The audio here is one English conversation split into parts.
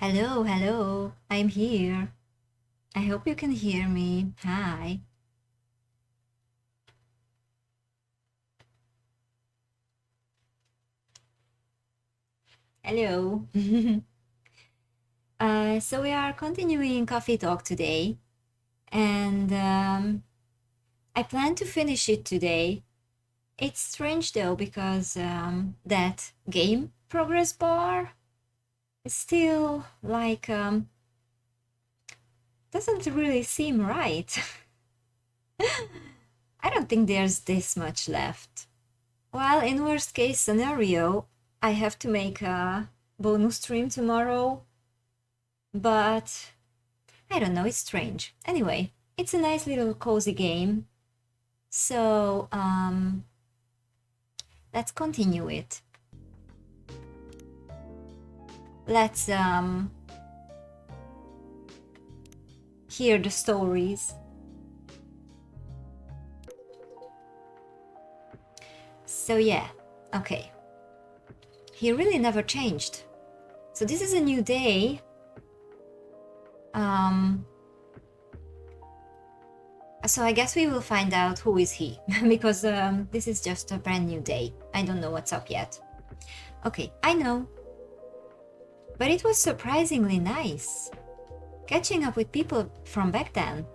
Hello, hello, I'm here. I hope you can hear me. Hi. Hello. So we are continuing coffee talk today, and I plan to finish it today. It's strange though because that game progress bar is still like doesn't really seem right. I don't think there's this much left. Well, in worst case scenario, I have to make a bonus stream tomorrow, but I don't know, it's strange. Anyway, it's a nice little cozy game. So, let's continue it. Let's hear the stories. So yeah, okay. He really never changed. So this is a new day. So I guess we will find out who is he, because this is just a brand new day. I don't know what's up yet. Okay, I know. But it was surprisingly nice. Catching up with people from back then.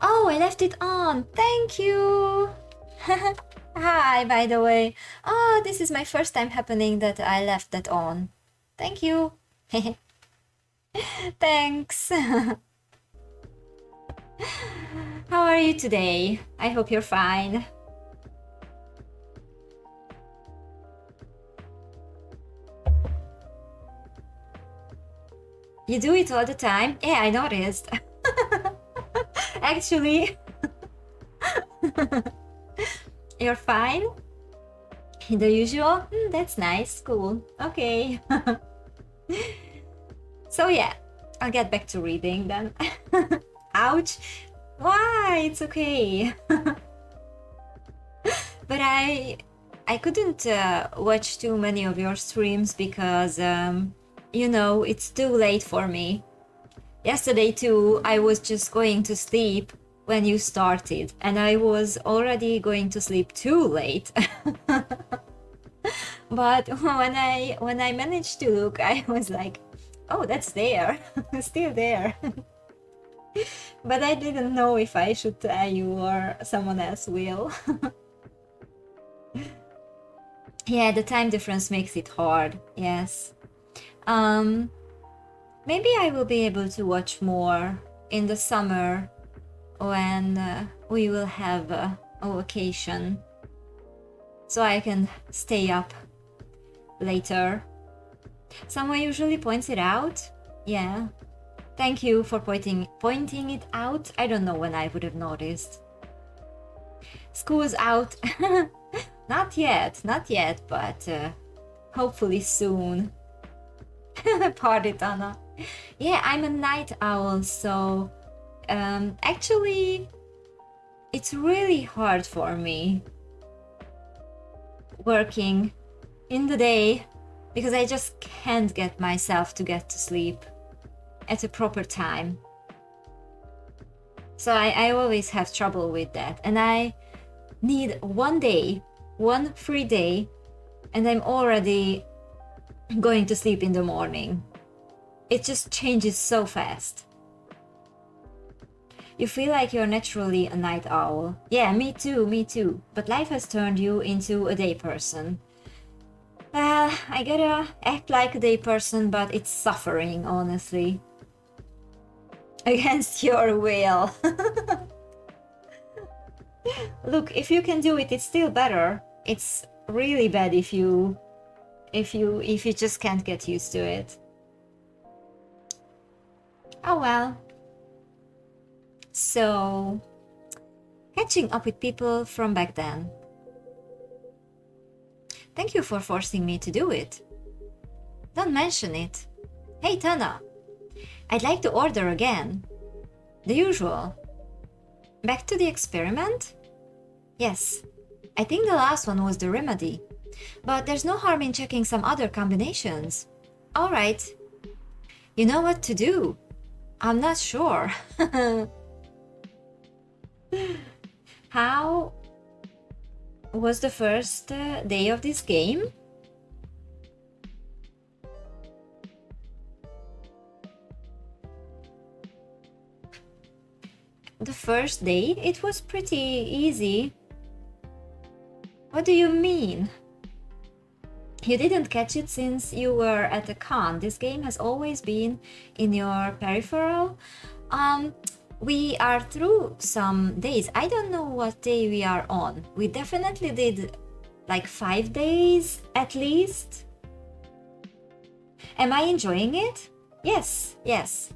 Oh, I left it on. Thank you. Hi, by the way. Oh, this is my first time happening that I left that on. Thank you. Thanks. How are you today? I hope you're fine. You do it all the time? Yeah, I noticed. Actually, you're fine? The usual? That's nice, cool. Okay. So yeah, I'll get back to reading then. Ouch! Why? It's okay. But I couldn't watch too many of your streams because it's too late for me. Yesterday too, I was just going to sleep when you started, and I was already going to sleep too late. But when I managed to look, I was like, oh, that's there, still there. But I didn't know if I should tell you or someone else will. Yeah, the time difference makes it hard, yes. Maybe I will be able to watch more in the summer when we will have a vacation, so I can stay up later. Someone usually points it out. Yeah. Thank you for pointing it out. I don't know when I would have noticed. School's out. Not yet, but hopefully soon. Party Tana. Yeah, I'm a night owl, so actually it's really hard for me working in the day because I just can't get myself to get to sleep at a proper time. So I always have trouble with that, and I need one free day, and I'm already going to sleep in the morning. It just changes so fast. You feel like you're naturally a night owl. Yeah, me too. But life has turned you into a day person. Well, I gotta act like a day person, but it's suffering, honestly. Against your will. Look, if you can do it, it's still better. It's really bad if you just can't get used to it. Oh well. So, catching up with people from back then. Thank you for forcing me to do it. Don't mention it. Hey Tana, I'd like to order again. The usual. Back to the experiment? Yes, I think the last one was the remedy. But there's no harm in checking some other combinations. Alright. You know what to do. I'm not sure. How was the first day of this game? The first day, it was pretty easy. What do you mean? You didn't catch it since you were at the con. This game has always been in your peripheral. We are through some days. I don't know what day we are on. We definitely did like 5 days at least. Am I enjoying it? Yes, yes.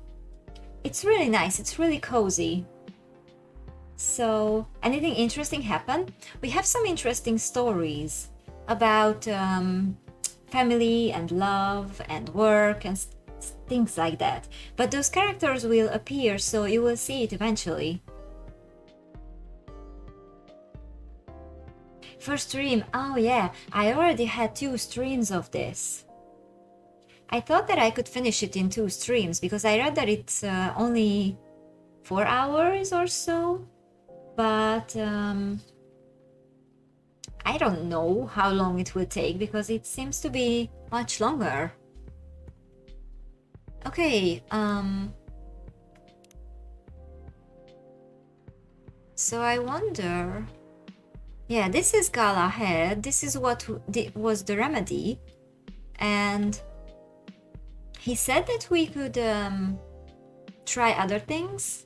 It's really nice. It's really cozy. So, anything interesting happened? We have some interesting stories about family and love and work and things like that. But those characters will appear, so you will see it eventually. First stream, oh yeah, I already had 2 streams of this. I thought that I could finish it in 2 streams because I read that it's only 4 hours or so. But I don't know how long it will take because it seems to be much longer. Okay, so I wonder... Yeah, this is Galahad. This is what was the remedy. And he said that we could try other things.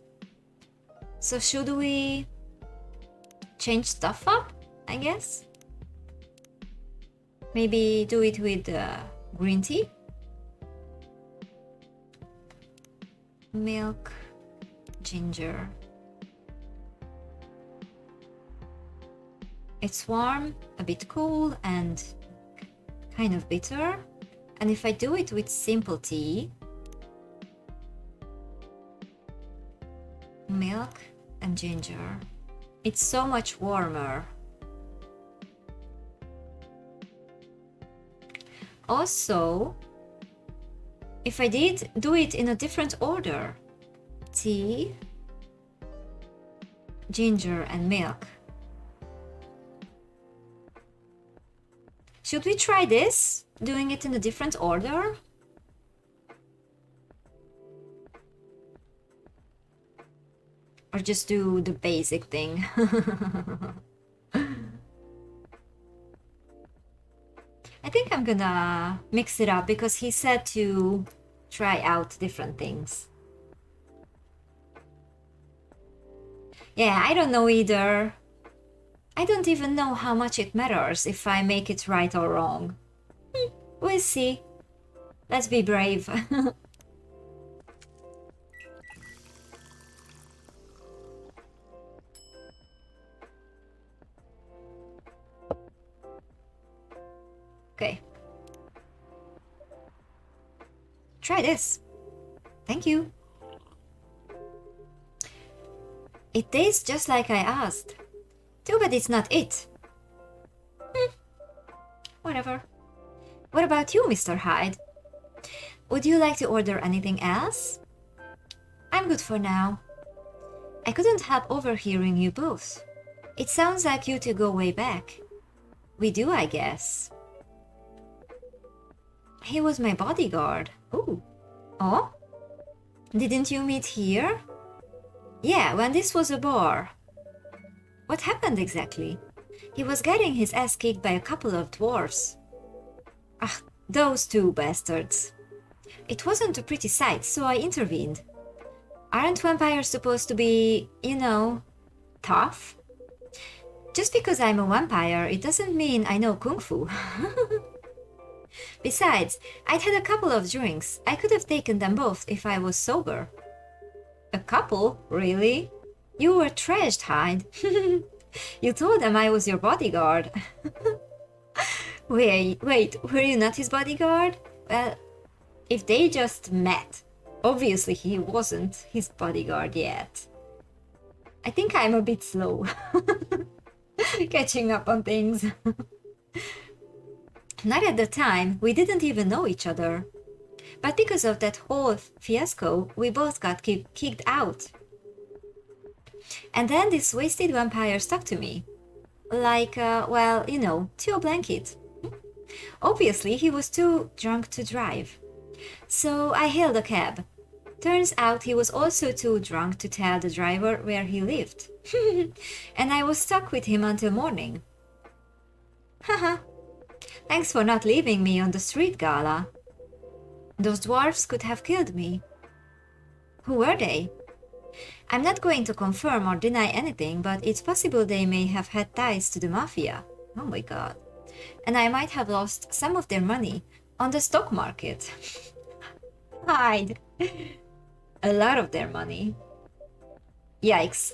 So should we change stuff up, I guess? Maybe do it with green tea? Milk, ginger. It's warm, a bit cool, and kind of bitter. And if I do it with simple tea, milk and ginger, it's so much warmer. Also, if I did do it in a different order, tea, ginger and milk. Should we try this? Doing it in a different order? Or just do the basic thing? I think I'm gonna mix it up because he said to try out different things. Yeah, I don't know either. I don't even know how much it matters if I make it right or wrong. We'll see. Let's be brave. Okay. Try this. Thank you. It tastes just like I asked. Too bad it's not it. Whatever. What about you, Mr. Hyde? Would you like to order anything else? I'm good for now. I couldn't help overhearing you both. It sounds like you two go way back. We do, I guess. He was my bodyguard. Ooh. Oh? Didn't you meet here? Yeah, when this was a bar. What happened exactly? He was getting his ass kicked by a couple of dwarfs. Ah, those 2 bastards. It wasn't a pretty sight, so I intervened. Aren't vampires supposed to be, you know, tough? Just because I'm a vampire, it doesn't mean I know kung fu. Besides, I'd had a couple of drinks. I could have taken them both if I was sober. A couple? Really? You were trashed, Hyde. You told them I was your bodyguard. Wait, were you not his bodyguard? Well, if they just met, obviously he wasn't his bodyguard yet. I think I'm a bit slow. Catching up on things. Not at the time, we didn't even know each other. But because of that whole fiasco, we both got kicked out. And then this wasted vampire stuck to me. Like, well, you know, to a blanket. Obviously, he was too drunk to drive. So I hailed a cab. Turns out he was also too drunk to tell the driver where he lived. And I was stuck with him until morning. Haha. Thanks for not leaving me on the street, Gala. Those dwarfs could have killed me. Who were they? I'm not going to confirm or deny anything, but it's possible they may have had ties to the mafia. Oh my god. And I might have lost some of their money on the stock market. Hide. A lot of their money. Yikes.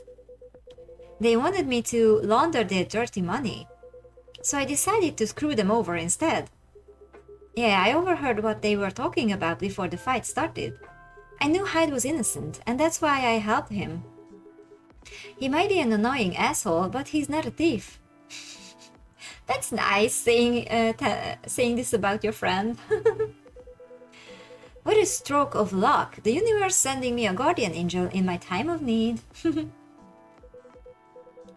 They wanted me to launder their dirty money. So I decided to screw them over instead. Yeah, I overheard what they were talking about before the fight started. I knew Hyde was innocent, and that's why I helped him. He might be an annoying asshole, but he's not a thief. That's nice, saying this about your friend. What a stroke of luck, the universe sending me a guardian angel in my time of need.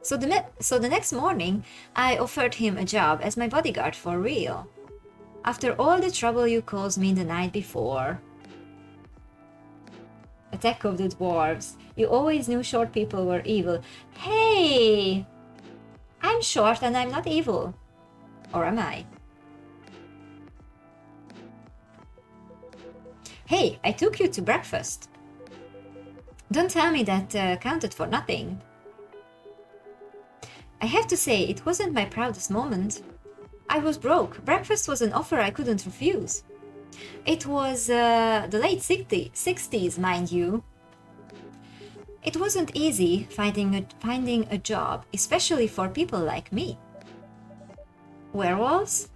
So the next morning, I offered him a job as my bodyguard for real. After all the trouble you caused me the night before. Attack of the Dwarves. You always knew short people were evil. Hey! I'm short and I'm not evil. Or am I? Hey, I took you to breakfast. Don't tell me that counted for nothing. I have to say, it wasn't my proudest moment. I was broke. Breakfast was an offer I couldn't refuse. It was the late 60s, mind you. It wasn't easy finding a job, especially for people like me. Werewolves?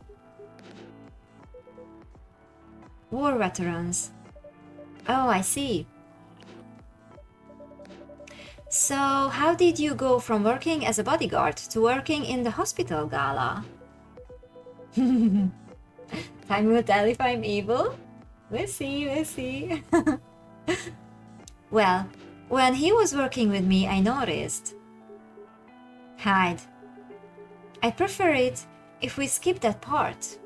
War veterans. Oh, I see. So, how did you go from working as a bodyguard to working in the hospital, Gala? Time will tell if I'm evil. We'll see. Well, when he was working with me, I noticed. Hyde. I'd prefer it if we skip that part.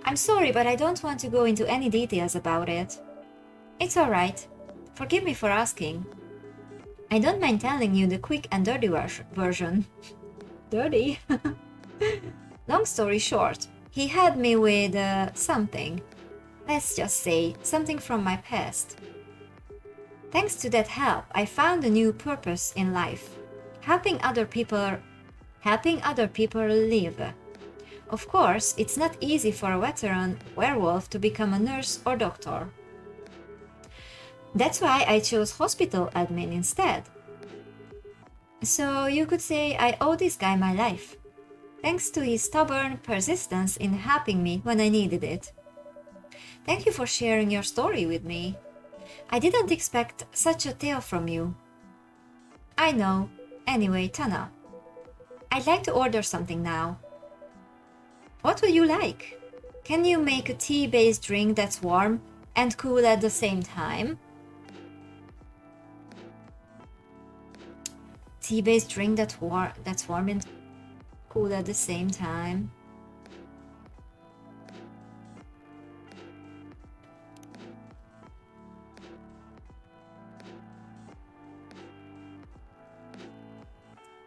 I'm sorry, but I don't want to go into any details about it. It's alright. Forgive me for asking. I don't mind telling you the quick and dirty version. Dirty? Long story short, he had me with something. Let's just say, something from my past. Thanks to that help, I found a new purpose in life. Helping other people live. Of course, it's not easy for a veteran werewolf to become a nurse or doctor. That's why I chose hospital admin instead. So you could say I owe this guy my life, thanks to his stubborn persistence in helping me when I needed it. Thank you for sharing your story with me. I didn't expect such a tale from you. I know. Anyway, Tana, I'd like to order something now. What would you like? Can you make a tea-based drink that's warm and cool at the same time? Tea-based drink that's warm and cool at the same time.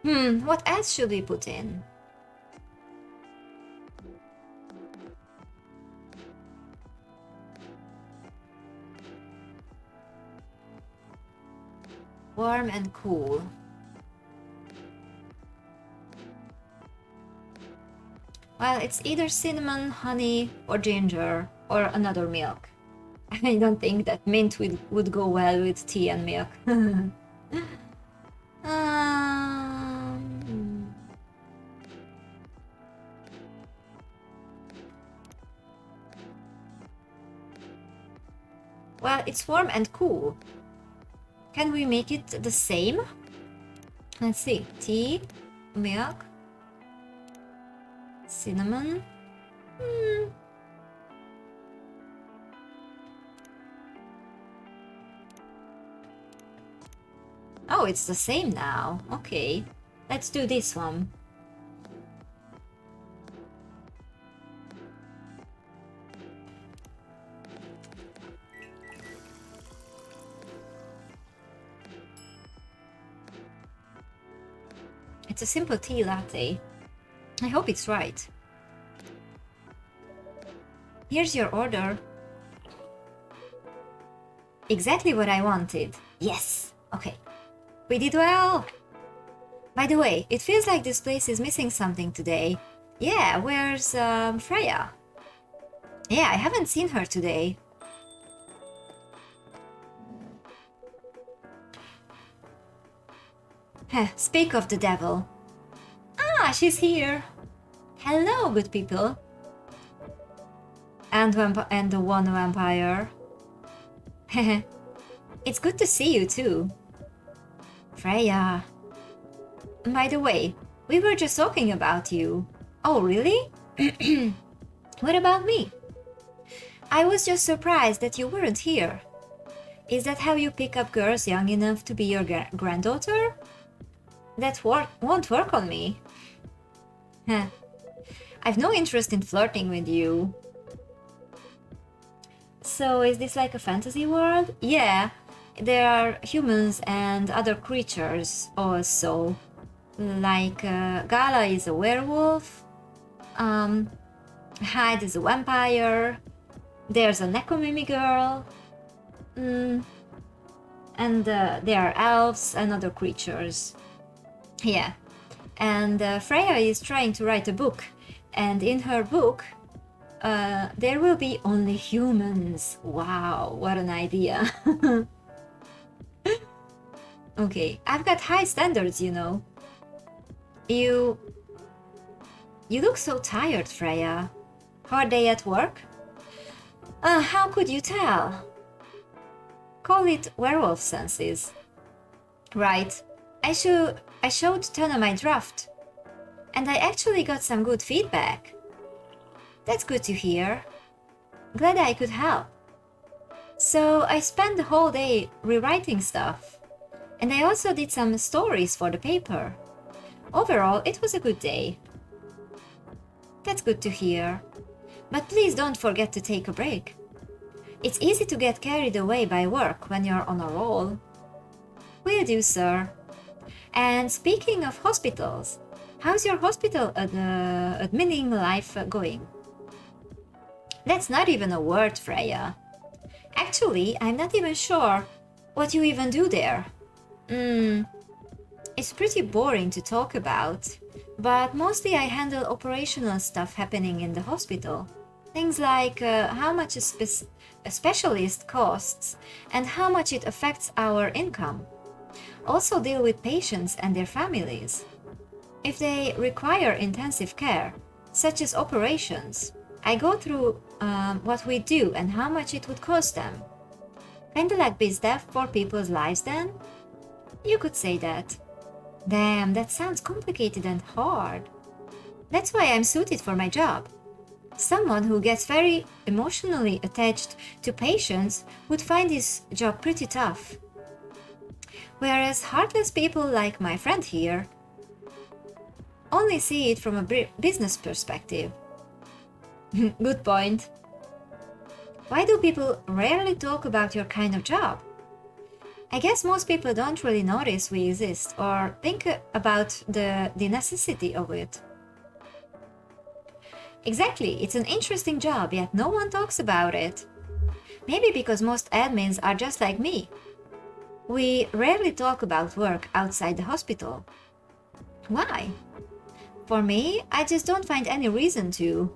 What else should we put in? Warm and cool. Well, it's either cinnamon, honey, or ginger, or another milk. I don't think that mint would go well with tea and milk. Well, it's warm and cool. Can we make it the same? Let's see. Tea, milk, cinnamon, Oh, it's the same now. Okay. Let's do this one. It's a simple tea latte. I hope it's right. Here's your order. Exactly what I wanted. Yes. Okay. We did well. By the way, it feels like this place is missing something today. Yeah, where's Freya? Yeah, I haven't seen her today. Speak of the devil. Ah, she's here. Hello, good people. And the one vampire. It's good to see you too. Freya. By the way, we were just talking about you. Oh, really? What about me? I was just surprised that you weren't here. Is that how you pick up girls young enough to be your granddaughter? That won't work on me. I've no interest in flirting with you. So is this like a fantasy world? Yeah, there are humans and other creatures also. Like Gala is a werewolf, Hyde is a vampire, there's a Nekomimi girl, and there are elves and other creatures. Yeah, and Freya is trying to write a book, and in her book there will be only humans. Wow, what an idea. Okay, I've got high standards, you know. You look so tired, Freya. Hard day at work? How could you tell? Call it werewolf senses. Right. I showed Tana my draft. And I actually got some good feedback. That's good to hear. Glad I could help. So I spent the whole day rewriting stuff. And I also did some stories for the paper. Overall, it was a good day. That's good to hear. But please don't forget to take a break. It's easy to get carried away by work when you're on a roll. Will do, sir. And speaking of hospitals, how's your hospital admitting life going? That's not even a word, Freya. Actually, I'm not even sure what you even do there. It's pretty boring to talk about, but mostly I handle operational stuff happening in the hospital. Things like how much a specialist costs and how much it affects our income. Also deal with patients and their families. If they require intensive care, such as operations, I go through what we do and how much it would cost them. Kinda like BizDev for people's lives then? You could say that. Damn, that sounds complicated and hard. That's why I'm suited for my job. Someone who gets very emotionally attached to patients would find this job pretty tough. Whereas heartless people like my friend here only see it from a business perspective. Good point. Why do people rarely talk about your kind of job? I guess most people don't really notice we exist or think about the necessity of it. Exactly, it's an interesting job, yet no one talks about it. Maybe because most admins are just like me. We rarely talk about work outside the hospital. Why? For me, I just don't find any reason to.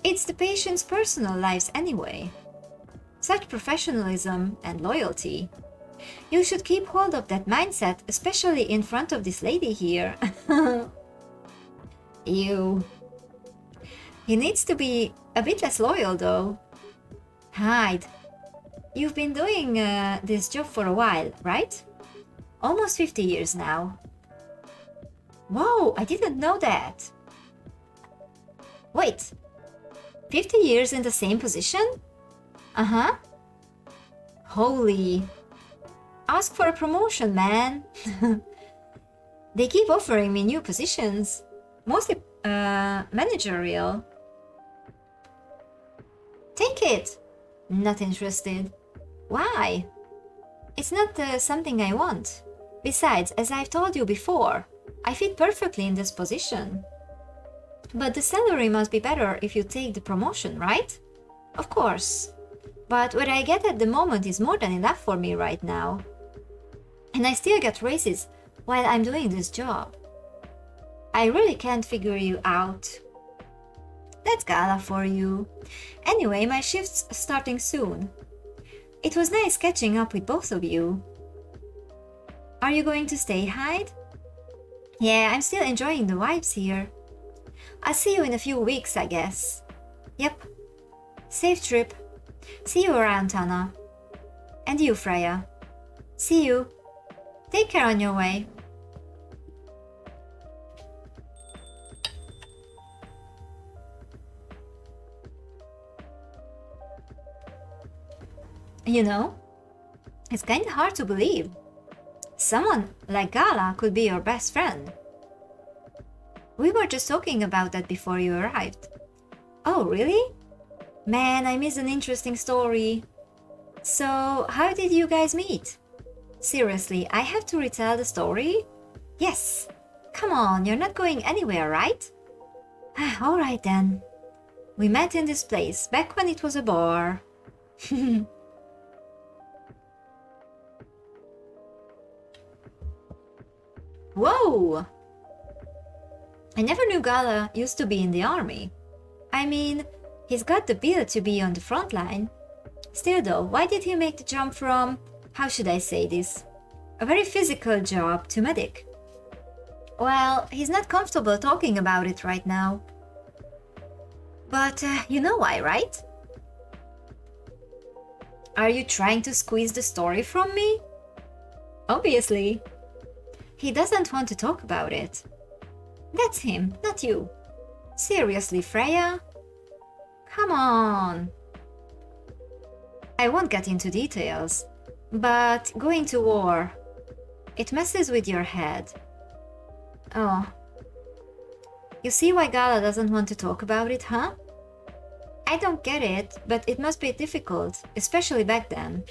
It's the patient's personal lives anyway. Such professionalism and loyalty. You should keep hold of that mindset, especially in front of this lady here. You. He needs to be a bit less loyal though. Hyde. You've been doing this job for a while, right? Almost 50 years now. Whoa, I didn't know that. Wait, 50 years in the same position? Uh-huh. Holy. Ask for a promotion, man. They keep offering me new positions, mostly managerial. Take it. Not interested. Why? It's not something I want. Besides, as I've told you before, I fit perfectly in this position. But the salary must be better if you take the promotion, right? Of course. But what I get at the moment is more than enough for me right now. And I still get raises while I'm doing this job. I really can't figure you out. That's gala for you. Anyway, my shift's starting soon. It was nice catching up with both of you. Are you going to stay, Hyde? Yeah, I'm still enjoying the vibes here. I'll see you in a few weeks, I guess. Yep. Safe trip. See you around, Tana. And you, Freya. See you. Take care on your way. You know, it's kind of hard to believe. Someone like Gala could be your best friend. We were just talking about that before you arrived. Oh, really? Man, I missed an interesting story. So, how did you guys meet? Seriously, I have to retell the story? Yes. Come on, you're not going anywhere, right? Alright then. We met in this place, back when it was a bar. Whoa! I never knew Gala used to be in the army. I mean, he's got the build to be on the front line. Still though, why did he make the jump from, how should I say this, a very physical job to medic? Well, he's not comfortable talking about it right now. But you know why, right? Are you trying to squeeze the story from me? Obviously. He doesn't want to talk about it. That's him, not you. Seriously, Freya? Come on. I won't get into details, but going to war, it messes with your head. Oh. You see why Gala doesn't want to talk about it, huh? I don't get it, but it must be difficult, especially back then.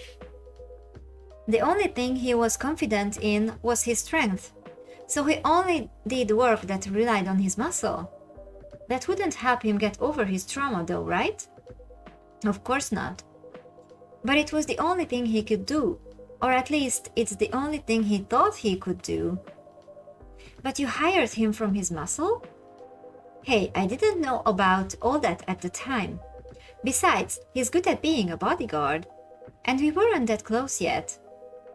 The only thing he was confident in was his strength, so he only did work that relied on his muscle. That wouldn't help him get over his trauma though, right? Of course not. But it was the only thing he could do, or at least it's the only thing he thought he could do. But you hired him from his muscle? Hey, I didn't know about all that at the time. Besides, he's good at being a bodyguard, and we weren't that close yet.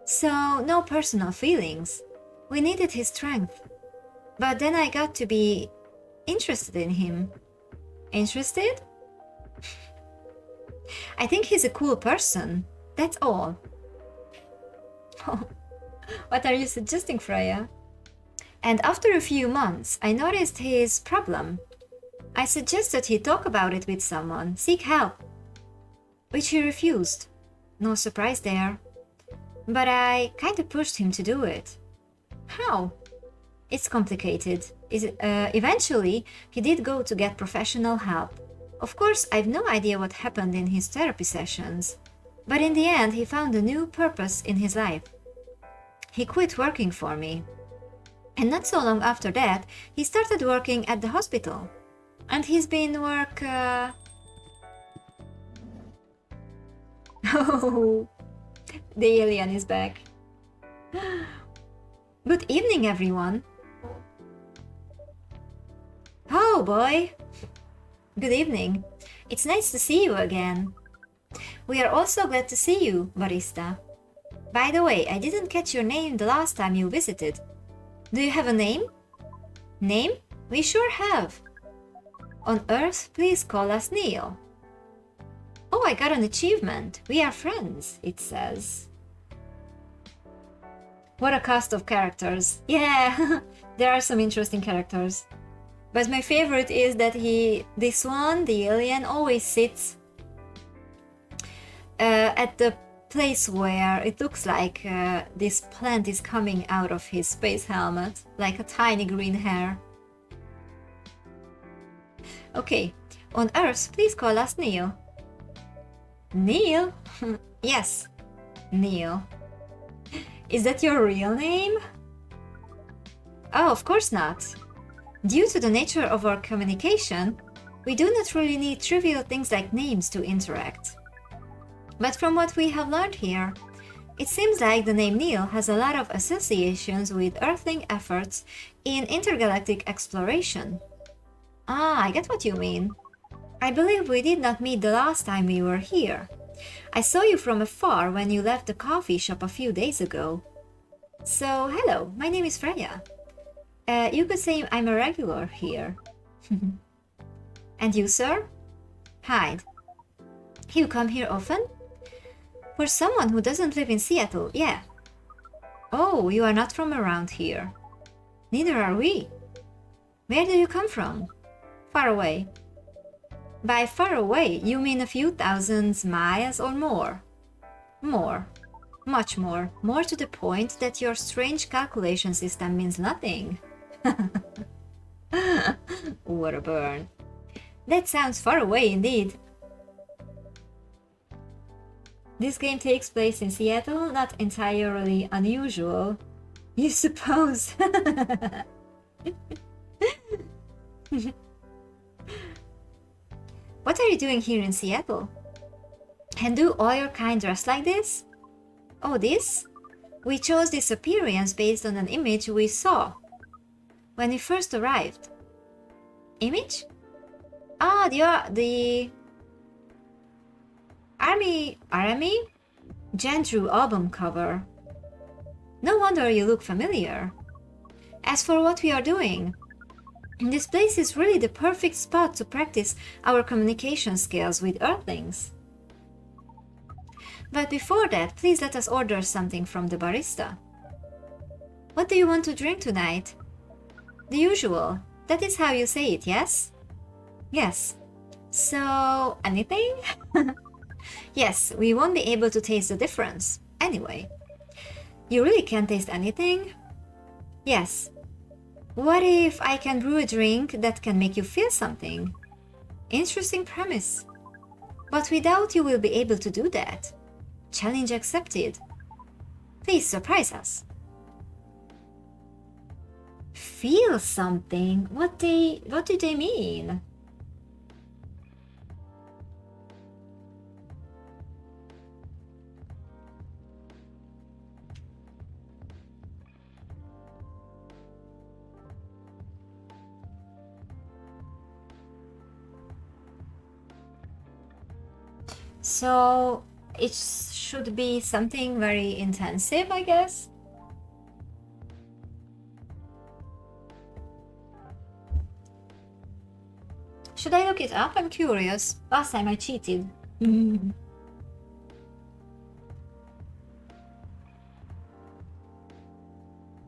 So, no personal feelings. We needed his strength. But then I got to be interested in him. Interested? I think he's a cool person. That's all. What are you suggesting, Freya? And after a few months, I noticed his problem. I suggested he talk about it with someone, seek help. Which he refused. No surprise there. But I kinda pushed him to do it. How? It's complicated. Eventually, he did go to get professional help. Of course, I've no idea what happened in his therapy sessions. But in the end, he found a new purpose in his life. He quit working for me. And not so long after that, he started working at the hospital. And he's been Oh, the alien is back. Good evening, everyone. Oh, boy. Good evening. It's nice to see you again. We are also glad to see you, Barista. By the way, I didn't catch your name the last time you visited. Do you have a name? Name? We sure have. On Earth, please call us Neil. Oh, I got an achievement. We are friends, it says. What a cast of characters. Yeah, there are some interesting characters. But my favorite is that this one, the alien, always sits at the place where it looks like this plant is coming out of his space helmet, like a tiny green hair. Okay, on Earth, please call us Neil. Neil? Yes, Neil. Is that your real name? Oh, of course not. Due to the nature of our communication, we do not really need trivial things like names to interact. But from what we have learned here, it seems like the name Neil has a lot of associations with Earthling efforts in intergalactic exploration. Ah, I get what you mean. I believe we did not meet the last time we were here. I saw you from afar when you left the coffee shop a few days ago. So, hello, my name is Freya. You could say I'm a regular here. And you, sir? Hyde. You come here often? For someone who doesn't live in Seattle, yeah. Oh, you are not from around here. Neither are we. Where do you come from? Far away. By far away, you mean a few thousand miles or more? More. Much more. More to the point that your strange calculation system means nothing. What a burn. That sounds far away indeed. This game takes place in Seattle, not entirely unusual. You suppose. What are you doing here in Seattle? And do all your kind dress like this? Oh, this? We chose this appearance based on an image we saw when we first arrived. Image? Ah, the Army Gentru album cover. No wonder you look familiar. As for what we are doing, this place is really the perfect spot to practice our communication skills with Earthlings. But before that, please let us order something from the barista. What do you want to drink tonight? The usual. That is how you say it, yes? Yes. So, anything? Yes, we won't be able to taste the difference. Anyway. You really can't taste anything? Yes. What if I can brew a drink that can make you feel something? Interesting premise. But we doubt you will be able to do that. Challenge accepted. Please surprise us. Feel something? What do they mean? So it should be something very intensive, I guess. Should I look it up? I'm curious. Last time I cheated.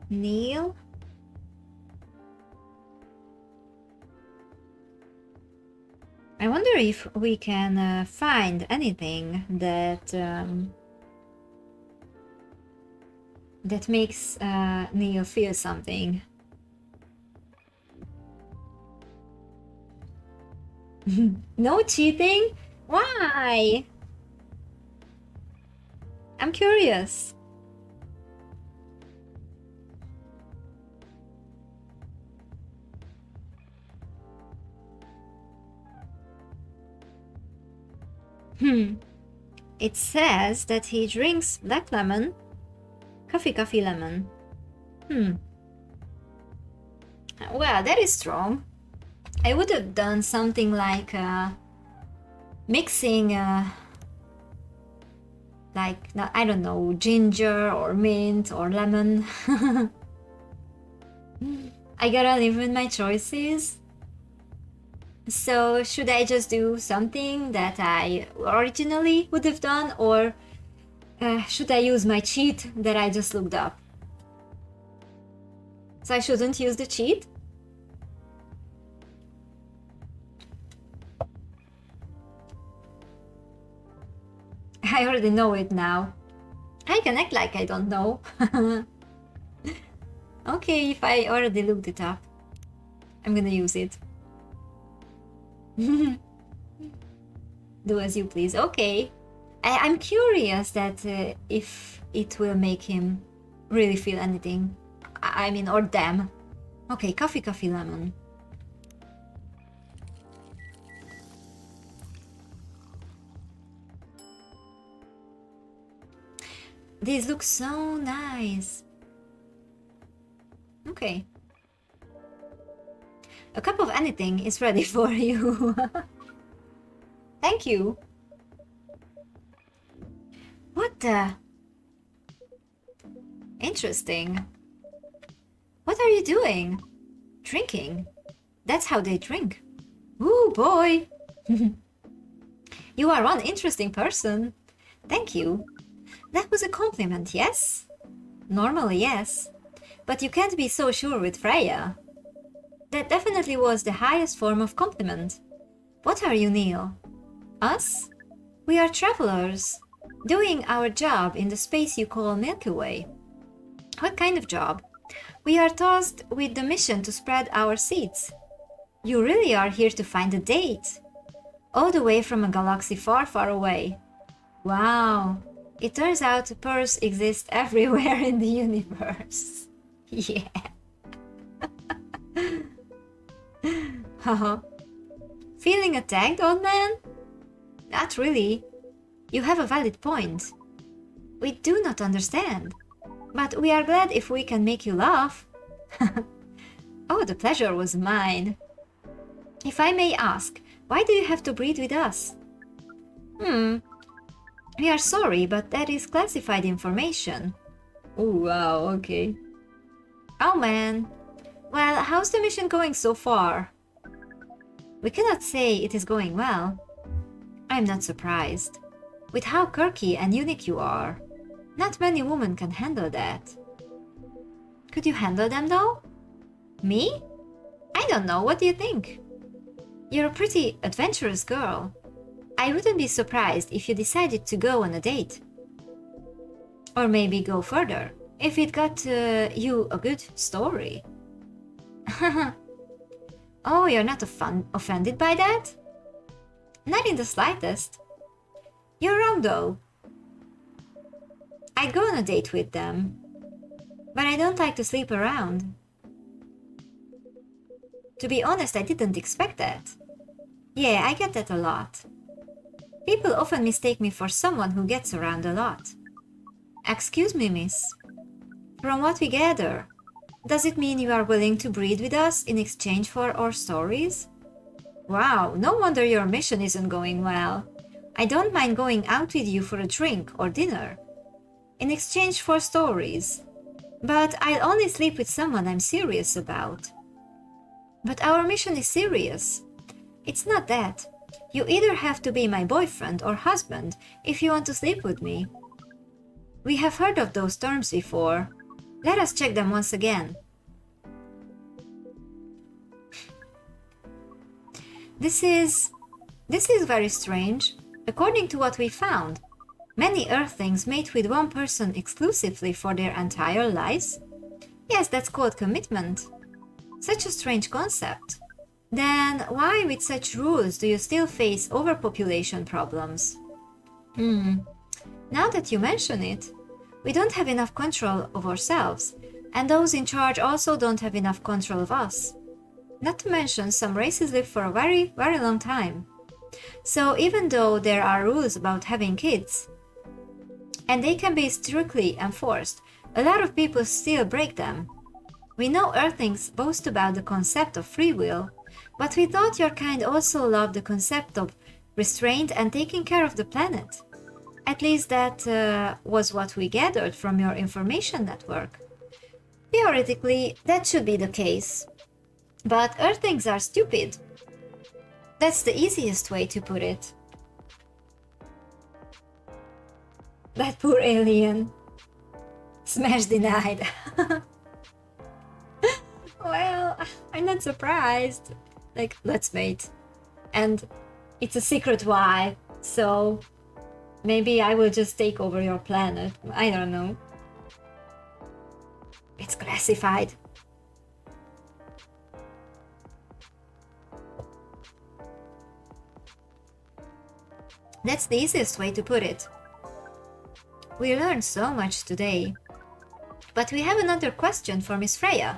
Neil? I wonder if we can find anything that that makes Neil feel something. No cheating? Why? I'm curious. It says that he drinks black lemon, coffee lemon. Well, that is strong. I would have done something like mixing like, I don't know, ginger or mint or lemon. I gotta live with my choices. So should I just do something that I originally would have done, or should I use my cheat that I just looked up? So I shouldn't use the cheat? I already know it now. I can act like I don't know. Okay, if I already looked it up, I'm gonna use it. Do as you please. Okay. I'm curious that if it will make him really feel anything. I mean, or them. Okay, coffee, lemon. These look so nice. Okay. A cup of anything is ready for you. Thank you. What the? Interesting. What are you doing? Drinking? That's how they drink. Ooh, boy. You are one interesting person. Thank you. That was a compliment, yes? Normally, yes. But you can't be so sure with Freya. That definitely was the highest form of compliment. What are you, Neil? Us? We are travelers, doing our job in the space you call Milky Way. What kind of job? We are tasked with the mission to spread our seeds. You really are here to find a date. All the way from a galaxy far, far away. Wow. It turns out pearls exist everywhere in the universe. Yeah. Haha. Feeling attacked, old man? Not really. You have a valid point. We do not understand. But we are glad if we can make you laugh. Oh, the pleasure was mine. If I may ask, why do you have to breed with us? We are sorry, but that is classified information. Oh, wow, okay. Oh, man. Well, how's the mission going so far? We cannot say it is going well. I'm not surprised. With how quirky and unique you are, not many women can handle that. Could you handle them, though? Me? I don't know, what do you think? You're a pretty adventurous girl. I wouldn't be surprised if you decided to go on a date. Or maybe go further, if it got you a good story. Oh, you're not offended by that? Not in the slightest. You're wrong, though. I'd go on a date with them, but I don't like to sleep around. To be honest, I didn't expect that. Yeah, I get that a lot. People often mistake me for someone who gets around a lot. Excuse me, miss. From what we gather, does it mean you are willing to breed with us in exchange for our stories? Wow, no wonder your mission isn't going well. I don't mind going out with you for a drink or dinner. In exchange for stories. But I'll only sleep with someone I'm serious about. But our mission is serious. It's not that. You either have to be my boyfriend or husband if you want to sleep with me. We have heard of those terms before. Let us check them once again. This is very strange. According to what we found, many Earthlings mate with one person exclusively for their entire lives. Yes, that's called commitment. Such a strange concept. Then why, with such rules, do you still face overpopulation problems? Now that you mention it, we don't have enough control of ourselves, and those in charge also don't have enough control of us. Not to mention, some races live for a very, very long time. So even though there are rules about having kids, and they can be strictly enforced, a lot of people still break them. We know Earthlings boast about the concept of free will, but we thought your kind also loved the concept of restraint and taking care of the planet. At least that was what we gathered from your information network. Theoretically, that should be the case. But Earthlings are stupid. That's the easiest way to put it. That poor alien. Smash denied. Well, I'm not surprised. Like, let's wait. And it's a secret why, so Maybe I will just take over your planet. I don't know. It's classified. That's the easiest way to put it. We learned so much today. But we have another question for Miss Freya.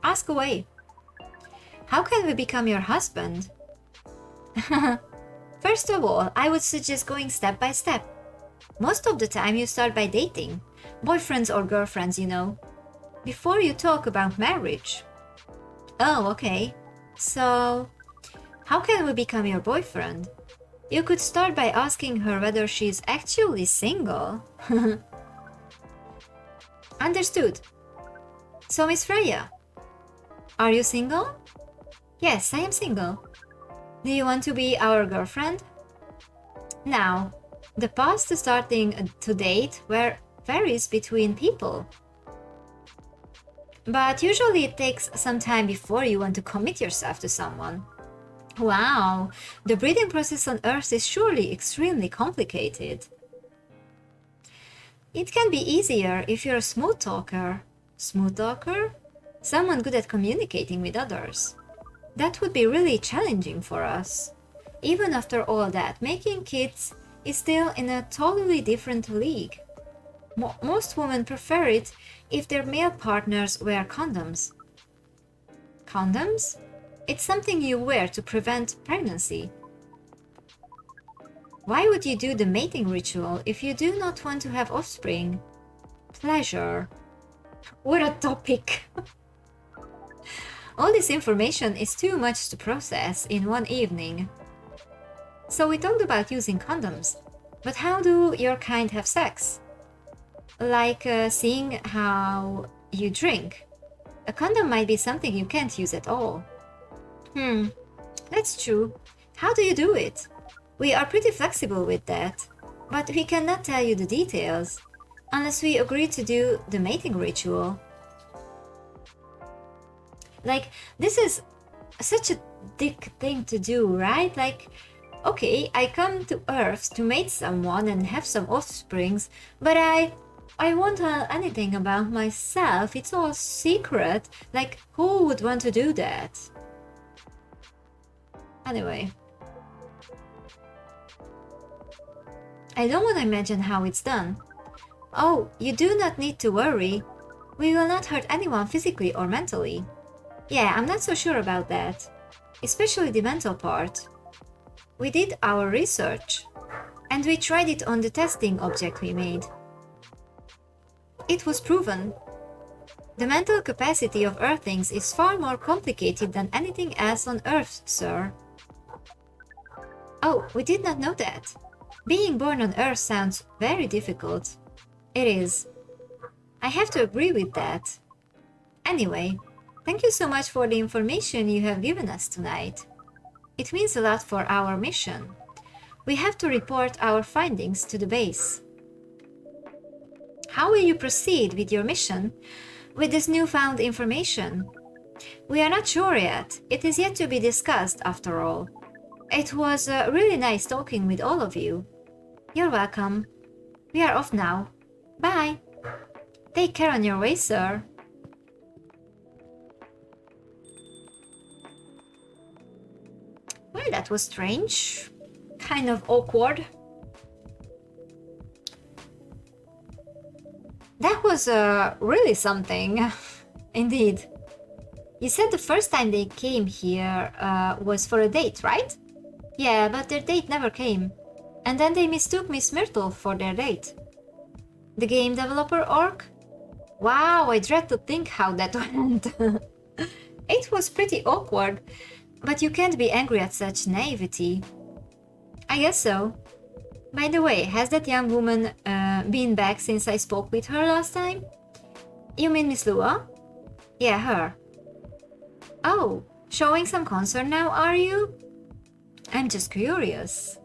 Ask away. How can we become your husband? First of all, I would suggest going step by step. Most of the time you start by dating, boyfriends or girlfriends, you know, before you talk about marriage. Oh, okay. So, how can we become your boyfriend? You could start by asking her whether she's actually single. Understood. So, Miss Freya, are you single? Yes, I am single. Do you want to be our girlfriend? Now, the path to starting to date varies between people. But usually it takes some time before you want to commit yourself to someone. Wow, the breeding process on Earth is surely extremely complicated. It can be easier if you're a smooth talker. Smooth talker? Someone good at communicating with others. That would be really challenging for us. Even after all that, making kids is still in a totally different league. Most women prefer it if their male partners wear condoms. Condoms? It's something you wear to prevent pregnancy. Why would you do the mating ritual if you do not want to have offspring? Pleasure. What a topic! All this information is too much to process in one evening. So we talked about using condoms, but how do your kind have sex? Like seeing how you drink. A condom might be something you can't use at all. That's true. How do you do it? We are pretty flexible with that, but we cannot tell you the details unless we agree to do the mating ritual. Like, this is such a dick thing to do, right? Like, okay, I come to Earth to mate someone and have some offsprings, but I won't tell anything about myself. It's all secret. Like, who would want to do that? Anyway. I don't want to imagine how it's done. Oh, you do not need to worry. We will not hurt anyone physically or mentally. Yeah, I'm not so sure about that. Especially the mental part. We did our research. And we tried it on the testing object we made. It was proven. The mental capacity of Earthlings is far more complicated than anything else on Earth, sir. Oh, we did not know that. Being born on Earth sounds very difficult. It is. I have to agree with that. Anyway, thank you so much for the information you have given us tonight. It means a lot for our mission. We have to report our findings to the base. How will you proceed with your mission with this newfound information? We are not sure yet. It is yet to be discussed, after all. It was really nice talking with all of you. You're welcome. We are off now. Bye. Take care on your way, sir. Well, that was strange. Kind of awkward. That was really something. Indeed. You said the first time they came here was for a date, right? Yeah, but their date never came. And then they mistook Miss Myrtle for their date. The game developer orc? Wow, I dread to think how that went. It was pretty awkward, but you can't be angry at such naivety. I guess so. By the way, has that young woman been back since I spoke with her last time? You mean Miss Lua? Yeah, her. Oh, showing some concern now, are you? I'm just curious.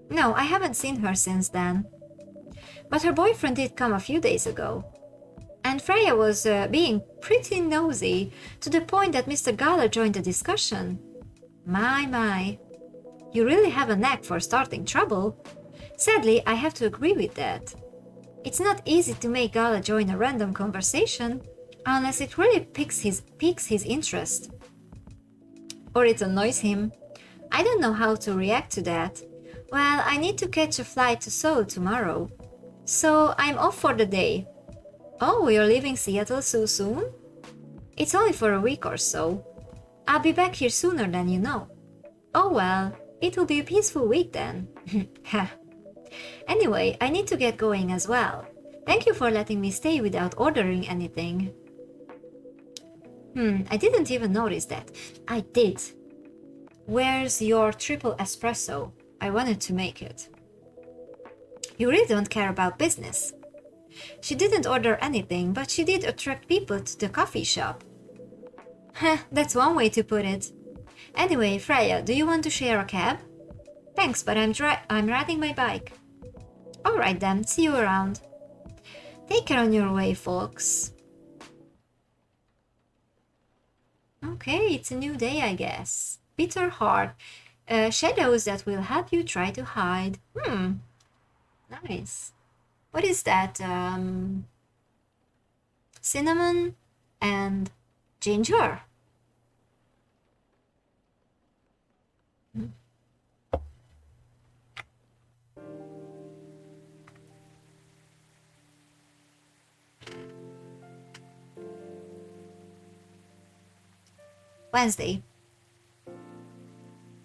No, I haven't seen her since then. But her boyfriend did come a few days ago. And Freya was being pretty nosy, to the point that Mr. Gala joined the discussion. My. You really have a knack for starting trouble. Sadly, I have to agree with that. It's not easy to make Gala join a random conversation unless it really piques his interest. Or it annoys him. I don't know how to react to that. Well, I need to catch a flight to Seoul tomorrow. So I'm off for the day. Oh, you're leaving Seattle so soon? It's only for a week or so. I'll be back here sooner than you know. Oh well, it will be a peaceful week then. Anyway, I need to get going as well. Thank you for letting me stay without ordering anything. I didn't even notice that. I did. Where's your triple espresso? I wanted to make it. You really don't care about business. She didn't order anything, but she did attract people to the coffee shop. Heh, that's one way to put it. Anyway, Freya, do you want to share a cab? Thanks, but I'm riding my bike. Alright then, see you around. Take care on your way, folks. Okay, it's a new day, I guess. Bitter heart. Shadows that will help you try to hide. Nice. What is that? Cinnamon and ginger. Wednesday,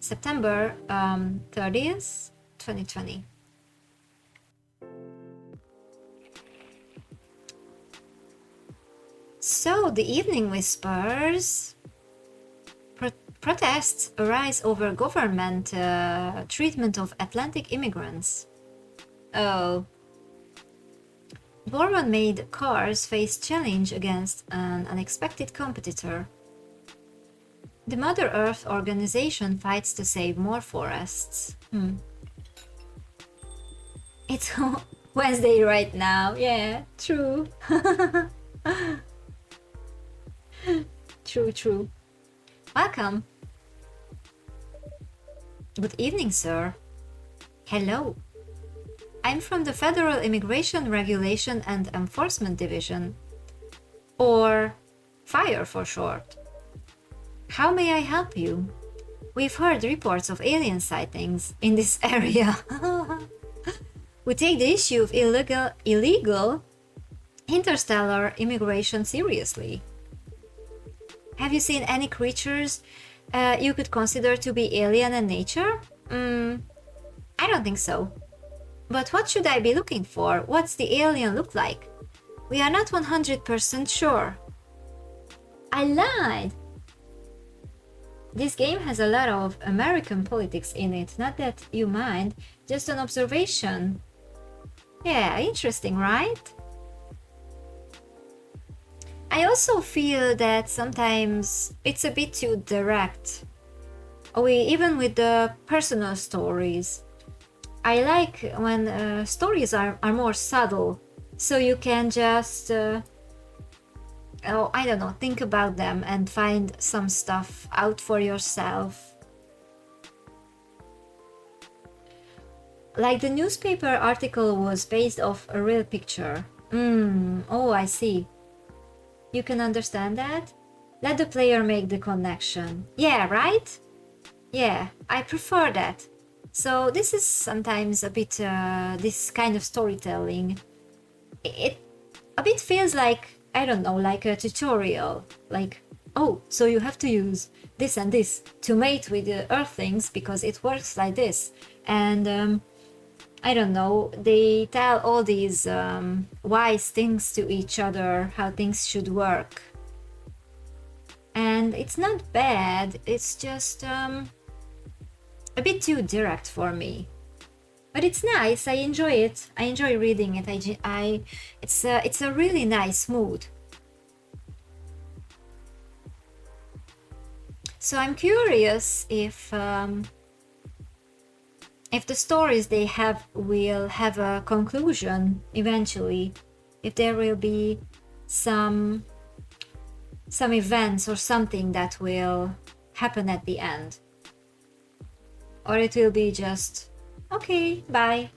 September 30th, 2020. So, the evening whispers. Protests arise over government treatment of Atlantic immigrants. Oh. Dwarven-made cars face challenge against an unexpected competitor. The Mother Earth organization fights to save more forests. It's Wednesday right now. Yeah, true. True. Welcome. Good evening, sir. Hello. I'm from the Federal Immigration Regulation and Enforcement Division, or FIRE for short. How may I help you? We've heard reports of alien sightings in this area. We take the issue of illegal interstellar immigration seriously. Have you seen any creatures you could consider to be alien in nature? I don't think so. But what should I be looking for? What's the alien look like? We are not 100% sure. I lied! This game has a lot of American politics in it, not that you mind, just an observation. Yeah, interesting, right? I also feel that sometimes it's a bit too direct. Even with the personal stories. I like when stories are more subtle, so you can just I don't know, think about them and find some stuff out for yourself. Like the newspaper article was based off a real picture. Oh, I see. You can understand that? Let the player make the connection. Yeah, right? Yeah, I prefer that. So this is sometimes a bit this kind of storytelling. It a bit feels like, I don't know, like a tutorial. Like, oh, so you have to use this and this to mate with the earthlings because it works like this. And I don't know, they tell all these wise things to each other, how things should work. And it's not bad, it's just a bit too direct for me. But it's nice, I enjoy it. I enjoy reading it. It's a really nice mood. So I'm curious if the stories they have will have a conclusion eventually. If there will be some events or something that will happen at the end. Or it will be just, okay, bye.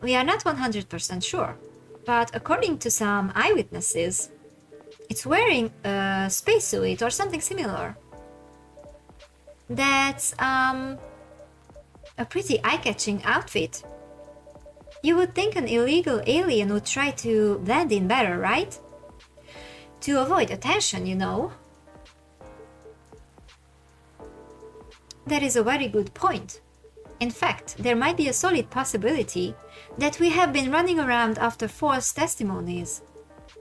We are not 100% sure, but according to some eyewitnesses, it's wearing a spacesuit or something similar. That's a pretty eye-catching outfit. You would think an illegal alien would try to blend in better, right? To avoid attention, you know. That is a very good point. In fact, there might be a solid possibility that we have been running around after false testimonies.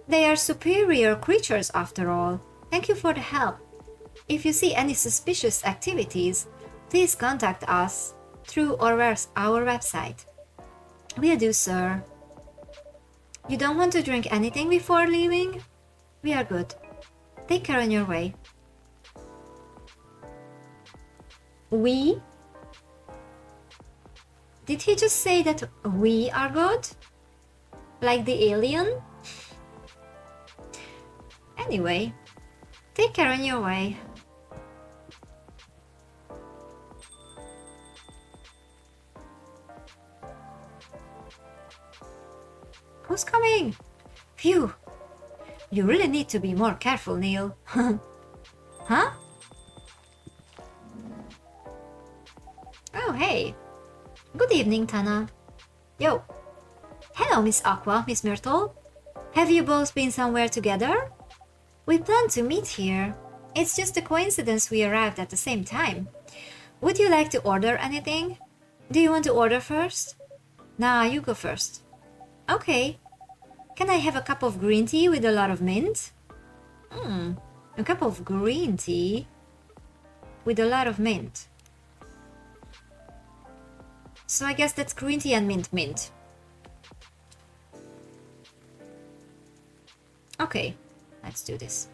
They are superior creatures after all. Thank you for the help. If you see any suspicious activities, please contact us through our website. Will do, sir. You don't want to drink anything before leaving? We are good. Take care on your way. We? Did he just say that we are good? Like the alien? Anyway, take care on your way. Who's coming? Phew. You really need to be more careful, Neil. Huh? Oh, hey. Good evening, Tana. Yo. Hello, Miss Aqua, Miss Myrtle. Have you both been somewhere together? We planned to meet here. It's just a coincidence we arrived at the same time. Would you like to order anything? Do you want to order first? Nah, you go first. Okay. Can I have a cup of green tea with a lot of mint? A cup of green tea with a lot of mint. So I guess that's green tea and mint. Okay, let's do this.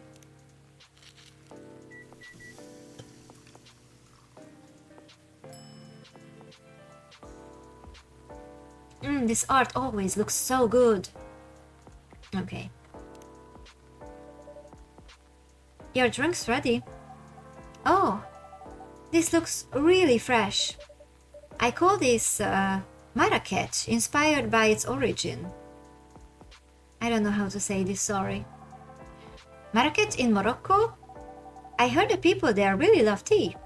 This art always looks so good. Okay. Your drink's ready. Oh, this looks really fresh. I call this Marrakech, inspired by its origin. I don't know how to say this, sorry. Marrakech in Morocco? I heard the people there really love tea.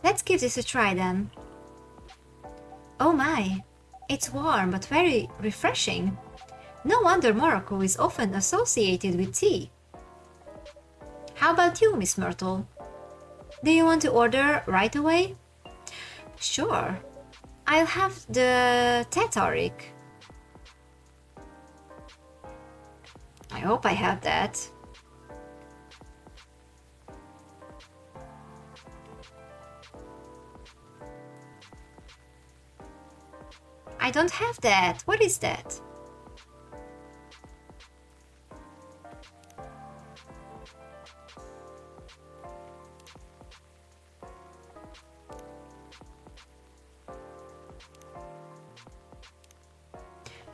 Let's give this a try then. Oh my, it's warm but very refreshing. No wonder Morocco is often associated with tea. How about you, Miss Myrtle? Do you want to order right away? Sure. I'll have the Tetarik. I hope I have that. I don't have that. What is that?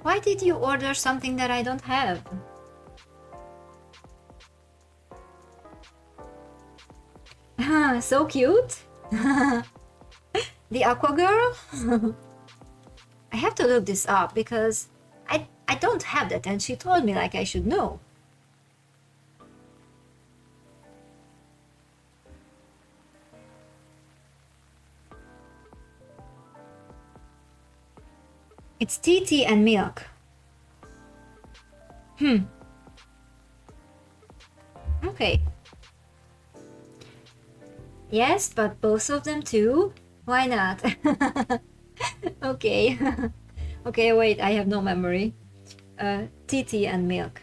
Why did you order something that I don't have? So cute. The Aqua Girl? I have to look this up because I don't have that and she told me like I should know. It's tea and milk. Okay. Yes, but both of them too? Why not? Okay. Okay, wait, I have no memory. Tea and milk.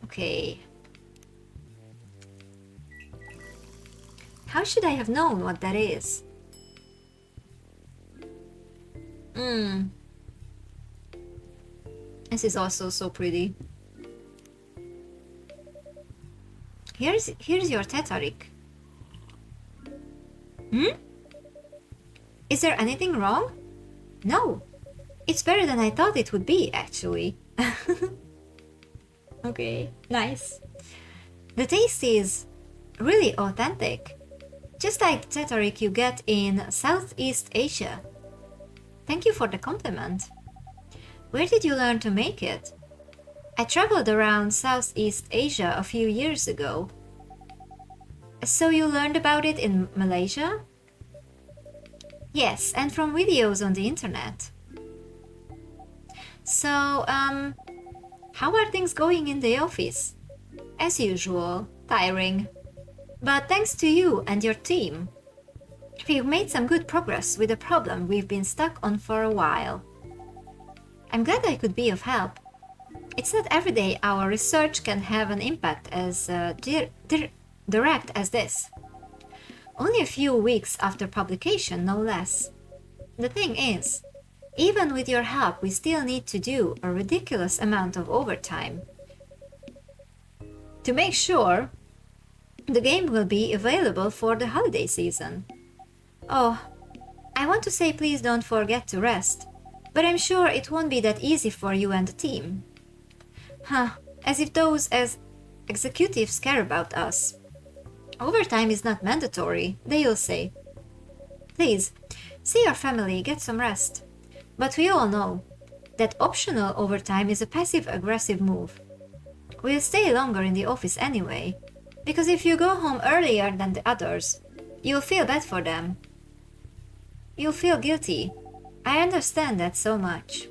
Okay. How should I have known what that is? This is also so pretty. Here's your Tetarik. Is there anything wrong? No. It's better than I thought it would be, actually. Okay, nice. The taste is really authentic, just like the rhetoric you get in Southeast Asia. Thank you for the compliment. Where did you learn to make it? I traveled around Southeast Asia a few years ago. So you learned about it in Malaysia? Yes, and from videos on the internet. So, how are things going in the office? As usual, tiring. But thanks to you and your team, we've made some good progress with a problem we've been stuck on for a while. I'm glad I could be of help. It's not every day our research can have an impact as direct as this. Only a few weeks after publication, no less. The thing is, even with your help, we still need to do a ridiculous amount of overtime to make sure the game will be available for the holiday season. Oh, I want to say please don't forget to rest, but I'm sure it won't be that easy for you and the team. As if those as executives care about us. Overtime is not mandatory, they'll say. Please, see your family, get some rest. But we all know that optional overtime is a passive-aggressive move. We'll stay longer in the office anyway, because if you go home earlier than the others, you'll feel bad for them. You'll feel guilty. I understand that so much.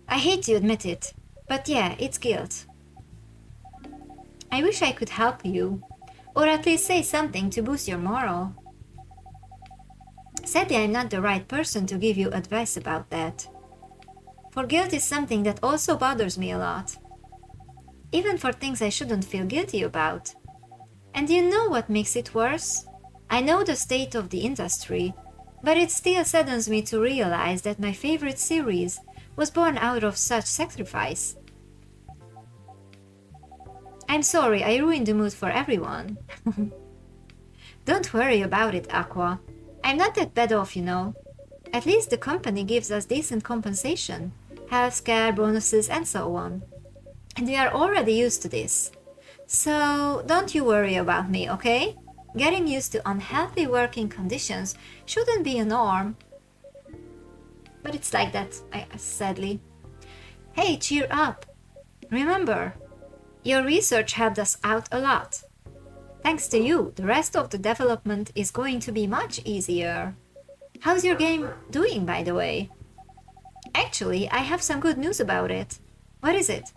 I hate to admit it, but yeah, it's guilt. I wish I could help you, or at least say something to boost your morale. Sadly, I'm not the right person to give you advice about that. For guilt is something that also bothers me a lot. Even for things I shouldn't feel guilty about. And you know what makes it worse? I know the state of the industry, but it still saddens me to realize that my favorite series was born out of such sacrifice. I'm sorry, I ruined the mood for everyone. Don't worry about it, Aqua. I'm not that bad off, you know. At least the company gives us decent compensation, healthcare, bonuses, and so on. And we are already used to this. So don't you worry about me, okay? Getting used to unhealthy working conditions shouldn't be a norm. But it's like that, sadly. Hey, cheer up. Remember, your research helped us out a lot. Thanks to you, the rest of the development is going to be much easier. How's your game doing, by the way? Actually, I have some good news about it. What is it?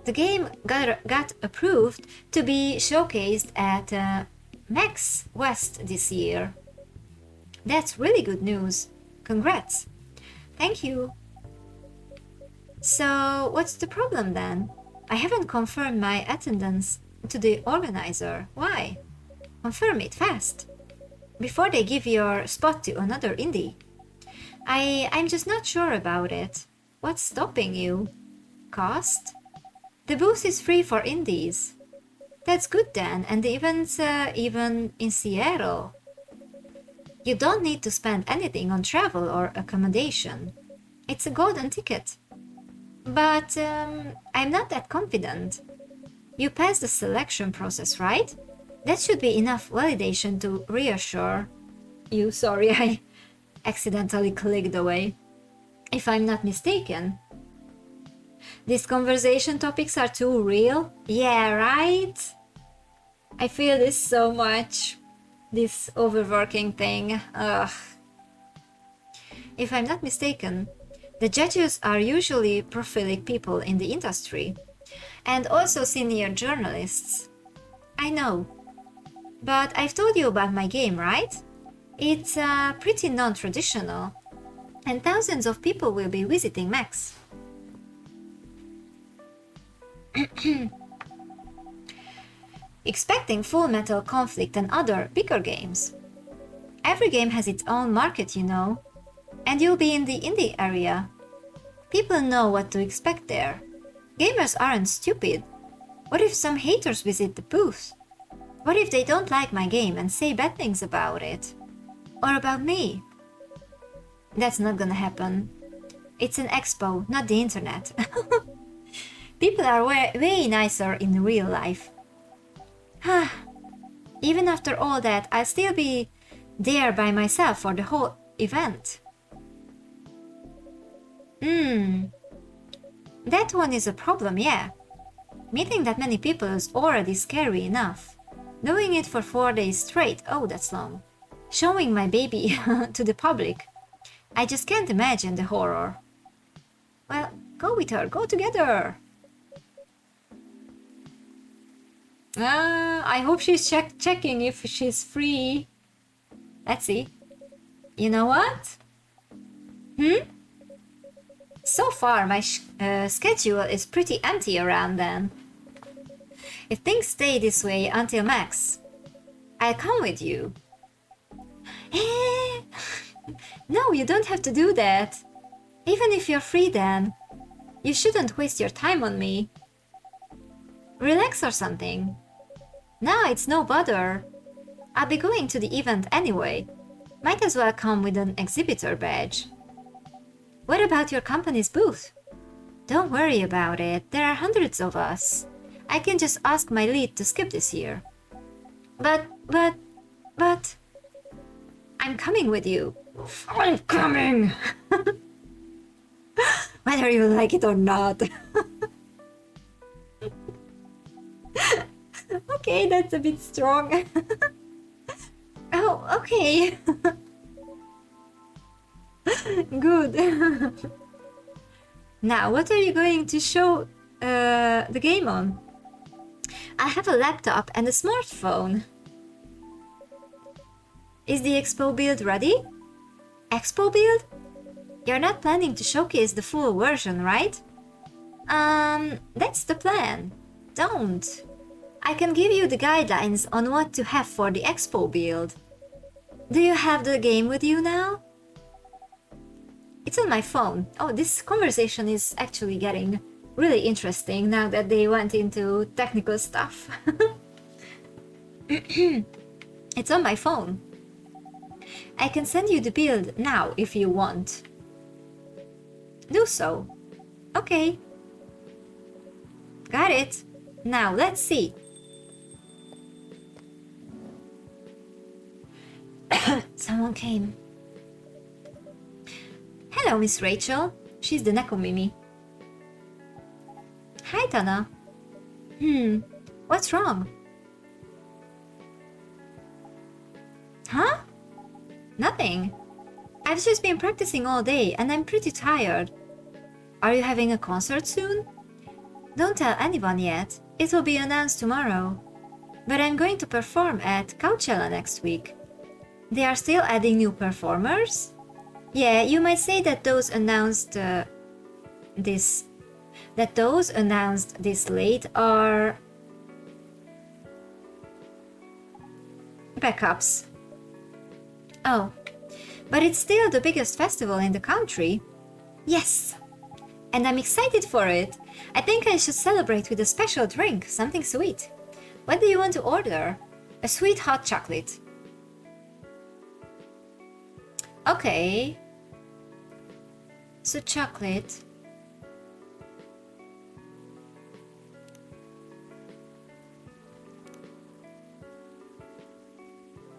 The game got approved to be showcased at Max West this year. That's really good news. Congrats. Thank you. So, what's the problem then? I haven't confirmed my attendance to the organizer. Why? Confirm it fast. Before they give your spot to another indie. I'm just not sure about it. What's stopping you? Cost? The booth is free for indies. That's good then, and the event's even in Seattle. You don't need to spend anything on travel or accommodation. It's a golden ticket. But I'm not that confident. You passed the selection process, right? That should be enough validation to reassure you. Sorry, I accidentally clicked away. If I'm not mistaken. These conversation topics are too real? Yeah, right? I feel this so much. This overworking thing. Ugh. If I'm not mistaken, the judges are usually prolific people in the industry, and also senior journalists. I know. But I've told you about my game, right? It's pretty non-traditional, and thousands of people will be visiting Max. Expecting Full Metal Conflict and other bigger games. Every game has its own market, you know. And you'll be in the indie area. People know what to expect there. Gamers aren't stupid. What if some haters visit the booth? What if they don't like my game and say bad things about it? Or about me? That's not gonna happen. It's an expo, not the internet. People are way nicer in real life. Even after all that, I'll still be there by myself for the whole event. That one is a problem, yeah. Meeting that many people is already scary enough. Doing it for 4 days straight, oh, that's long. Showing my baby to the public. I just can't imagine the horror. Well, go with her, go together. I hope she's checking if she's free. Let's see. You know what? So far, my schedule is pretty empty around then. If things stay this way until Max, I'll come with you. No, you don't have to do that. Even if you're free then, you shouldn't waste your time on me. Relax or something. Nah, it's no bother. I'll be going to the event anyway. Might as well come with an exhibitor badge. What about your company's booth? Don't worry about it, there are hundreds of us. I can just ask my lead to skip this year. But... I'm coming with you. I'm coming! Whether you like it or not. Okay, that's a bit strong. Oh, okay. Good. Now, what are you going to show the game on? I have a laptop and a smartphone. Is the expo build ready? Expo build? You're not planning to showcase the full version, right? That's the plan. Don't. I can give you the guidelines on what to have for the expo build. Do you have the game with you now? It's on my phone. Oh, this conversation is actually getting really interesting now that they went into technical stuff. It's on my phone. I can send you the build now if you want. Do so. Okay. Got it. Now let's see. Someone came. Hello, Miss Rachel. She's the Nekomimi. Hi, Tana. What's wrong? Huh? Nothing. I've just been practicing all day and I'm pretty tired. Are you having a concert soon? Don't tell anyone yet. It will be announced tomorrow. But I'm going to perform at Coachella next week. They are still adding new performers? Yeah, you might say that those announced this late are backups. Oh, but it's still the biggest festival in the country. Yes, and I'm excited for it. I think I should celebrate with a special drink, something sweet. What do you want to order? A sweet hot chocolate. Okay. So chocolate.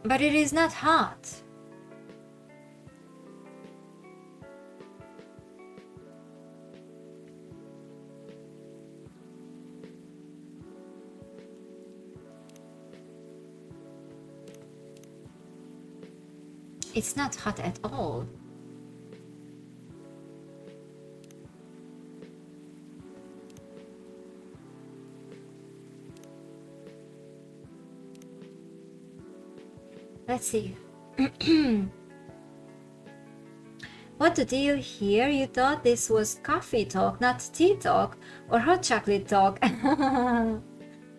But it is not hot. It's not hot at all. Let's see. What the deal here? You thought this was coffee talk, not tea talk or hot chocolate talk.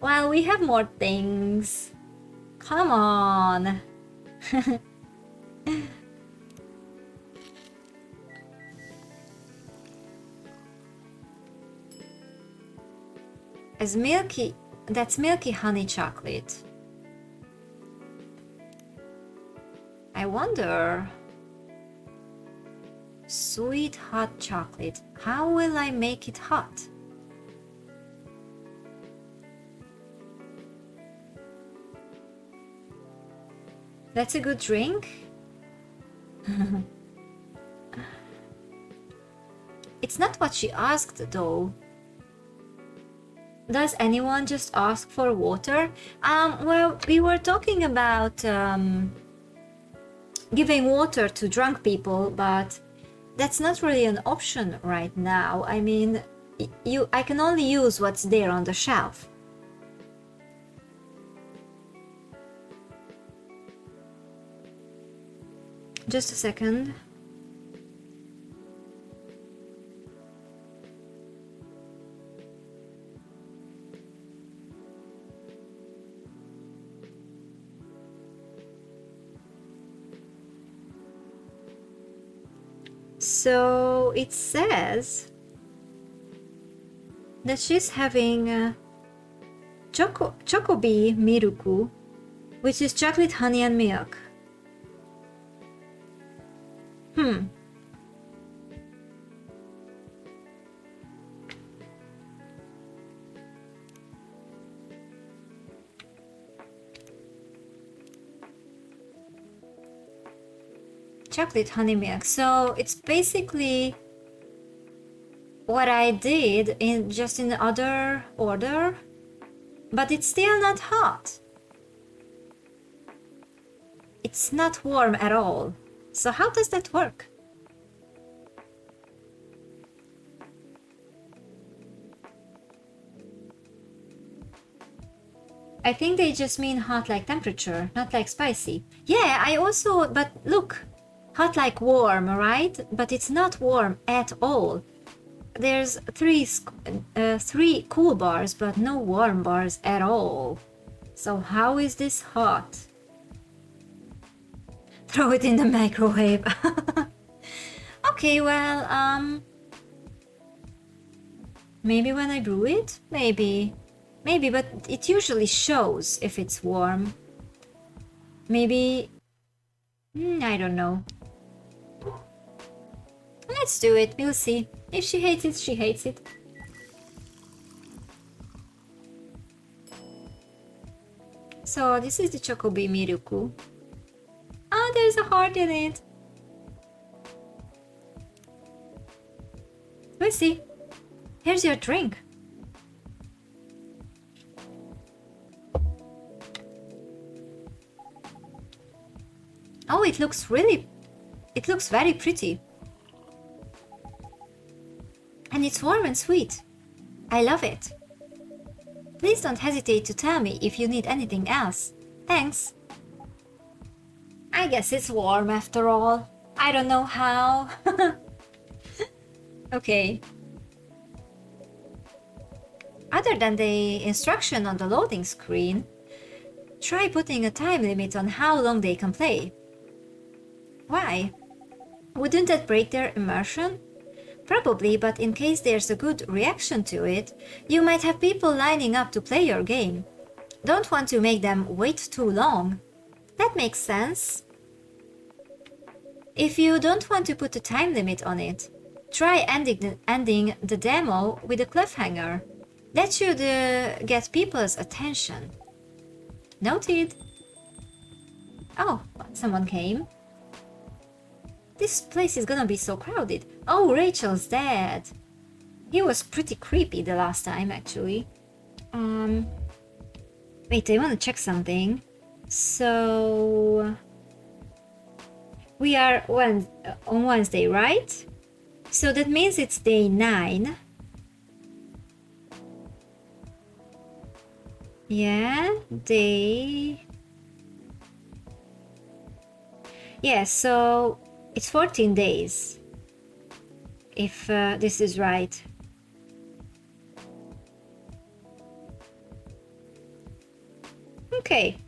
Well, we have more things. Come on. As milky, that's milky honey chocolate. I wonder. sweet hot chocolate. How will I make it hot? That's a good drink. It's not what she asked though. Does anyone just ask for water? Well, we were talking about giving water to drunk people, but that's not really an option right now. I mean, I can only use what's there on the shelf. Just a second. So it says that she's having chocobi miruku, which is chocolate, honey, and milk. Chocolate honey milk. So it's basically what I did in the other order, but it's still not hot. It's not warm at all. So how does that work? I think they just mean hot like temperature, not like spicy. Yeah, I also, but look, hot like warm, right? But it's not warm at all. There's three cool bars, but no warm bars at all. So how is this hot? Throw it in the microwave. Okay, well, maybe when I brew it? Maybe, but it usually shows if it's warm. Maybe, I don't know. Let's do it, we'll see. If she hates it, she hates it. So this is the chocobi miruku. Ah, there's a heart in it. We'll see. Here's your drink. Oh, it looks very pretty. And it's warm and sweet. I love it. Please don't hesitate to tell me if you need anything else. Thanks. I guess it's warm after all. I don't know how. Okay. Other than the instruction on the loading screen, try putting a time limit on how long they can play. Why? Wouldn't that break their immersion? Probably, but in case there's a good reaction to it, you might have people lining up to play your game. Don't want to make them wait too long. That makes sense. If you don't want to put a time limit on it, try ending the demo with a cliffhanger. That should get people's attention. Noted. Oh, someone came. This place is gonna be so crowded. Oh, Rachel's dad. He was pretty creepy the last time, actually. Wait, I want to check something. So we are on Wednesday, right? So that means it's day 9. Yeah, so it's 14 days, if this is right. Okay.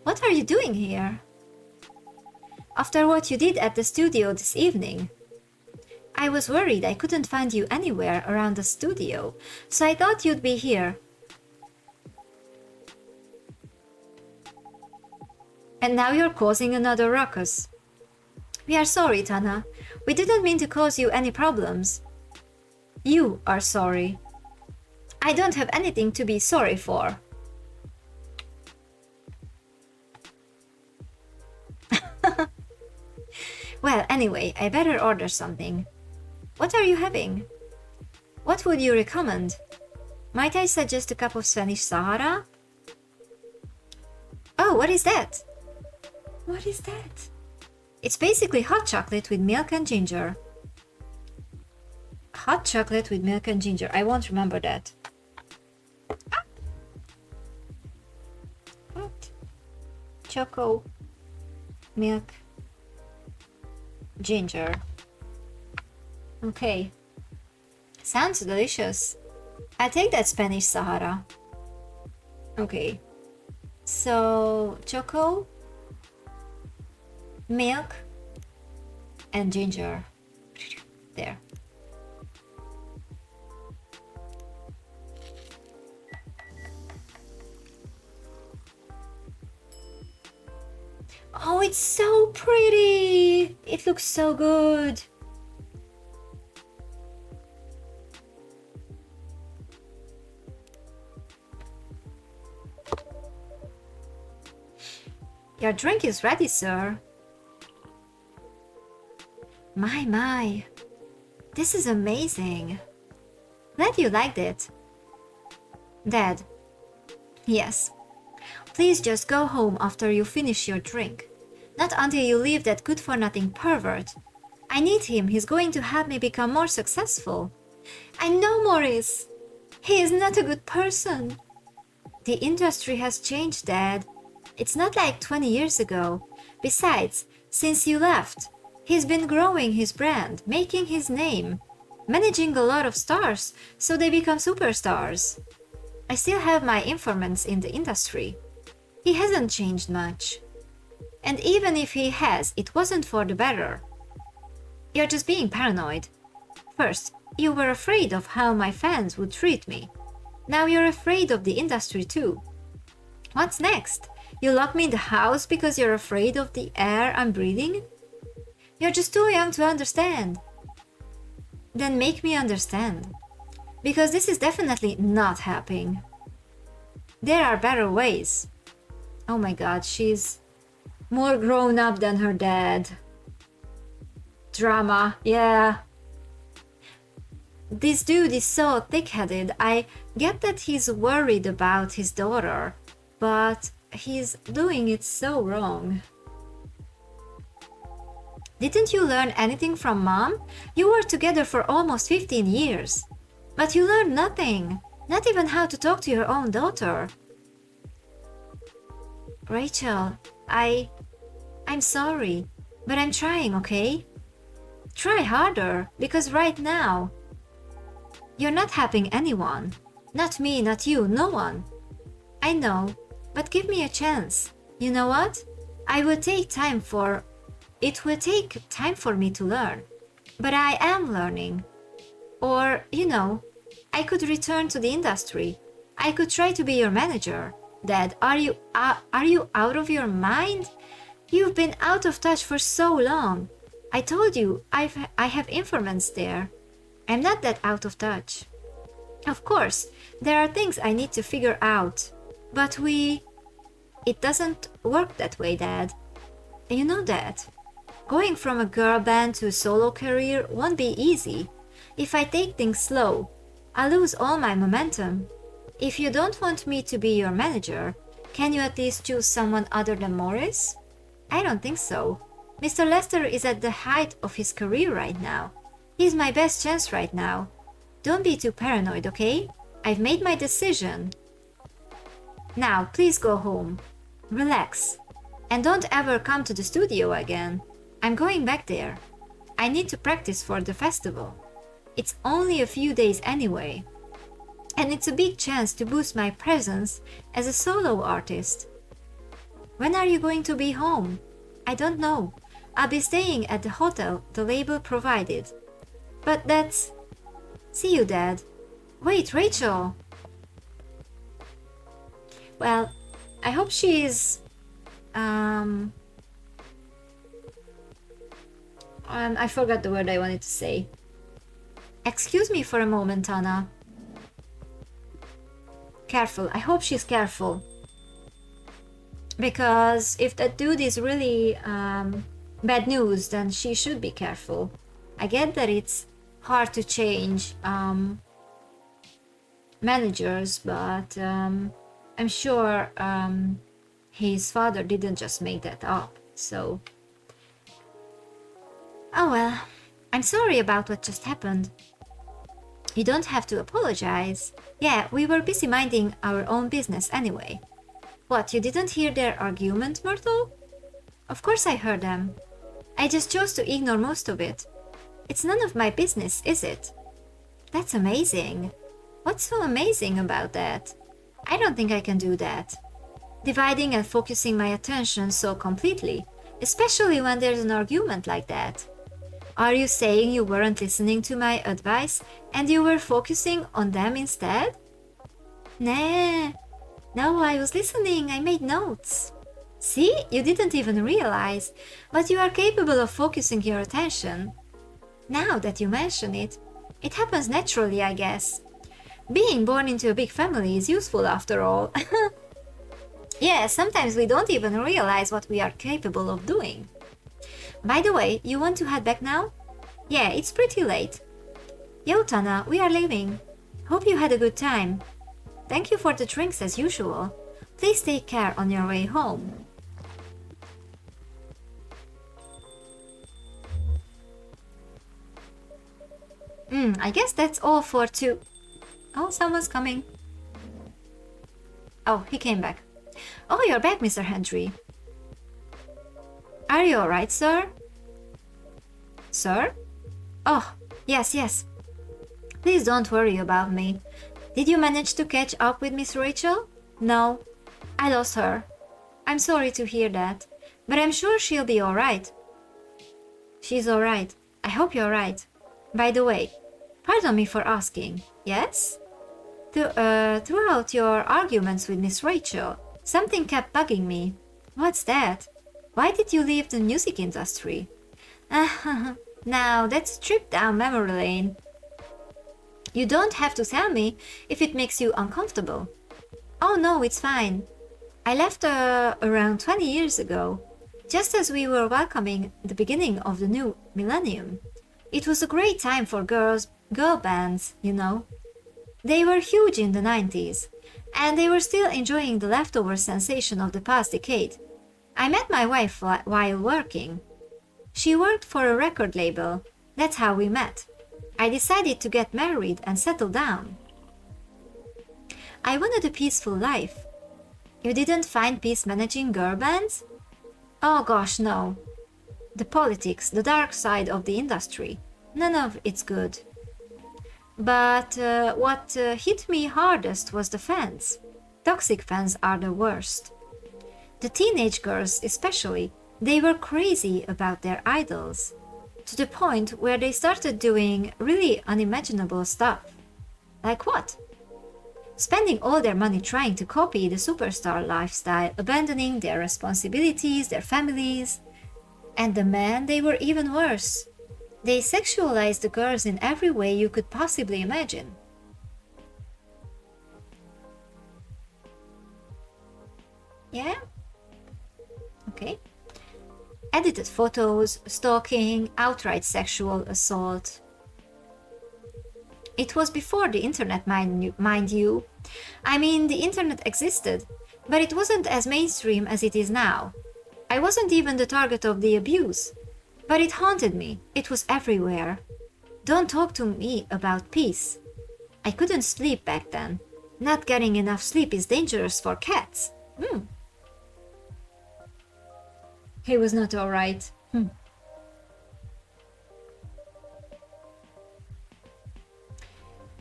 What are you doing here? After what you did at the studio this evening. I was worried I couldn't find you anywhere around the studio, so I thought you'd be here. And now you're causing another ruckus. We are sorry, Tana. We didn't mean to cause you any problems. You are sorry. I don't have anything to be sorry for. Well, anyway, I better order something. What are you having? What would you recommend? Might I suggest a cup of Spanish Sahara? Oh, what is that? What is that? It's basically hot chocolate with milk and ginger. Hot chocolate with milk and ginger. I won't remember that. What? Choco, milk, ginger. Okay. Sounds delicious. I take that Spanish Sahara. Okay. So, choco, milk, and ginger. There. Oh, it's so pretty! It looks so good. Your drink is ready, sir. My. This is amazing. Glad you liked it. Dad. Yes. Please just go home after you finish your drink. Not until you leave that good-for-nothing pervert. I need him. He's going to help me become more successful. I know, Maurice. He is not a good person. The industry has changed, Dad. It's not like 20 years ago. Besides, since you left, he's been growing his brand, making his name, managing a lot of stars so they become superstars. I still have my informants in the industry. He hasn't changed much. And even if he has, it wasn't for the better. You're just being paranoid. First, you were afraid of how my fans would treat me. Now you're afraid of the industry too. What's next? You lock me in the house because you're afraid of the air I'm breathing? You're just too young to understand. Then make me understand. Because this is definitely not happening. There are better ways. Oh my god, she's more grown up than her dad. Drama, yeah. This dude is so thick-headed. I get that he's worried about his daughter, but he's doing it so wrong. Didn't you learn anything from Mom? You were together for almost 15 years. But you learned nothing. Not even how to talk to your own daughter. Rachel, I'm sorry, but I'm trying, okay? Try harder, because right now, you're not helping anyone. Not me, not you, no one. I know, but give me a chance. You know what? It will take time for me to learn. But I am learning. Or, I could return to the industry. I could try to be your manager. Dad, are you out of your mind? You've been out of touch for so long. I told you, I have informants there. I'm not that out of touch. Of course, there are things I need to figure out. But it doesn't work that way, Dad. You know that. Going from a girl band to a solo career won't be easy. If I take things slow, I'll lose all my momentum. If you don't want me to be your manager, can you at least choose someone other than Morris? I don't think so. Mr. Lester is at the height of his career right now. He's my best chance right now. Don't be too paranoid, okay? I've made my decision. Now, please go home. Relax. And don't ever come to the studio again. I'm going back there. I need to practice for the festival. It's only a few days anyway. And it's a big chance to boost my presence as a solo artist. When are you going to be home? I don't know. I'll be staying at the hotel the label provided. But that's... See you, Dad. Wait, Rachel! Well, I hope she's I forgot the word I wanted to say. Excuse me for a moment, Anna. Careful. I hope she's careful. Because if that dude is really bad news, then she should be careful. I get that it's hard to change managers, but I'm sure his father didn't just make that up, so... Oh well, I'm sorry about what just happened. You don't have to apologize. Yeah, we were busy minding our own business anyway. What, you didn't hear their argument, Myrtle? Of course I heard them. I just chose to ignore most of it. It's none of my business, is it? That's amazing. What's so amazing about that? I don't think I can do that. Dividing and focusing my attention so completely, especially when there's an argument like that. Are you saying you weren't listening to my advice and you were focusing on them instead? Nah. No, I was listening, I made notes. See, you didn't even realize, but you are capable of focusing your attention. Now that you mention it, it happens naturally, I guess. Being born into a big family is useful after all. Yeah, sometimes we don't even realize what we are capable of doing. By the way, you want to head back now? Yeah, it's pretty late. Yo, Tana, we are leaving. Hope you had a good time. Thank you for the drinks as usual. Please take care on your way home. I guess that's all for two. Oh, someone's coming. Oh, he came back. Oh, you're back, Mr. Hendry. Are you alright, sir? Sir? Oh, yes. Please don't worry about me. Did you manage to catch up with Miss Rachel? No. I lost her. I'm sorry to hear that, but I'm sure she'll be alright. She's alright. I hope you're right. By the way, pardon me for asking. Yes? Throughout your arguments with Miss Rachel, something kept bugging me. What's that? Why did you leave the music industry? Now that's a trip down memory lane. You don't have to tell me if it makes you uncomfortable. Oh no, it's fine. I left around 20 years ago, just as we were welcoming the beginning of the new millennium. It was a great time for girl bands, you know. They were huge in the 90s, and they were still enjoying the leftover sensation of the past decade. I met my wife while working. She worked for a record label. That's how we met. I decided to get married and settle down. I wanted a peaceful life. You didn't find peace managing girl bands? Oh gosh, no. The politics, the dark side of the industry, none of it's good. But what hit me hardest was the fans. Toxic fans are the worst. The teenage girls especially, they were crazy about their idols, to the point where they started doing really unimaginable stuff. Like what? Spending all their money trying to copy the superstar lifestyle, abandoning their responsibilities, their families. And the men, they were even worse. They sexualized the girls in every way you could possibly imagine. Yeah? Okay. Edited photos, stalking, outright sexual assault. It was before the internet, mind you. I mean, the internet existed, but it wasn't as mainstream as it is now. I wasn't even the target of the abuse, but it haunted me. It was everywhere. Don't talk to me about peace. I couldn't sleep back then. Not getting enough sleep is dangerous for cats. He was not alright.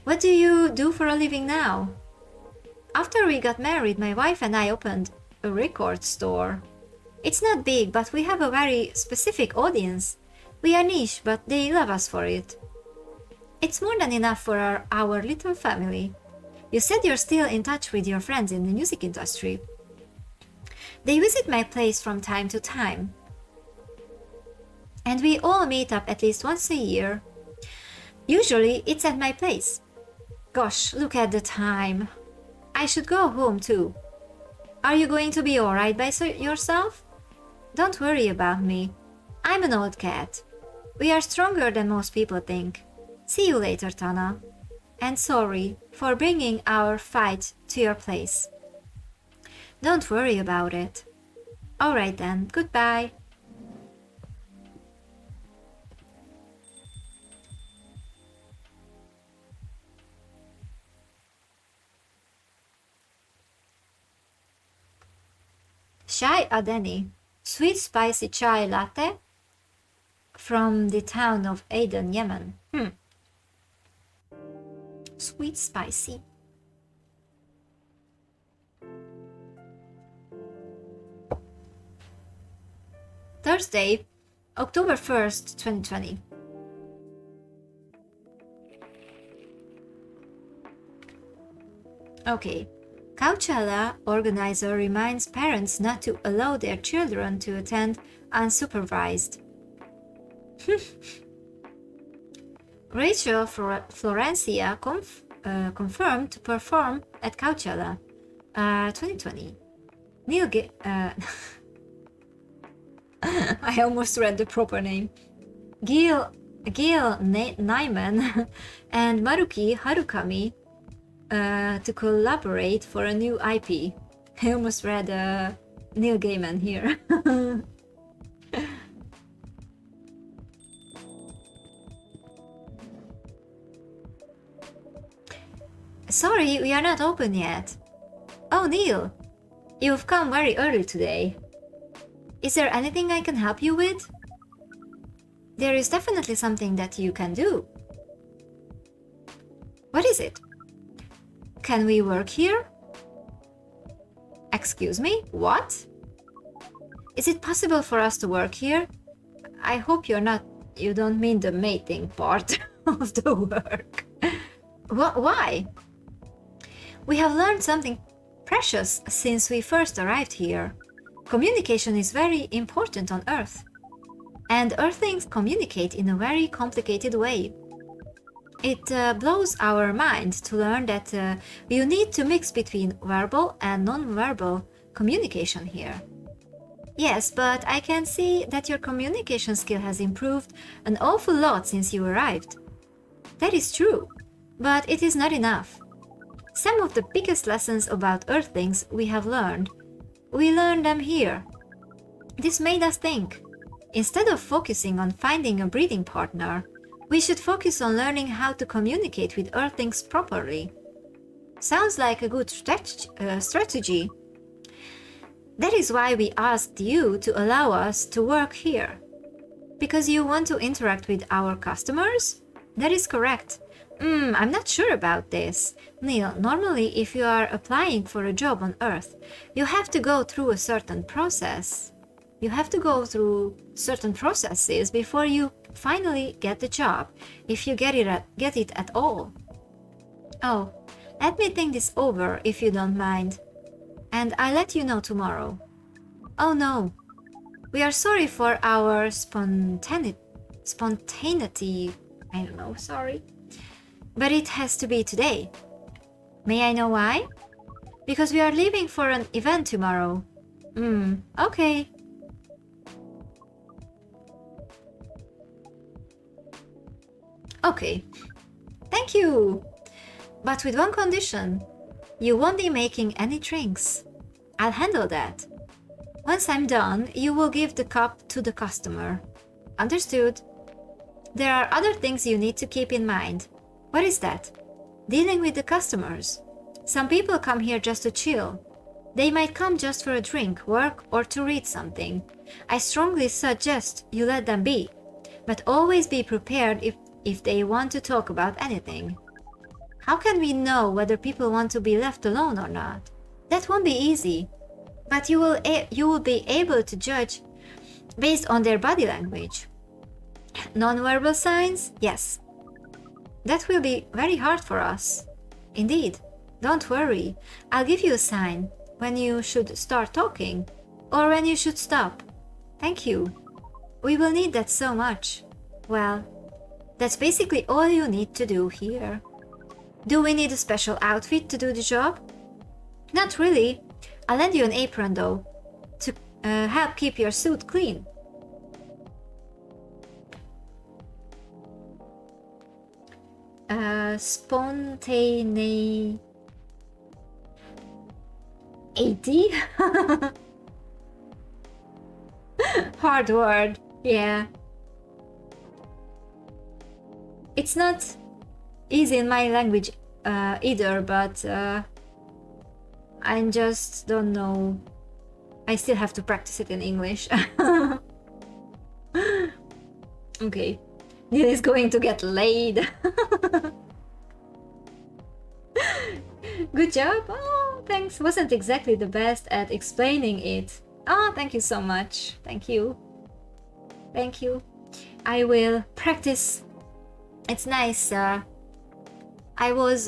What do you do for a living now? After we got married, my wife and I opened a record store. It's not big, but we have a very specific audience. We are niche, but they love us for it. It's more than enough for our little family. You said you're still in touch with your friends in the music industry. They visit my place from time to time. And we all meet up at least once a year. Usually it's at my place. Gosh, look at the time. I should go home too. Are you going to be alright by yourself? Don't worry about me. I'm an old cat. We are stronger than most people think. See you later, Tana. And sorry for bringing our fight to your place. Don't worry about it. Alright then, goodbye. Chai Adeni, sweet spicy chai latte from the town of Aden, Yemen. Sweet spicy. Thursday, October 1st, 2020. Okay. Coachella organizer reminds parents not to allow their children to attend unsupervised. Rachel Florencia confirmed to perform at Coachella 2020. I almost read the proper name. Gil Nyman and Maruki Harukami to collaborate for a new IP. I almost read Neil Gaiman here. Sorry, we are not open yet. Oh, Neil, you've come very early today. Is there anything I can help you with? There is definitely something that you can do. What is it? Can we work here? Excuse me, what? Is it possible for us to work here? I hope you don't mean the mating part of the work. Why? We have learned something precious since we first arrived here. Communication is very important on Earth. And Earthlings communicate in a very complicated way. It blows our mind to learn that you need to mix between verbal and non-verbal communication here. Yes, but I can see that your communication skill has improved an awful lot since you arrived. That is true, but it is not enough. Some of the biggest lessons about Earthlings we learned them here. This made us think. Instead of focusing on finding a breeding partner, we should focus on learning how to communicate with Earthlings properly. Sounds like a good strategy. That is why we asked you to allow us to work here. Because you want to interact with our customers? That is correct. I'm not sure about this. Neil, normally if you are applying for a job on Earth, you have to go through a certain process. You have to go through certain processes before you finally get the job, if you get it at all. Oh, let me think this over if you don't mind. And I'll let you know tomorrow. Oh no. We are sorry for our spontaneity. I don't know, sorry. But it has to be today. May I know why? Because we are leaving for an event tomorrow. Okay. Okay. Thank you. But with one condition. You won't be making any drinks. I'll handle that. Once I'm done, you will give the cup to the customer. Understood? There are other things you need to keep in mind. What is that? Dealing with the customers. Some people come here just to chill. They might come just for a drink, work, or to read something. I strongly suggest you let them be. But always be prepared if they want to talk about anything. How can we know whether people want to be left alone or not? That won't be easy. But you will be able to judge based on their body language. Non-verbal signs? Yes. That will be very hard for us. Indeed. Don't worry. I'll give you a sign when you should start talking. Or when you should stop. Thank you. We will need that so much. Well, that's basically all you need to do here. Do we need a special outfit to do the job? Not really. I'll lend you an apron though, to help keep your suit clean. Spontaneity? Hard word, yeah. It's not easy in my language either, but I just don't know. I still have to practice it in English. Okay. Neil is going to get laid. Good job. Oh, thanks. Wasn't exactly the best at explaining it. Oh, thank you so much. Thank you. Thank you. I will practice. It's nice. It was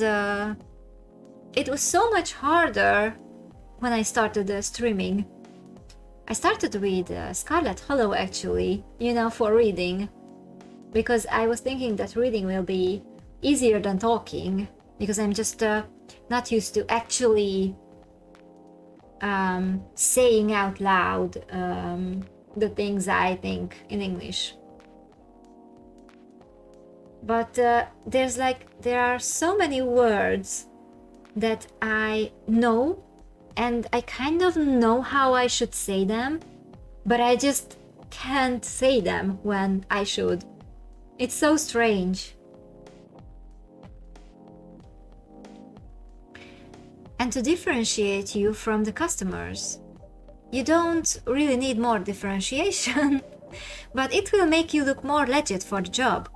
so much harder when I started streaming. I started with Scarlet Hollow actually, for reading. Because I was thinking that reading will be easier than talking, because I'm just not used to actually saying out loud the things I think in English. But there are so many words that I know, and I kind of know how I should say them, but I just can't say them when I should. It's so strange. And to differentiate you from the customers, you don't really need more differentiation, but it will make you look more legit for the job.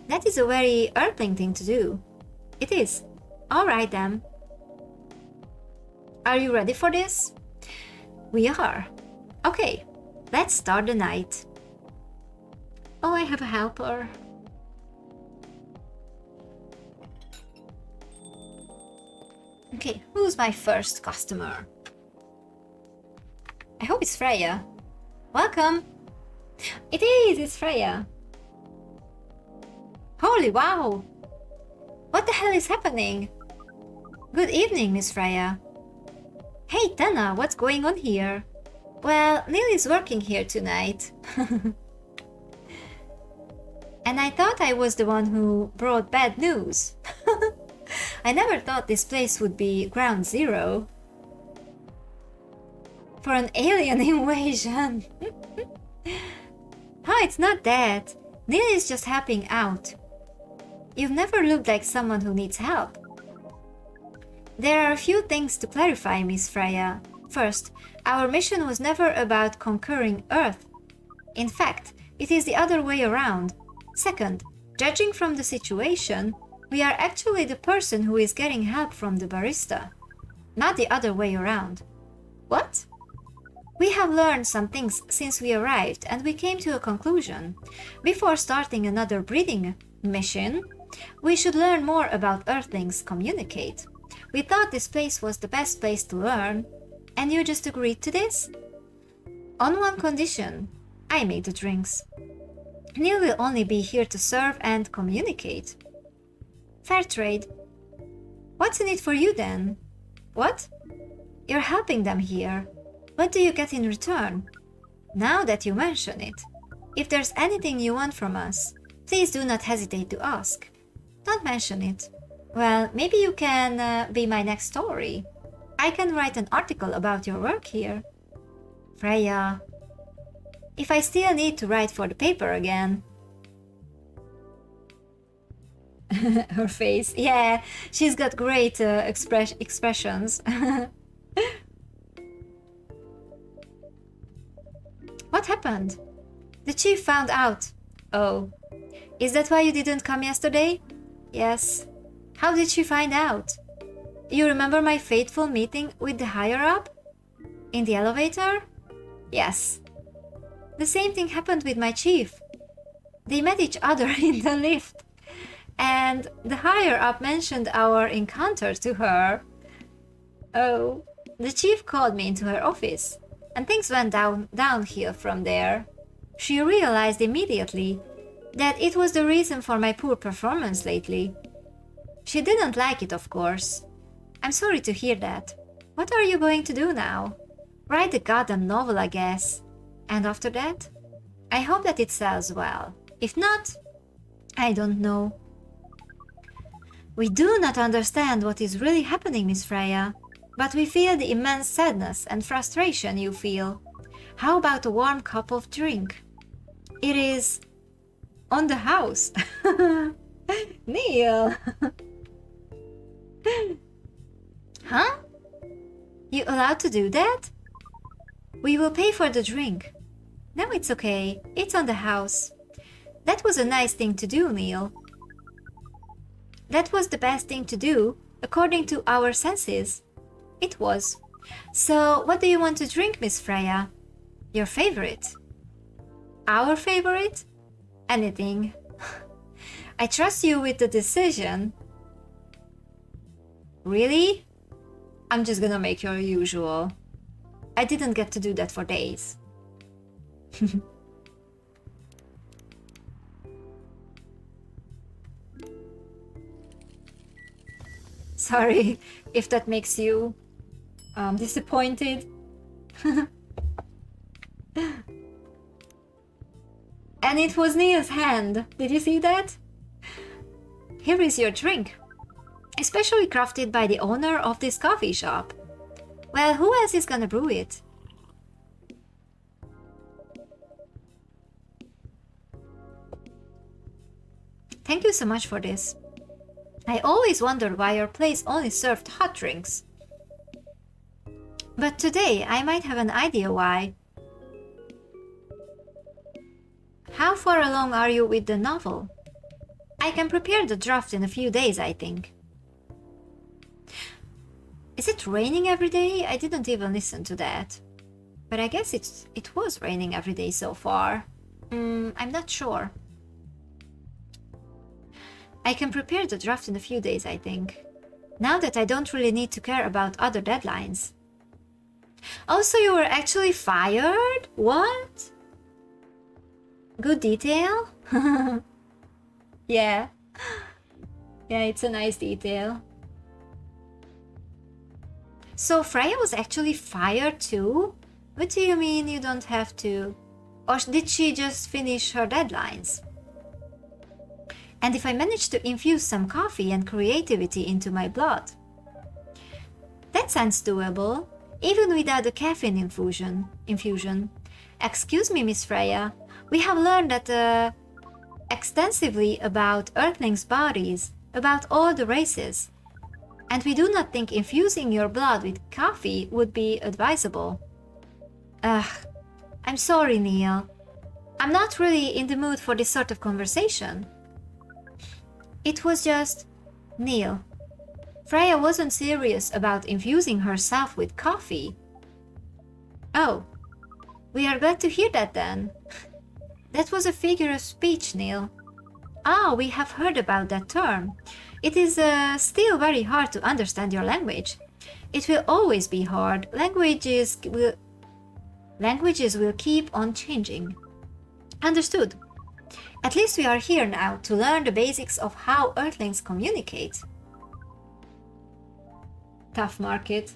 That is a very Earthling thing to do. It is. Alright then. Are you ready for this? We are. Okay, let's start the night. Oh, I have a helper. Okay, who's my first customer? I hope it's Freya. Welcome! It's Freya. Holy wow! What the hell is happening? Good evening, Miss Freya. Hey, Tana, what's going on here? Well, Neil is working here tonight. And I thought I was the one who brought bad news. I never thought this place would be ground zero for an alien invasion. Oh, it's not that. Neil is just helping out. You've never looked like someone who needs help. There are a few things to clarify, Miss Freya. First, our mission was never about conquering Earth. In fact, it is the other way around. Second, judging from the situation, we are actually the person who is getting help from the barista, not the other way around. What? We have learned some things since we arrived, and we came to a conclusion. Before starting another breeding mission, we should learn more about Earthlings communicate. We thought this place was the best place to learn, and you just agreed to this? On one condition, I make the drinks. Neil will only be here to serve and communicate. Fair trade. What's in it for you then? What? You're helping them here. What do you get in return? Now that you mention it, if there's anything you want from us, please do not hesitate to ask. Don't mention it. Well, maybe you can be my next story. I can write an article about your work here. Freya. If I still need to write for the paper again. Her face. Yeah, she's got great expressions. What happened? The chief found out. Oh. Is that why you didn't come yesterday? Yes. How did she find out? You remember my fateful meeting with the higher-up? In the elevator? Yes. The same thing happened with my chief. They met each other in the lift. And the higher-up mentioned our encounter to her. Oh, the chief called me into her office. and things went downhill from there. She realized immediately that it was the reason for my poor performance lately. She didn't like it, of course. I'm sorry to hear that. What are you going to do now? Write the goddamn novel, I guess. And after that? I hope that it sells well. If not, I don't know. We do not understand what is really happening, Miss Freya, but we feel the immense sadness and frustration you feel. How about a warm cup of drink? It is on the house. Neil. Huh? You allowed to do that? We will pay for the drink. No, it's okay. It's on the house. That was a nice thing to do, Neil. That was the best thing to do, according to our senses. It was. So, what do you want to drink, Miss Freya? Your favorite? Our favorite? Anything. I trust you with the decision. Really? I'm just gonna make your usual. I didn't get to do that for days. Sorry if that makes you disappointed. And it was Neil's hand. Did you see that? Here is your drink. Especially crafted by the owner of this coffee shop. Well, who else is gonna brew it? Thank you so much for this. I always wondered why your place only served hot drinks. But today I might have an idea why. How far along are you with the novel? I can prepare the draft in a few days, I think. Is it raining every day? I didn't even listen to that. But I guess it was raining every day so far. I'm not sure. I can prepare the draft in a few days, I think. Now that I don't really need to care about other deadlines. Also, you were actually fired? What? Good detail? Yeah. Yeah, it's a nice detail. So Freya was actually fired too? What do you mean you don't have to? Or did she just finish her deadlines? And if I manage to infuse some coffee and creativity into my blood? That sounds doable, even without the caffeine infusion. Excuse me, Miss Freya, we have learned that extensively about Earthlings' bodies, about all the races. And we do not think infusing your blood with coffee would be advisable. Ugh, I'm sorry, Neil. I'm not really in the mood for this sort of conversation. It was just... Neil, Freya wasn't serious about infusing herself with coffee. Oh, we are glad to hear that then. That was a figure of speech, Neil. Ah, we have heard about that term. It is still very hard to understand your language. It will always be hard. Languages will keep on changing. Understood. At least we are here now to learn the basics of how Earthlings communicate. Tough market.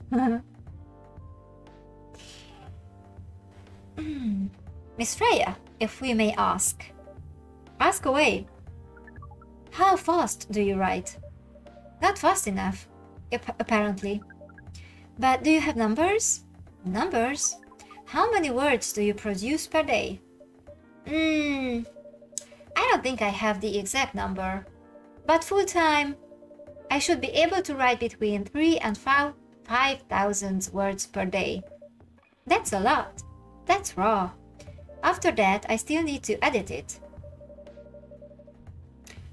Miss Freya, if we may ask. Ask away. How fast do you write? Not fast enough, apparently. But do you have numbers? Numbers? How many words do you produce per day? I don't think I have the exact number. But full-time, I should be able to write between 3,000 and 5,000 words per day. That's a lot. That's raw. After that, I still need to edit it.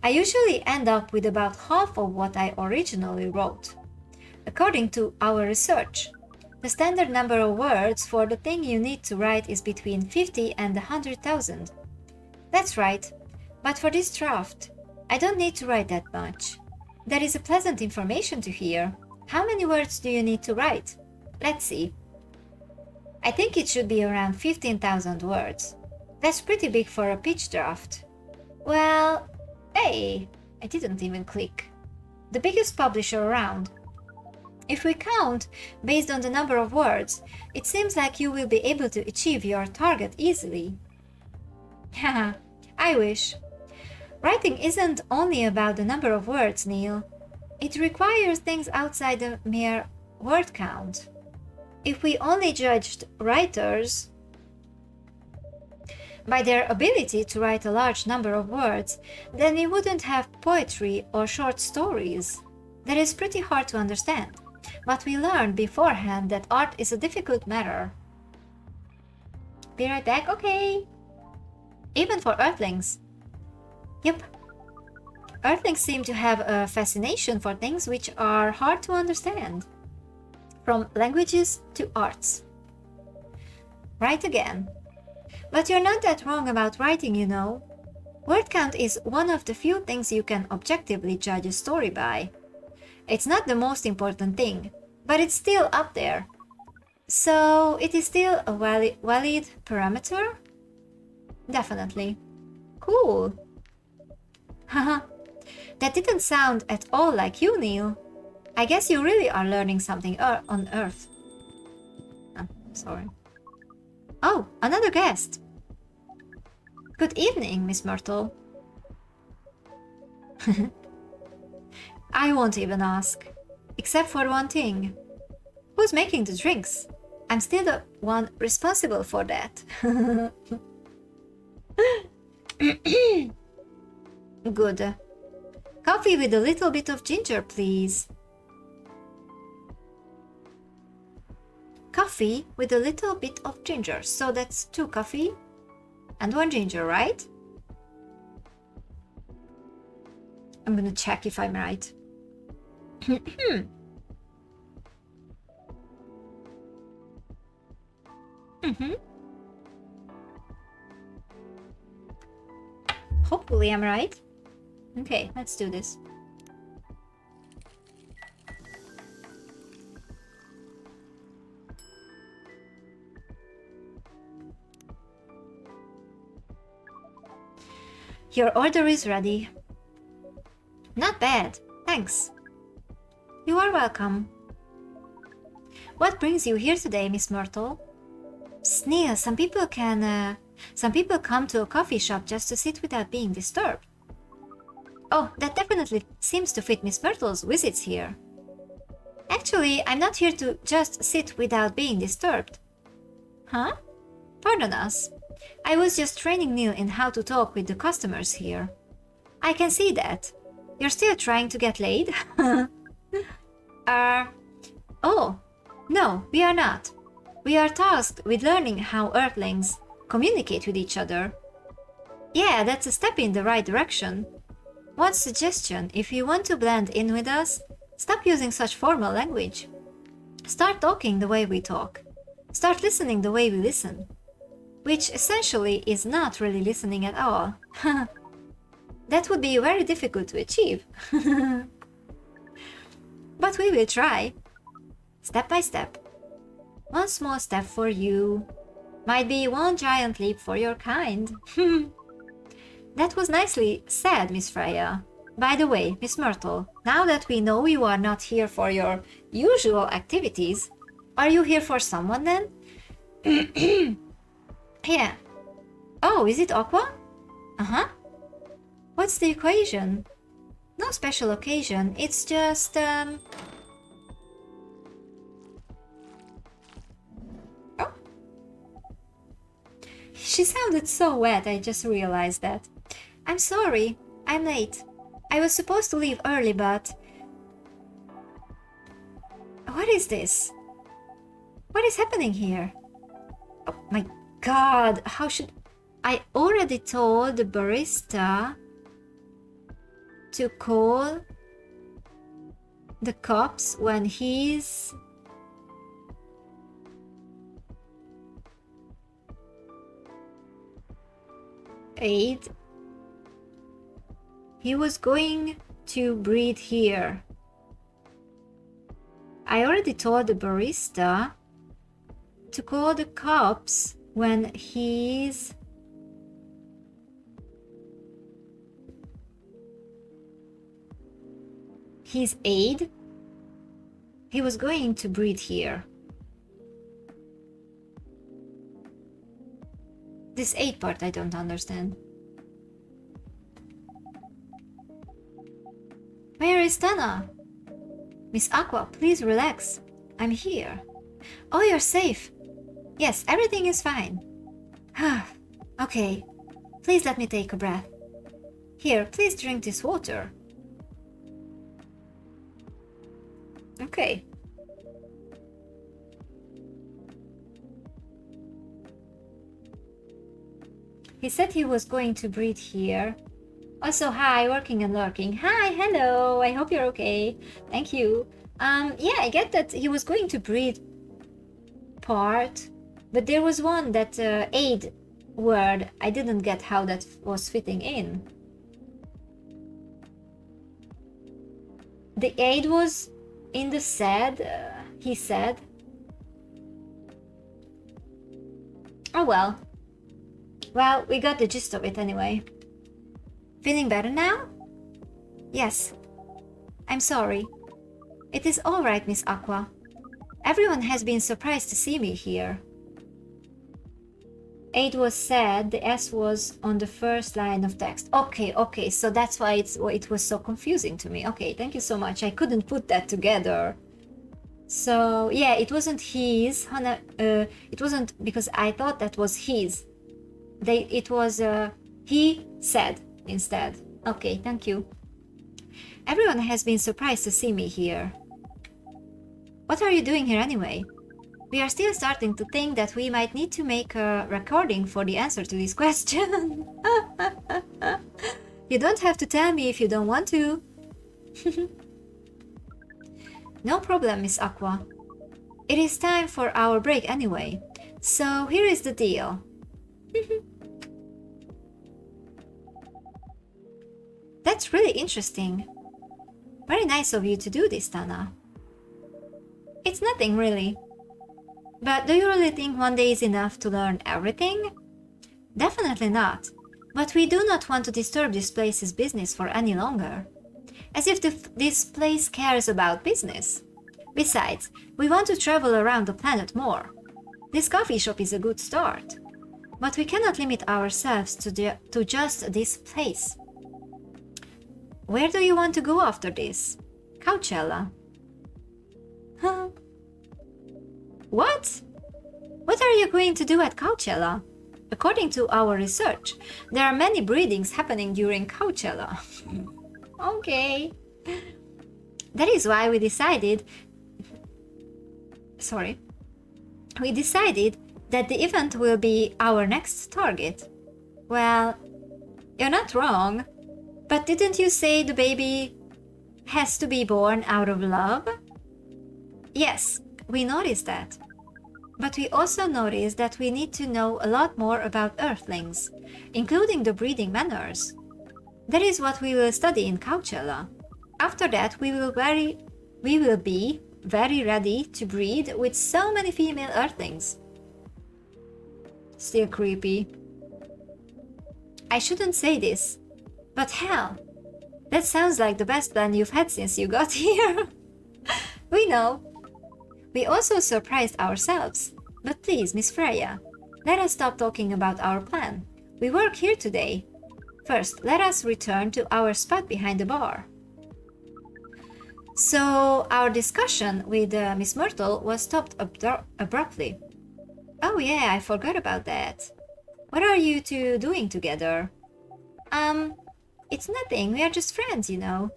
I usually end up with about half of what I originally wrote. According to our research, the standard number of words for the thing you need to write is between 50 and 100,000. That's right, but for this draft, I don't need to write that much. There is a pleasant information to hear. How many words do you need to write? Let's see. I think it should be around 15,000 words. That's pretty big for a pitch draft. Well, hey, I didn't even click. The biggest publisher around. If we count based on the number of words, it seems like you will be able to achieve your target easily. Haha, I wish. Writing isn't only about the number of words, Neil. It requires things outside the mere word count. If we only judged writers by their ability to write a large number of words, then we wouldn't have poetry or short stories. That is pretty hard to understand, but we learned beforehand that art is a difficult matter. Be right back, okay? Even for Earthlings. Yep. Earthlings seem to have a fascination for things which are hard to understand. From languages to arts. Right again. But you're not that wrong about writing, you know. Word count is one of the few things you can objectively judge a story by. It's not the most important thing, but it's still up there. So it is still a valid parameter? Definitely. Cool. Haha. That didn't sound at all like you, Neil. I guess you really are learning something on Earth. Oh, sorry. Oh, another guest. Good evening, Miss Myrtle. I won't even ask. Except for one thing. Who's making the drinks? I'm still the one responsible for that. Good. Coffee with a little bit of ginger, please. Coffee with a little bit of ginger. So that's 2 coffee and 1 ginger, right? I'm gonna check if I'm right. Hopefully I'm right. Okay, let's do this. Your order is ready. Not bad, thanks. You are welcome. What brings you here today, Miss Myrtle? Neil, some people come to a coffee shop just to sit without being disturbed. Oh, that definitely seems to fit Miss Myrtle's visits here. Actually, I'm not here to just sit without being disturbed. Huh? Pardon us. I was just training Neil in how to talk with the customers here. I can see that. You're still trying to get laid? Oh, no, we are not. We are tasked with learning how Earthlings communicate with each other. Yeah, that's a step in the right direction. One suggestion, if you want to blend in with us, stop using such formal language. Start talking the way we talk. Start listening the way we listen. Which essentially is not really listening at all. That would be very difficult to achieve. But we will try. Step by step. One small step for you might be one giant leap for your kind. That was nicely said, Miss Freya. By the way, Miss Myrtle, now that we know you are not here for your usual activities, are you here for someone then? Yeah. Oh, is it Aqua? Uh-huh. What's the occasion? No special occasion, it's just, Oh. She sounded so wet, I just realized that. I'm sorry, I'm late. I was supposed to leave early, but... What is this? What is happening here? Oh my god, how should... I already told the barista to call the cops when he's... He was going to breathe here. I already told the barista to call the cops when he's his aide? He was going to breed here. This aide part I don't understand. Where is Tana? Miss Aqua, please relax. I'm here. Oh, you're safe. Yes, everything is fine. Okay, please let me take a breath. Here, please drink this water. Okay. He said he was going to breed here. Also, hi, working and lurking. Hi, hello, I hope you're okay. Thank you. Yeah, I get that he was going to breed part, but there was one that aid word. I didn't get how that was fitting in. The aid was in the said, he said. Oh well. Well, we got the gist of it anyway. Feeling better now? Yes. I'm sorry. It is all right, Miss Aqua. Everyone has been surprised to see me here. Aid was said, the S was on the first line of text. Okay, so that's why it was so confusing to me. Okay, thank you so much. I couldn't put that together. So, yeah, it wasn't his. It wasn't because I thought that was his. It was he said instead. Okay, thank you. Everyone has been surprised to see me here. What are you doing here anyway? We are still starting to think that we might need to make a recording for the answer to this question. You don't have to tell me if you don't want to. No problem, Miss Aqua. It is time for our break anyway. So here is the deal. That's really interesting. Very nice of you to do this, Tana. It's nothing really. But do you really think one day is enough to learn everything? Definitely not. But we do not want to disturb this place's business for any longer. As if this place cares about business. Besides, we want to travel around the planet more. This coffee shop is a good start. But we cannot limit ourselves to just this place. Where do you want to go after this? Coachella. Huh? What? What are you going to do at Coachella? According to our research, there are many breedings happening during Coachella. Okay. That is why we decided that the event will be our next target. Well, you're not wrong. But didn't you say the baby has to be born out of love? Yes, we noticed that. But we also noticed that we need to know a lot more about Earthlings, including the breeding manners. That is what we will study in Coachella. After that, we will be very ready to breed with so many female Earthlings. Still creepy. I shouldn't say this, but hell, that sounds like the best plan you've had since you got here. We know. We also surprised ourselves. But please, Miss Freya, let us stop talking about our plan. We work here today. First, let us return to our spot behind the bar. So, our discussion with Miss Myrtle was stopped abruptly. Oh yeah, I forgot about that. What are you two doing together? It's nothing, we are just friends, you know.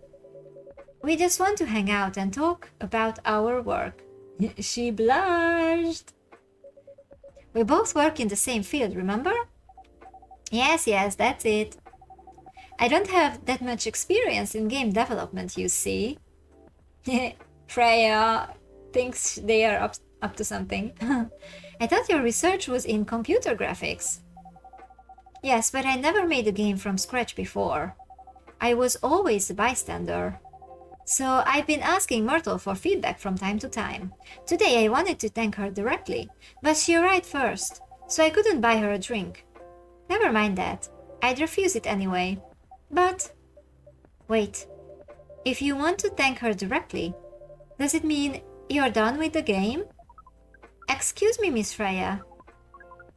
We just want to hang out and talk about our work. She blushed. We both work in the same field, remember? Yes, that's it. I don't have that much experience in game development, you see. Freya thinks they are up to something. I thought your research was in computer graphics. Yes, but I never made a game from scratch before. I was always a bystander. So I've been asking Myrtle for feedback from time to time. Today I wanted to thank her directly, but she arrived first, so I couldn't buy her a drink. Never mind that. I'd refuse it anyway. But wait, if you want to thank her directly, does it mean you're done with the game? Excuse me, Miss Freya.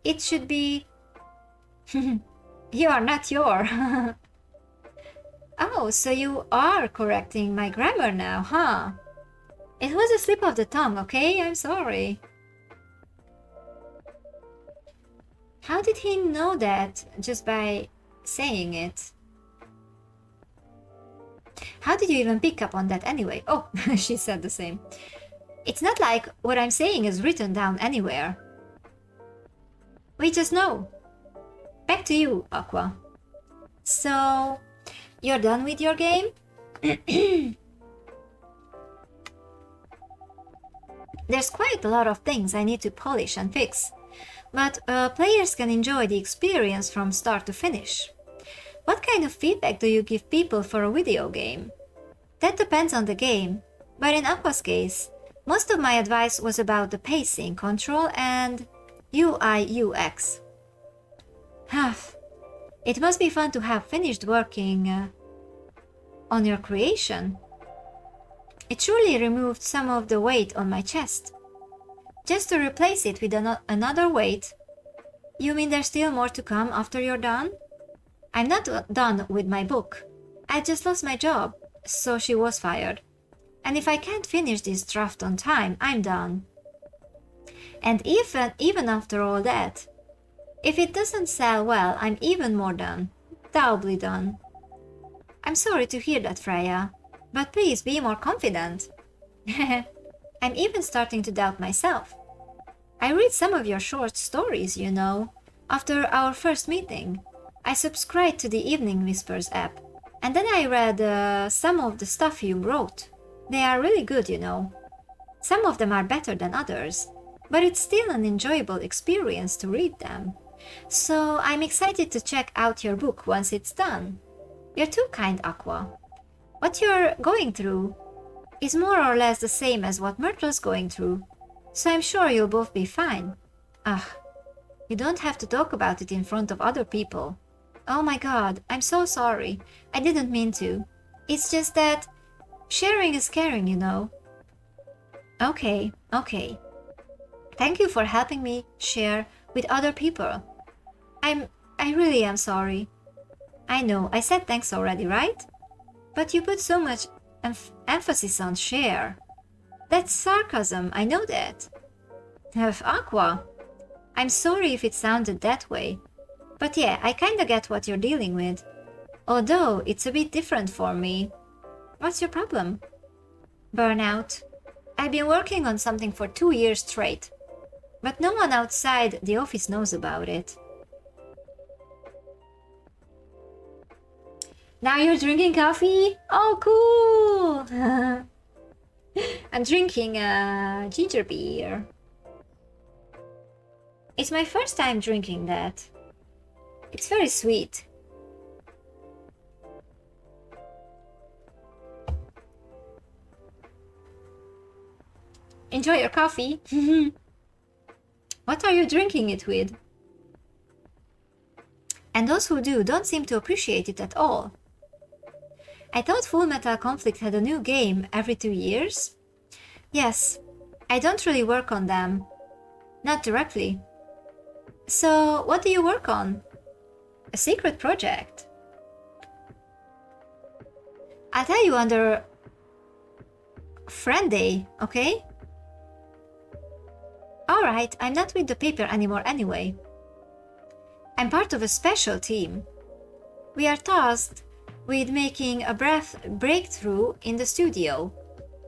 It should be... You are not your... Oh, so you are correcting my grammar now, huh? It was a slip of the tongue, okay? I'm sorry. How did he know that just by saying it? How did you even pick up on that anyway? Oh, she said the same. It's not like what I'm saying is written down anywhere. We just know. Back to you, Aqua. So, you're done with your game? There's quite a lot of things I need to polish and fix, but players can enjoy the experience from start to finish. What kind of feedback do you give people for a video game? That depends on the game, but in Aqua's case, most of my advice was about the pacing, control, and UI UX. It must be fun to have finished working on your creation. It surely removed some of the weight on my chest. Just to replace it with another weight. You mean there's still more to come after you're done? I'm not done with my book. I just lost my job, so she was fired. And if I can't finish this draft on time, I'm done. And even after all that, if it doesn't sell well, I'm even more done. Doubly done. I'm sorry to hear that, Freya, but please be more confident. I'm even starting to doubt myself. I read some of your short stories, you know. After our first meeting, I subscribed to the Evening Whispers app, and then I read some of the stuff you wrote. They are really good, you know. Some of them are better than others, but it's still an enjoyable experience to read them. So I'm excited to check out your book once it's done. You're too kind, Aqua. What you're going through is more or less the same as what Myrtle's going through, so I'm sure you'll both be fine. You don't have to talk about it in front of other people. Oh my god, I'm so sorry. I didn't mean to. It's just that sharing is caring, you know. Okay. Thank you for helping me share with other people. I really am sorry. I know, I said thanks already, right? But you put so much emphasis on share. That's sarcasm, I know that. Aqua, I'm sorry if it sounded that way. But yeah, I kinda get what you're dealing with. Although, it's a bit different for me. What's your problem? Burnout. I've been working on something for 2 years straight. But no one outside the office knows about it. Now you're drinking coffee? Oh, cool! I'm drinking ginger beer. It's my first time drinking that. It's very sweet. Enjoy your coffee. What are you drinking it with? And those who do don't seem to appreciate it at all. I thought Full Metal Conflict had a new game every 2 years. Yes, I don't really work on them. Not directly. So, what do you work on? A secret project? I'll tell you under Friend Day, okay? Alright, I'm not with the paper anymore anyway. I'm part of a special team. We are tasked with making a breakthrough in the studio.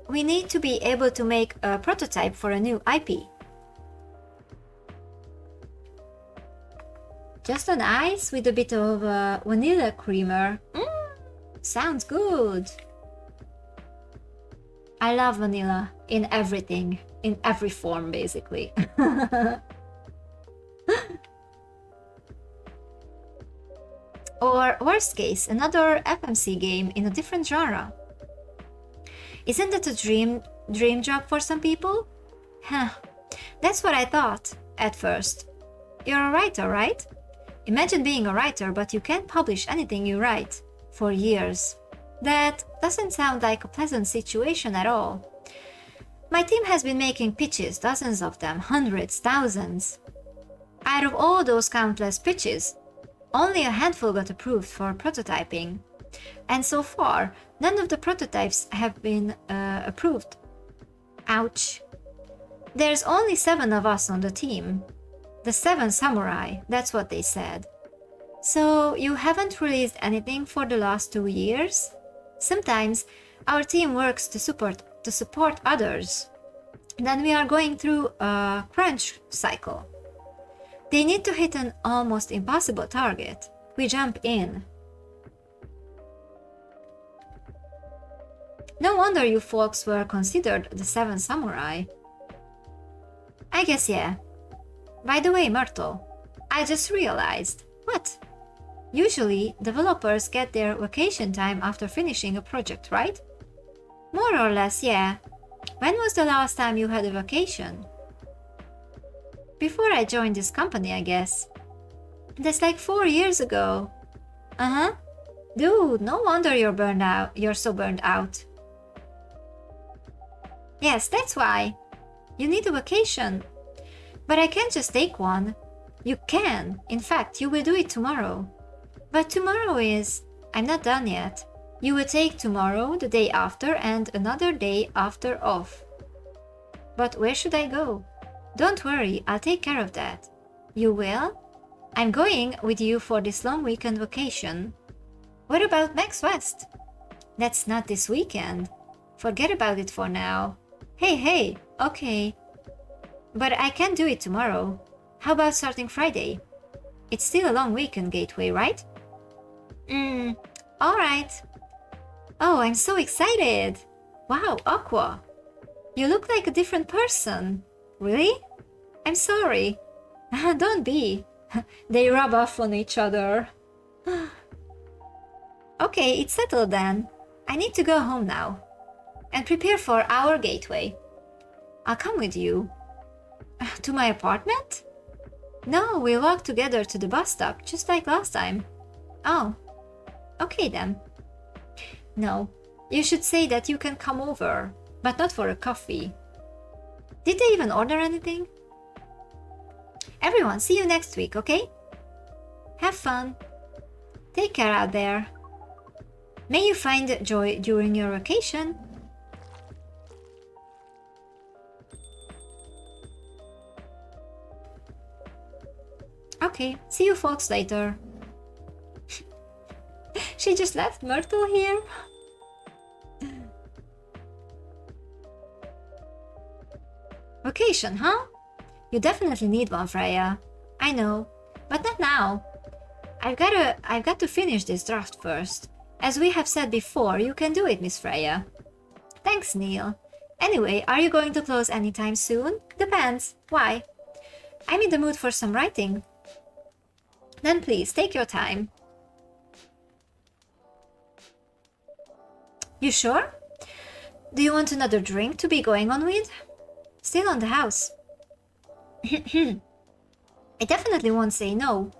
We need to be able to make a prototype for a new IP. Just on ice with a bit of vanilla creamer. Sounds good. I love vanilla in everything, in every form basically. Or worst case, another FMC game in a different genre. Isn't it a dream job for some people? Huh. That's what I thought at first. You're a writer, right? Imagine being a writer, but you can't publish anything you write for years. That doesn't sound like a pleasant situation at all. My team has been making pitches, dozens of them, hundreds, thousands. Out of all those countless pitches, only a handful got approved for prototyping. And so far, none of the prototypes have been approved. Ouch. There's only 7 of us on the team. The 7 samurai, that's what they said. So you haven't released anything for the last 2 years? Sometimes our team works to support others. Then we are going through a crunch cycle. They need to hit an almost impossible target. We jump in. No wonder you folks were considered the 7 samurai. I guess yeah. By the way, Myrtle, I just realized. What? Usually, developers get their vacation time after finishing a project, right? More or less, yeah. When was the last time you had a vacation? Before I joined this company, I guess. That's like 4 years ago. Uh-huh. Dude, no wonder you're so burned out. Yes, that's why. You need a vacation. But I can't just take one. You can. In fact, you will do it tomorrow. But tomorrow is... I'm not done yet. You will take tomorrow, the day after, and another day after off. But where should I go? Don't worry, I'll take care of that. You will? I'm going with you for this long weekend vacation. What about Max West? That's not this weekend. Forget about it for now. Hey, okay. But I can do it tomorrow. How about starting Friday? It's still a long weekend, Gateway, right? Alright. Oh, I'm so excited! Wow, Aqua! You look like a different person. Really? I'm sorry. Don't be. They rub off on each other. Okay, it's settled then. I need to go home now. And prepare for our Gateway. I'll come with you. To my apartment? No, we'll walk together to the bus stop, just like last time. Oh. Okay then. No, you should say that you can come over, but not for a coffee. Did they even order anything? Everyone, see you next week, okay? Have fun. Take care out there. May you find joy during your vacation. Okay, see you folks later. She just left Myrtle here? Vacation, huh? You definitely need one, Freya. I know, but not now. I've got to finish this draft first. As we have said before, you can do it, Miss Freya. Thanks, Neil. Anyway, are you going to close anytime soon? Depends. Why? I'm in the mood for some writing. Then please, take your time. You sure? Do you want another drink to be going on with? Still on the house. I definitely won't say no.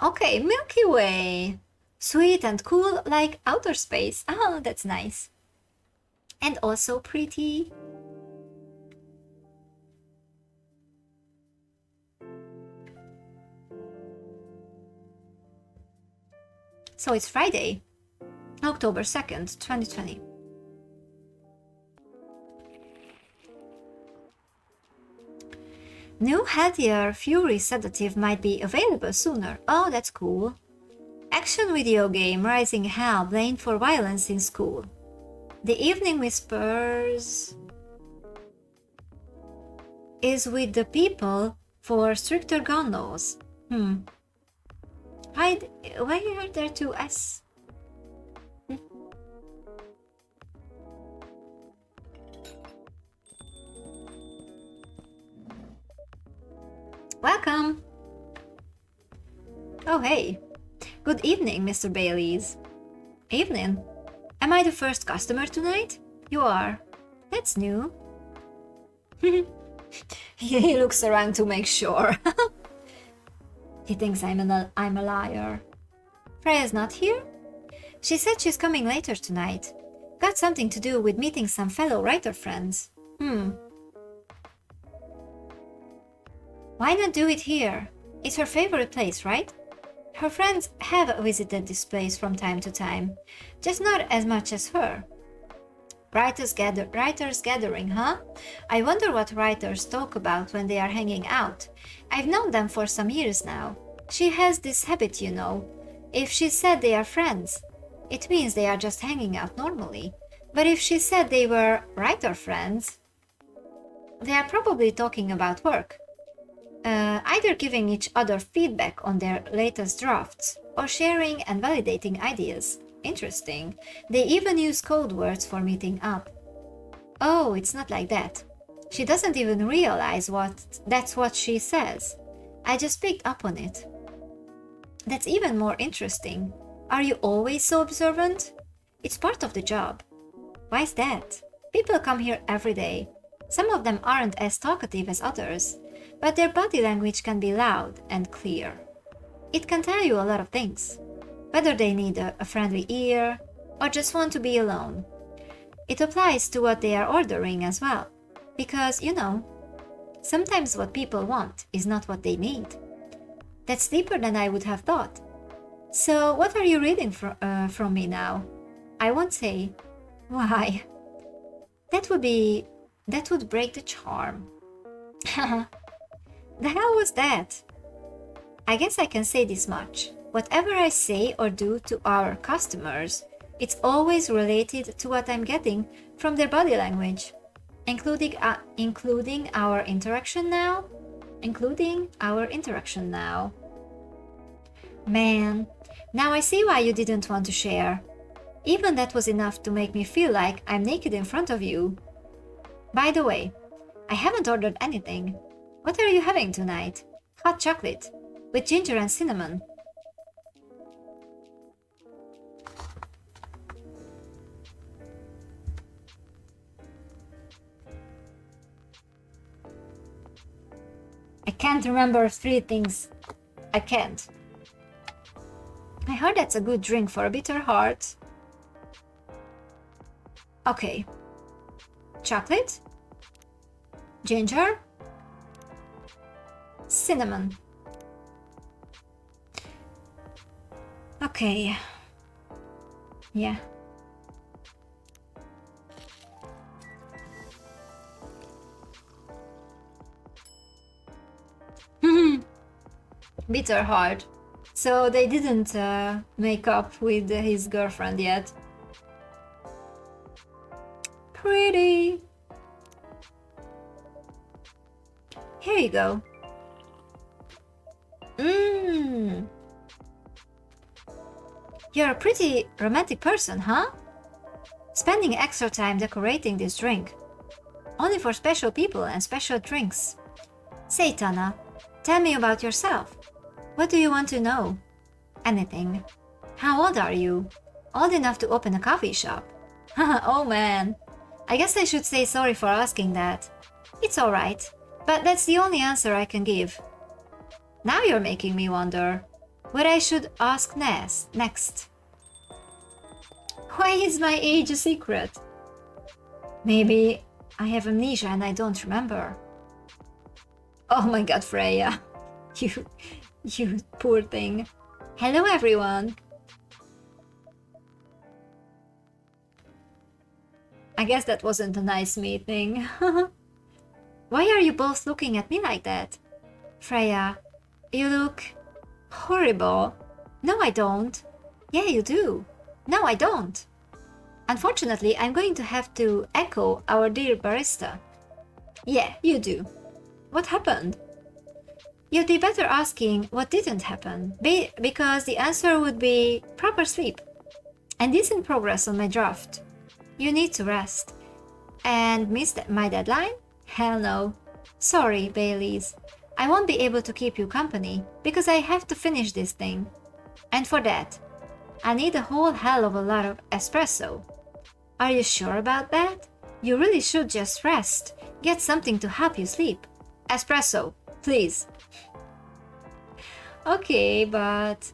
Okay, Milky Way. Sweet and cool like outer space. Oh, that's nice. And also pretty. So it's Friday, October 2nd, 2020. New healthier Fury sedative might be available sooner. Oh, that's cool. Action video game Rising Hell blamed for violence in school. The Evening Whispers is with the people for stricter gun laws. Why are there 2 S? Welcome! Oh hey, Good evening, Mr. Baileys. Evening. Am I the first customer tonight? You are. That's new. He looks around to make sure. He thinks I'm a liar. Freya's not here? She said she's coming later tonight. Got something to do with meeting some fellow writer friends. Why not do it here? It's her favorite place, right? Her friends have visited this place from time to time, just not as much as her. Writers gathering, huh? I wonder what writers talk about when they are hanging out. I've known them for some years now. She has this habit, you know. If she said they are friends, it means they are just hanging out normally. But if she said they were writer friends, they are probably talking about work. Either giving each other feedback on their latest drafts or sharing and validating ideas. Interesting. They even use code words for meeting up. Oh, it's not like that. She doesn't even realize that's what she says. I just picked up on it. That's even more interesting. Are you always so observant? It's part of the job. Why's that? People come here every day. Some of them aren't as talkative as others, but their body language can be loud and clear. It can tell you a lot of things, whether they need a friendly ear or just want to be alone. It applies to what they are ordering as well, because, you know, sometimes what people want is not what they need. That's deeper than I would have thought. So, what are you reading from me now? I won't say. Why? That would break the charm. The hell was that? I guess I can say this much. Whatever I say or do to our customers, it's always related to what I'm getting from their body language, including our interaction now. Man, now I see why you didn't want to share. Even that was enough to make me feel like I'm naked in front of you. By the way, I haven't ordered anything. What are you having tonight? Hot chocolate, with ginger and cinnamon. I can't remember 3 things. I can't. I heard that's a good drink for a bitter heart. Okay. Chocolate? Ginger? Cinnamon. Okay. Yeah. Bitter heart. So they didn't make up with his girlfriend yet. Pretty. Here you go. You're a pretty romantic person, huh? Spending extra time decorating this drink. Only for special people and special drinks. Say, Tana, tell me about yourself. What do you want to know? Anything. How old are you? Old enough to open a coffee shop. Oh man. I guess I should say sorry for asking that. It's alright, but that's the only answer I can give. Now you're making me wonder what I should ask next. Why is my age a secret? Maybe I have amnesia and I don't remember. Oh my god, Freya. You poor thing. Hello everyone. I guess that wasn't a nice meeting. Why are you both looking at me like that? Freya, you look horrible. No, I don't. Yeah, you do. No, I don't. Unfortunately, I'm going to have to echo our dear barista. Yeah, you do. What happened? You'd be better asking what didn't happen, because the answer would be proper sleep and decent progress on my draft. You need to rest. And miss my deadline? Hell no. Sorry, Baileys. I won't be able to keep you company, because I have to finish this thing. And for that, I need a whole hell of a lot of espresso. Are you sure about that? You really should just rest. Get something to help you sleep. Espresso, please. Okay, but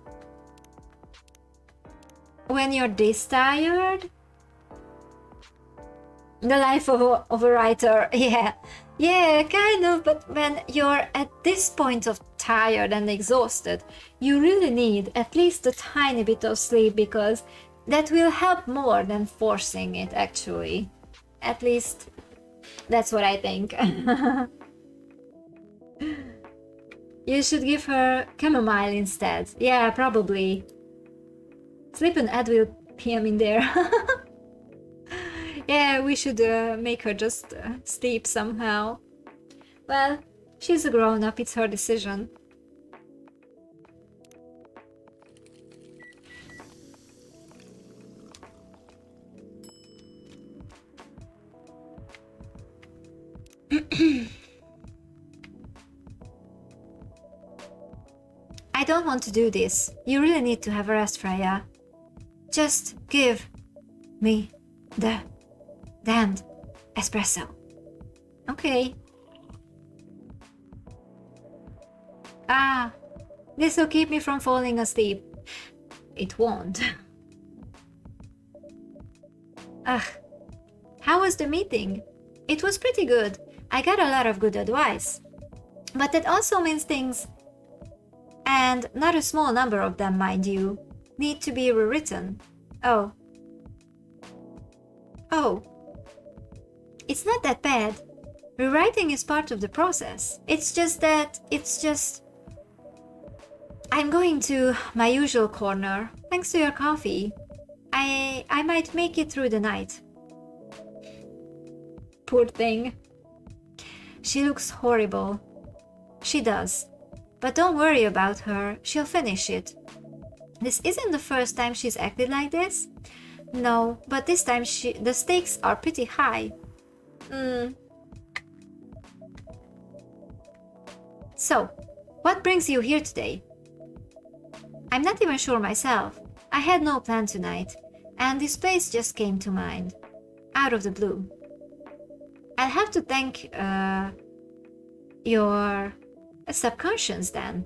when you're this tired, the life of a writer, yeah, kind of, but when you're at this point of tired and exhausted, you really need at least a tiny bit of sleep, because that will help more than forcing it, actually. At least that's what I think. You should give her chamomile instead. Yeah, probably. Slip an Advil PM in there. Yeah, we should make her just sleep somehow. Well, she's a grown-up, it's her decision. I don't want to do this. You really need to have a rest, Freya. Just give me the damned espresso. Okay. Ah, this will keep me from falling asleep. It won't. Ugh. How was the meeting? It was pretty good. I got a lot of good advice. But that also means things, and not a small number of them, mind you, need to be rewritten. Oh. Oh. It's not that bad. Rewriting is part of the process. It's just I'm going to my usual corner, thanks to your coffee. I might make it through the night. Poor thing. She looks horrible. She does. But don't worry about her, she'll finish it. This isn't the first time she's acted like this. No, but this time the stakes are pretty high. So, what brings you here today? I'm not even sure myself. I had no plan tonight, and this place just came to mind. Out of the blue. I'll have to thank your subconscious then.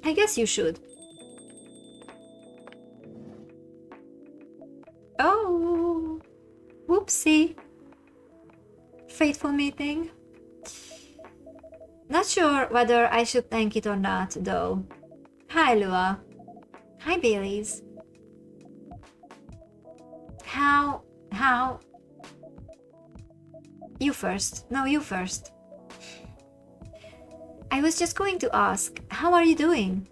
I guess you should. Oh, whoopsie. Fateful meeting. Not sure whether I should thank it or not, though. Hi, Lua. Hi, Baileys. How? You first. No, you first. I was just going to ask, how are you doing?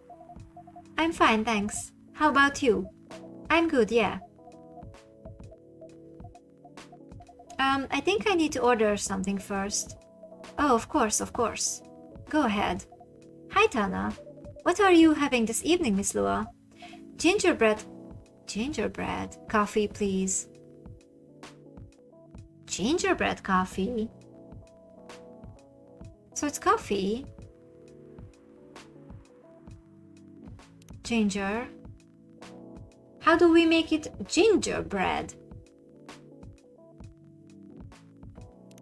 I'm fine, thanks. How about you? I'm good, yeah. I think I need to order something first. Oh, of course. Go ahead. Hi, Tana. What are you having this evening, Miss Lua? Gingerbread. Coffee, please. Gingerbread coffee? So it's coffee? Ginger. How do we make it gingerbread?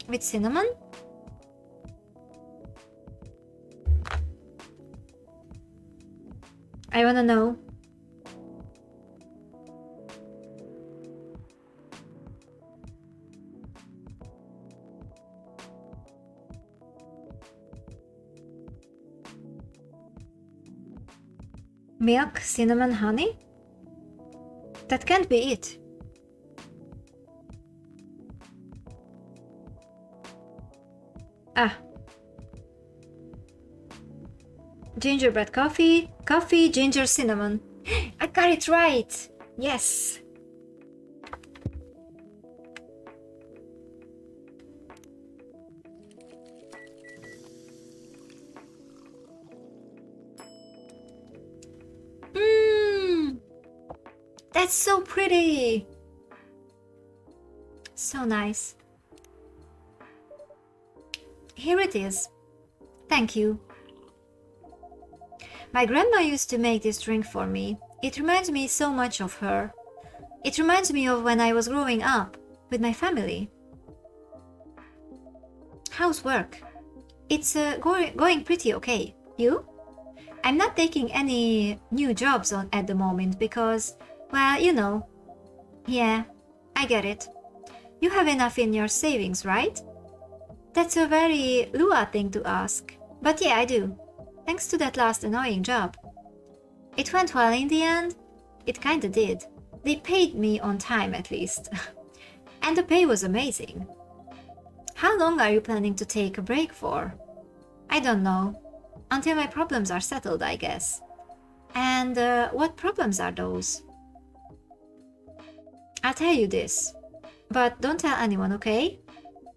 With cinnamon? I wanna know. Milk, cinnamon, honey? That can't be it. Ah. Gingerbread coffee, ginger, cinnamon. I got it right! Yes! That's so pretty! So nice. Here it is. Thank you. My grandma used to make this drink for me. It reminds me so much of her. It reminds me of when I was growing up with my family. How's work? It's going pretty okay. You? I'm not taking any new jobs on at the moment because, well, you know. Yeah, I get it. You have enough in your savings, right? That's a very Lua thing to ask. But yeah, I do. Thanks to that last annoying job. It went well in the end? It kinda did. They paid me on time at least. And the pay was amazing. How long are you planning to take a break for? I don't know. Until my problems are settled, I guess. And what problems are those? I'll tell you this. But don't tell anyone, okay?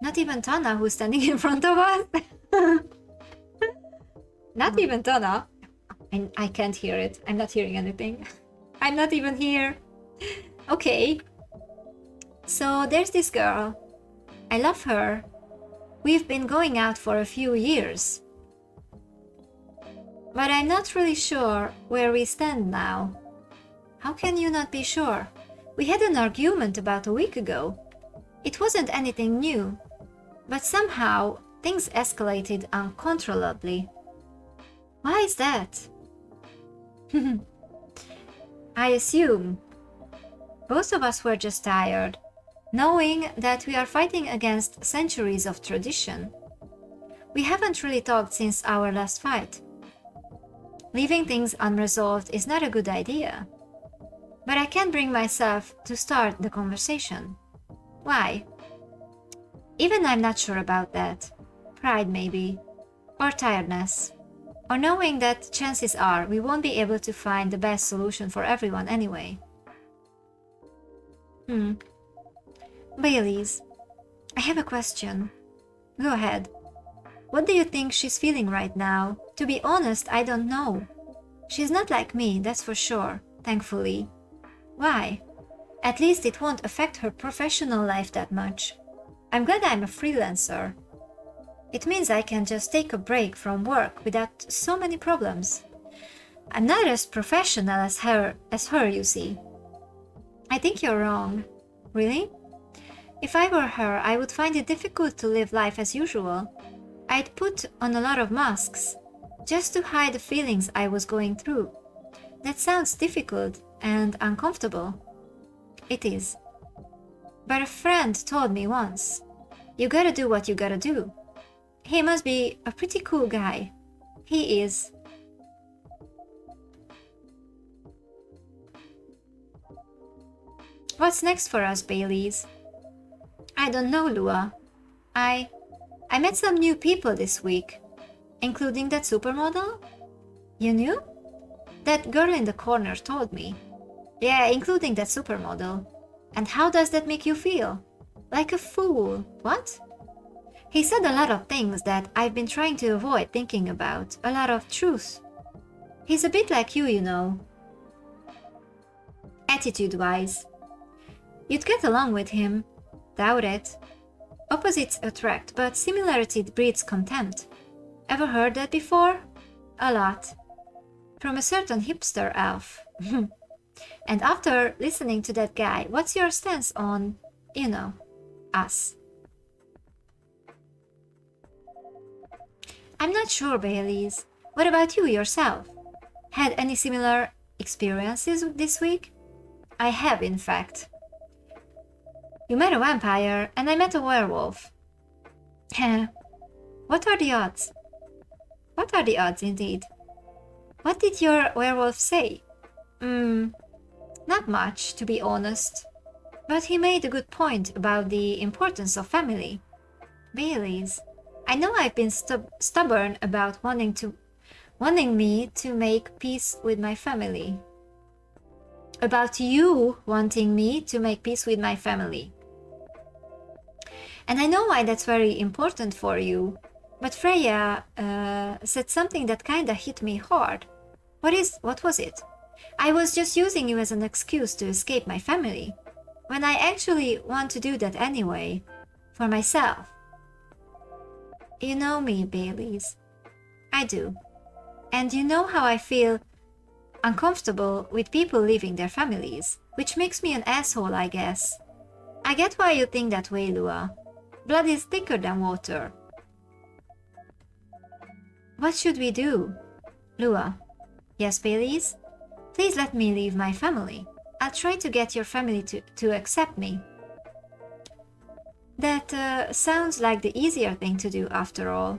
Not even Tana, who's standing in front of us. Not even Tana. I can't hear it. I'm not hearing anything. I'm not even here. Okay. So there's this girl. I love her. We've been going out for a few years. But I'm not really sure where we stand now. How can you not be sure? We had an argument about a week ago. It wasn't anything new. But somehow, things escalated uncontrollably. Why is that? I assume both of us were just tired, knowing that we are fighting against centuries of tradition. We haven't really talked since our last fight. Leaving things unresolved is not a good idea. But I can't bring myself to start the conversation. Why? Even I'm not sure about that. Pride maybe. Or tiredness. Or knowing that chances are we won't be able to find the best solution for everyone anyway. Baileys, I have a question. Go ahead. What do you think she's feeling right now? To be honest, I don't know. She's not like me, that's for sure, thankfully. Why? At least it won't affect her professional life that much. I'm glad I'm a freelancer. It means I can just take a break from work without so many problems. I'm not as professional as her, you see. I think you're wrong. Really? If I were her, I would find it difficult to live life as usual. I'd put on a lot of masks, just to hide the feelings I was going through. That sounds difficult and uncomfortable. It is. But a friend told me once, you gotta do what you gotta do. He must be a pretty cool guy. He is. What's next for us, Baileys? I don't know, Lua. I met some new people this week, including that supermodel. You knew? That girl in the corner told me. Yeah, including that supermodel. And how does that make you feel? Like a fool. What? He said a lot of things that I've been trying to avoid thinking about, a lot of truth. He's a bit like you know. Attitude-wise. You'd get along with him. Doubt it. Opposites attract, but similarity breeds contempt. Ever heard that before? A lot. From a certain hipster elf. And after listening to that guy, what's your stance on, us? I'm not sure, Baileys. What about you yourself? Had any similar experiences this week? I have, in fact. You met a vampire, and I met a werewolf. What are the odds? What are the odds, indeed? What did your werewolf say? Not much, to be honest. But he made a good point about the importance of family. Baileys, I know I've been stubborn about wanting me to make peace with my family. About you wanting me to make peace with my family. And I know why that's very important for you. But Freya said something that kinda hit me hard. What was it? I was just using you as an excuse to escape my family, when I actually want to do that anyway, for myself. You know me, Baileys. I do. And you know how I feel uncomfortable with people leaving their families, which makes me an asshole, I guess. I get why you think that way, Lua. Blood is thicker than water. What should we do? Lua. Yes, Baileys? Please let me leave my family. I'll try to get your family to accept me. That sounds like the easier thing to do after all.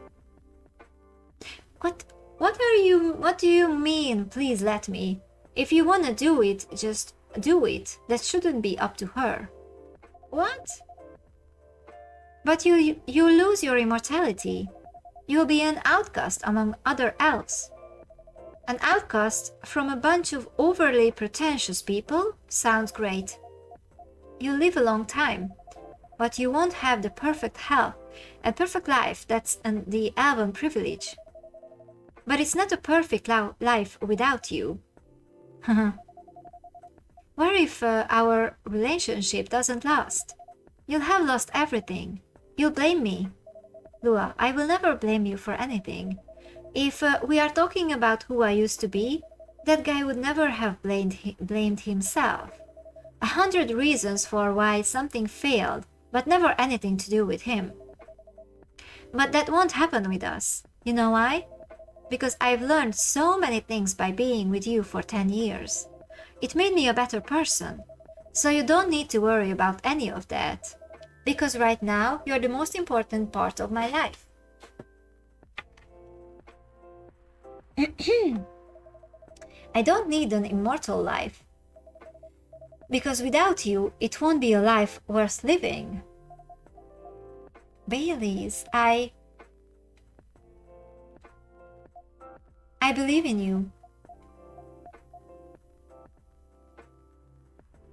What do you mean, please let me? If you wanna do it, just do it. That shouldn't be up to her. What? But you lose your immortality. You'll be an outcast among other elves. An outcast from a bunch of overly pretentious people? Sounds great. You'll live a long time, but you won't have the perfect health and perfect life. That's the elven privilege. But it's not a perfect life without you. What if our relationship doesn't last? You'll have lost everything. You'll blame me. Lua, I will never blame you for anything. If we are talking about who I used to be, that guy would never have blamed himself. 100 reasons for why something failed, but never anything to do with him. But that won't happen with us. You know why? Because I've learned so many things by being with you for 10 years. It made me a better person. So you don't need to worry about any of that. Because right now, you're the most important part of my life. I don't need an immortal life. Because without you, it won't be a life worth living. Baileys, I believe in you.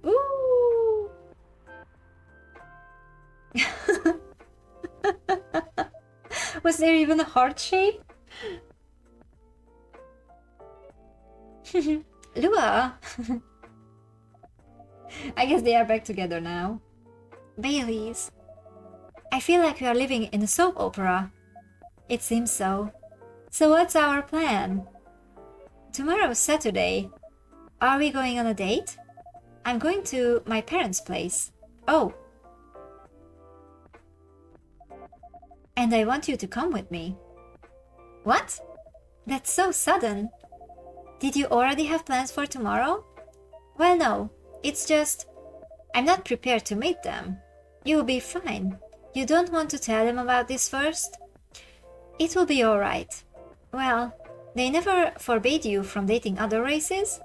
Ooh. Was there even a heart shape? Lua! I guess they are back together now. Baileys, I feel like we are living in a soap opera. It seems so. So what's our plan? Tomorrow's Saturday. Are we going on a date? I'm going to my parents' place. Oh. And I want you to come with me. What? That's so sudden. Did you already have plans for tomorrow? Well, no. It's just, I'm not prepared to meet them. You'll be fine. You don't want to tell them about this first? It will be alright. Well, they never forbade you from dating other races?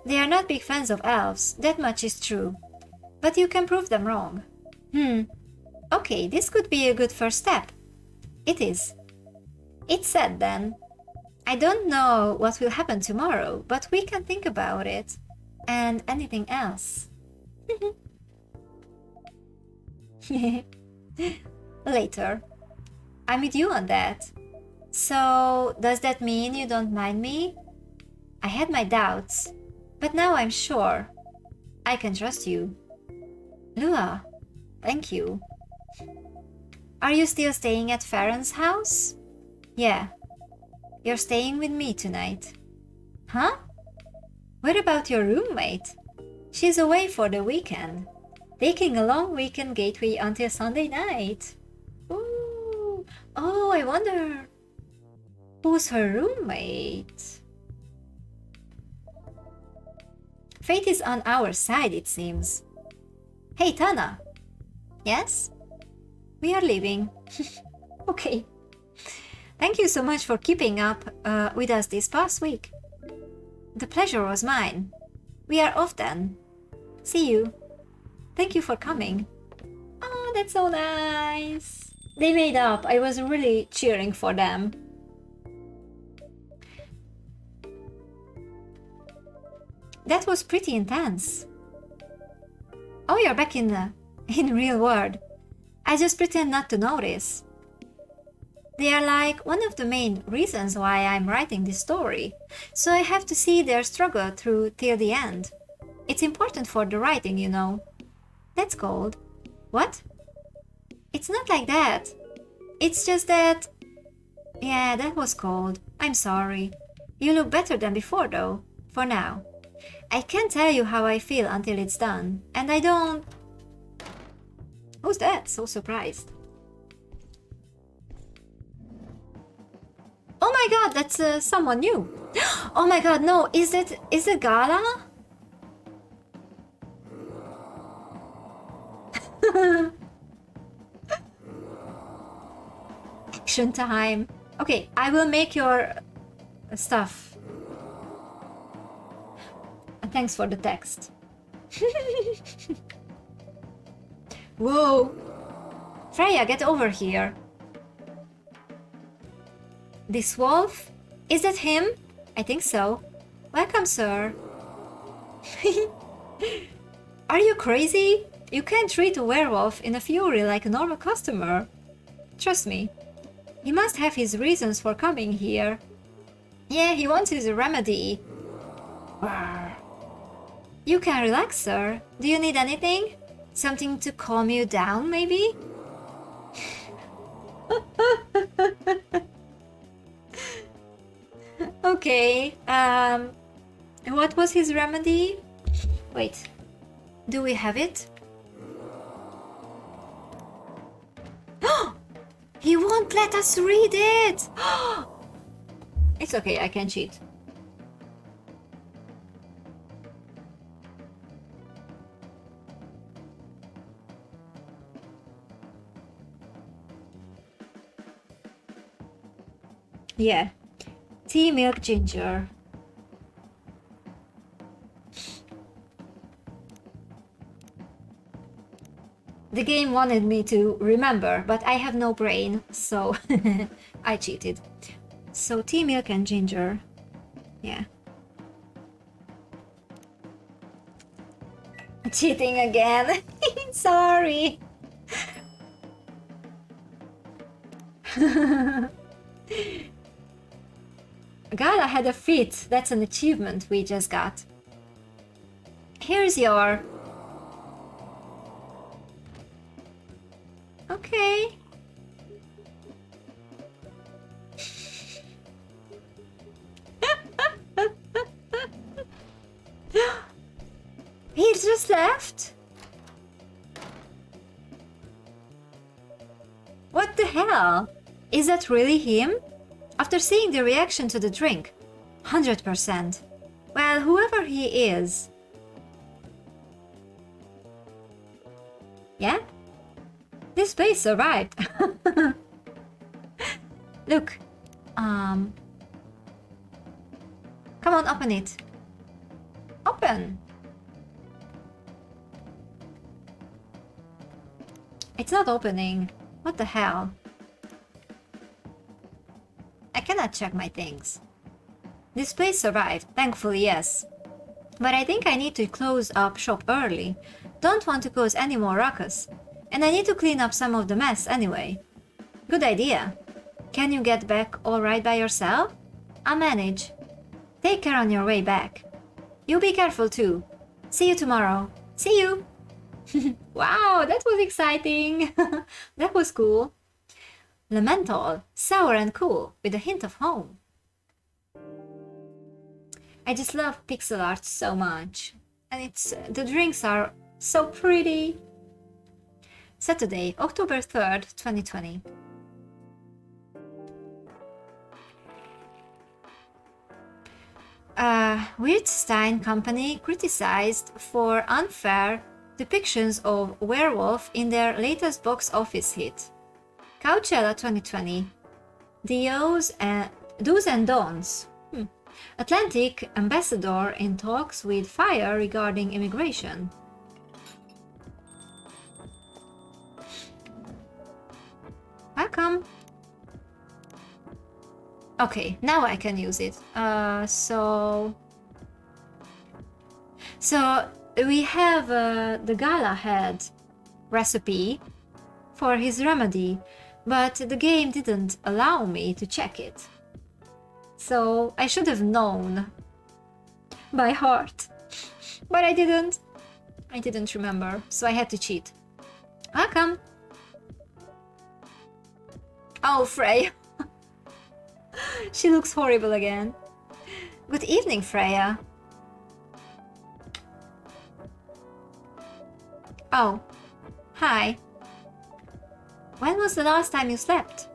They are not big fans of elves, that much is true. But you can prove them wrong. Okay, this could be a good first step. It is. It's set then. I don't know what will happen tomorrow, but we can think about it. And anything else. Later. I'm with you on that. So, does that mean you don't mind me? I had my doubts, but now I'm sure. I can trust you. Lua, thank you. Are you still staying at Farron's house? Yeah. You're staying with me tonight. Huh? What about your roommate? She's away for the weekend, taking a long weekend gateway until Sunday night. Ooh. Oh, I wonder, who's her roommate? Fate is on our side, it seems. Hey, Tana. Yes? We are leaving. Okay. Thank you so much for keeping up with us this past week. The pleasure was mine. We are off then. See you. Thank you for coming. Oh, that's so nice. They made up. I was really cheering for them. That was pretty intense. Oh, you're back in real world. I just pretend not to notice. They are like one of the main reasons why I'm writing this story, so I have to see their struggle through till the end. It's important for the writing, you know. That's cold. What? It's not like that. It's just that... Yeah, that was cold. I'm sorry. You look better than before though, for now. I can't tell you how I feel until it's done, and I don't... Who's that? So surprised. Oh my god, that's someone new. Oh my god, no, is it Gala? Action time. Okay, I will make your stuff. And thanks for the text. Whoa! Freya, get over here. This wolf? Is that him? I think so. Welcome, sir. Are you crazy? You can't treat a werewolf in a fury like a normal customer. Trust me. He must have his reasons for coming here. Yeah, he wants his remedy. You can relax, sir. Do you need anything? Something to calm you down, maybe? Okay, what was his remedy? Wait, do we have it? He won't let us read it! It's okay, I can cheat. Yeah. Tea, milk, ginger. The game wanted me to remember, but I have no brain, so I cheated. So tea, milk and ginger. Yeah. Cheating again. Sorry. Gala had a fit. That's an achievement we just got. Here's your... Okay. He just left? What the hell? Is that really him? After seeing the reaction to the drink, 100%. Well, whoever he is. Yeah? This place survived. Look. Come on, open it. Open. It's not opening. What the hell? I cannot check my things. This place survived, thankfully, yes. But I think I need to close up shop early. Don't want to cause any more ruckus. And I need to clean up some of the mess anyway. Good idea. Can you get back alright by yourself? I'll manage. Take care on your way back. You be careful too. See you tomorrow. See you! Wow, that was exciting! That was cool. Lemmental, sour and cool, with a hint of home. I just love pixel art so much. And the drinks are so pretty. Saturday, October 3rd, 2020. Weirdstein Company criticized for unfair depictions of werewolf in their latest box office hit. Coachella 2020. Do's and don'ts. Atlantic ambassador in talks with Fire regarding immigration. Welcome. Okay, now I can use it. So we have the Galahad recipe for his remedy, but the game didn't allow me to check it. So I should have known by heart, but I didn't. I didn't remember, so I had to cheat. Welcome. Oh, Freya. She looks horrible again. Good evening, Freya. Oh, hi. When was the last time you slept?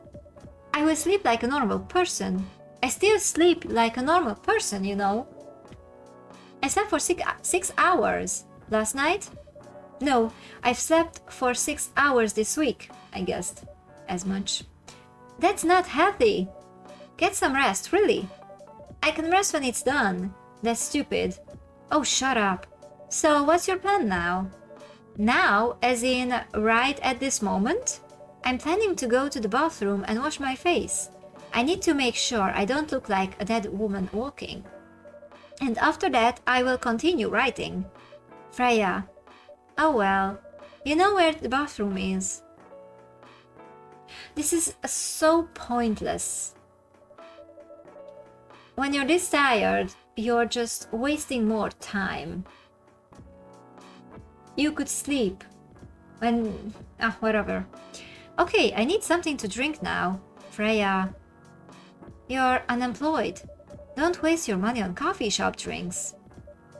I will sleep like a normal person. I still sleep like a normal person, you know. I slept for 6 hours. Last night? No, I've slept for 6 hours this week, I guessed. As much. That's not healthy. Get some rest, really. I can rest when it's done. That's stupid. Oh, shut up. So, what's your plan now? Now, as in right at this moment? I'm planning to go to the bathroom and wash my face. I need to make sure I don't look like a dead woman walking. And after that, I will continue writing. Freya. Oh well. You know where the bathroom is. This is so pointless. When you're this tired, you're just wasting more time. You could sleep. Whatever. Okay, I need something to drink now. Freya. You're unemployed. Don't waste your money on coffee shop drinks.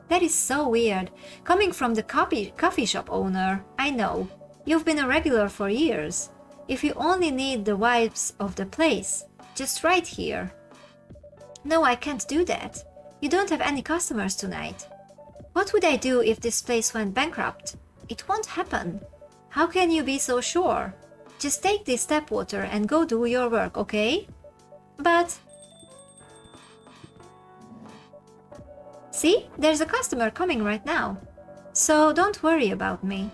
That is so weird. Coming from the coffee shop owner, I know. You've been a regular for years. If you only need the vibes of the place, just write here. No, I can't do that. You don't have any customers tonight. What would I do if this place went bankrupt? It won't happen. How can you be so sure? Just take this tap water and go do your work, okay? But... See, there's a customer coming right now. So don't worry about me.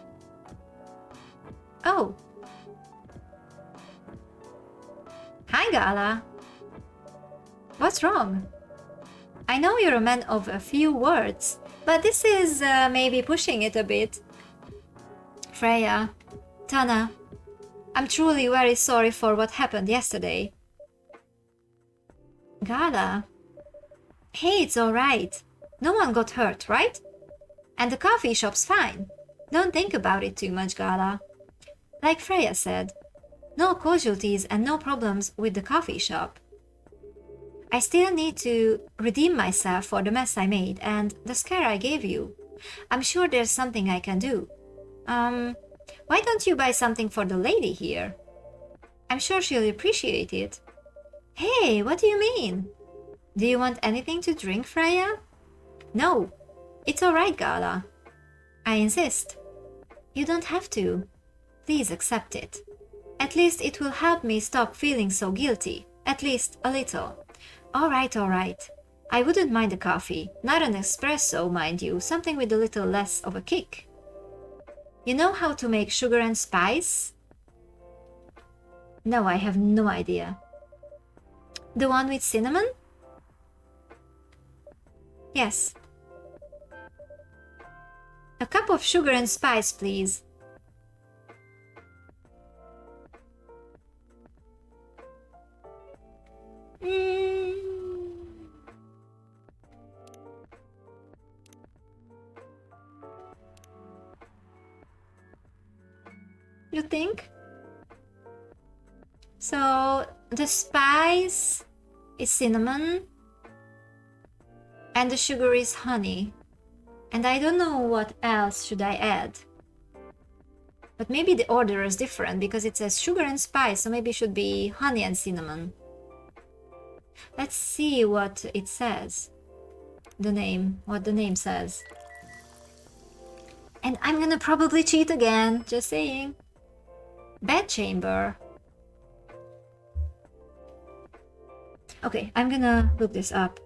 Oh. Hi, Gala. What's wrong? I know you're a man of a few words, but this is maybe pushing it a bit. Freya, Tana, I'm truly very sorry for what happened yesterday. Gala. Hey, it's alright. No one got hurt, right? And the coffee shop's fine. Don't think about it too much, Gala. Like Freya said, no casualties and no problems with the coffee shop. I still need to redeem myself for the mess I made and the scare I gave you. I'm sure there's something I can do. Why don't you buy something for the lady here? I'm sure she'll appreciate it. Hey, what do you mean? Do you want anything to drink, Freya? No, it's alright, Gala. I insist. You don't have to. Please accept it. At least it will help me stop feeling so guilty. At least a little. Alright. I wouldn't mind a coffee. Not an espresso, mind you. Something with a little less of a kick. You know how to make sugar and spice? No, I have no idea. The one with cinnamon? Yes. A cup of sugar and spice, please. You think? So the spice is cinnamon and the sugar is honey. And I don't know what else should I add. But maybe the order is different because it says sugar and spice, so maybe it should be honey and cinnamon. Let's see what it says. What the name says. And I'm gonna probably cheat again, just saying. Bed chamber. Okay, I'm gonna look this up.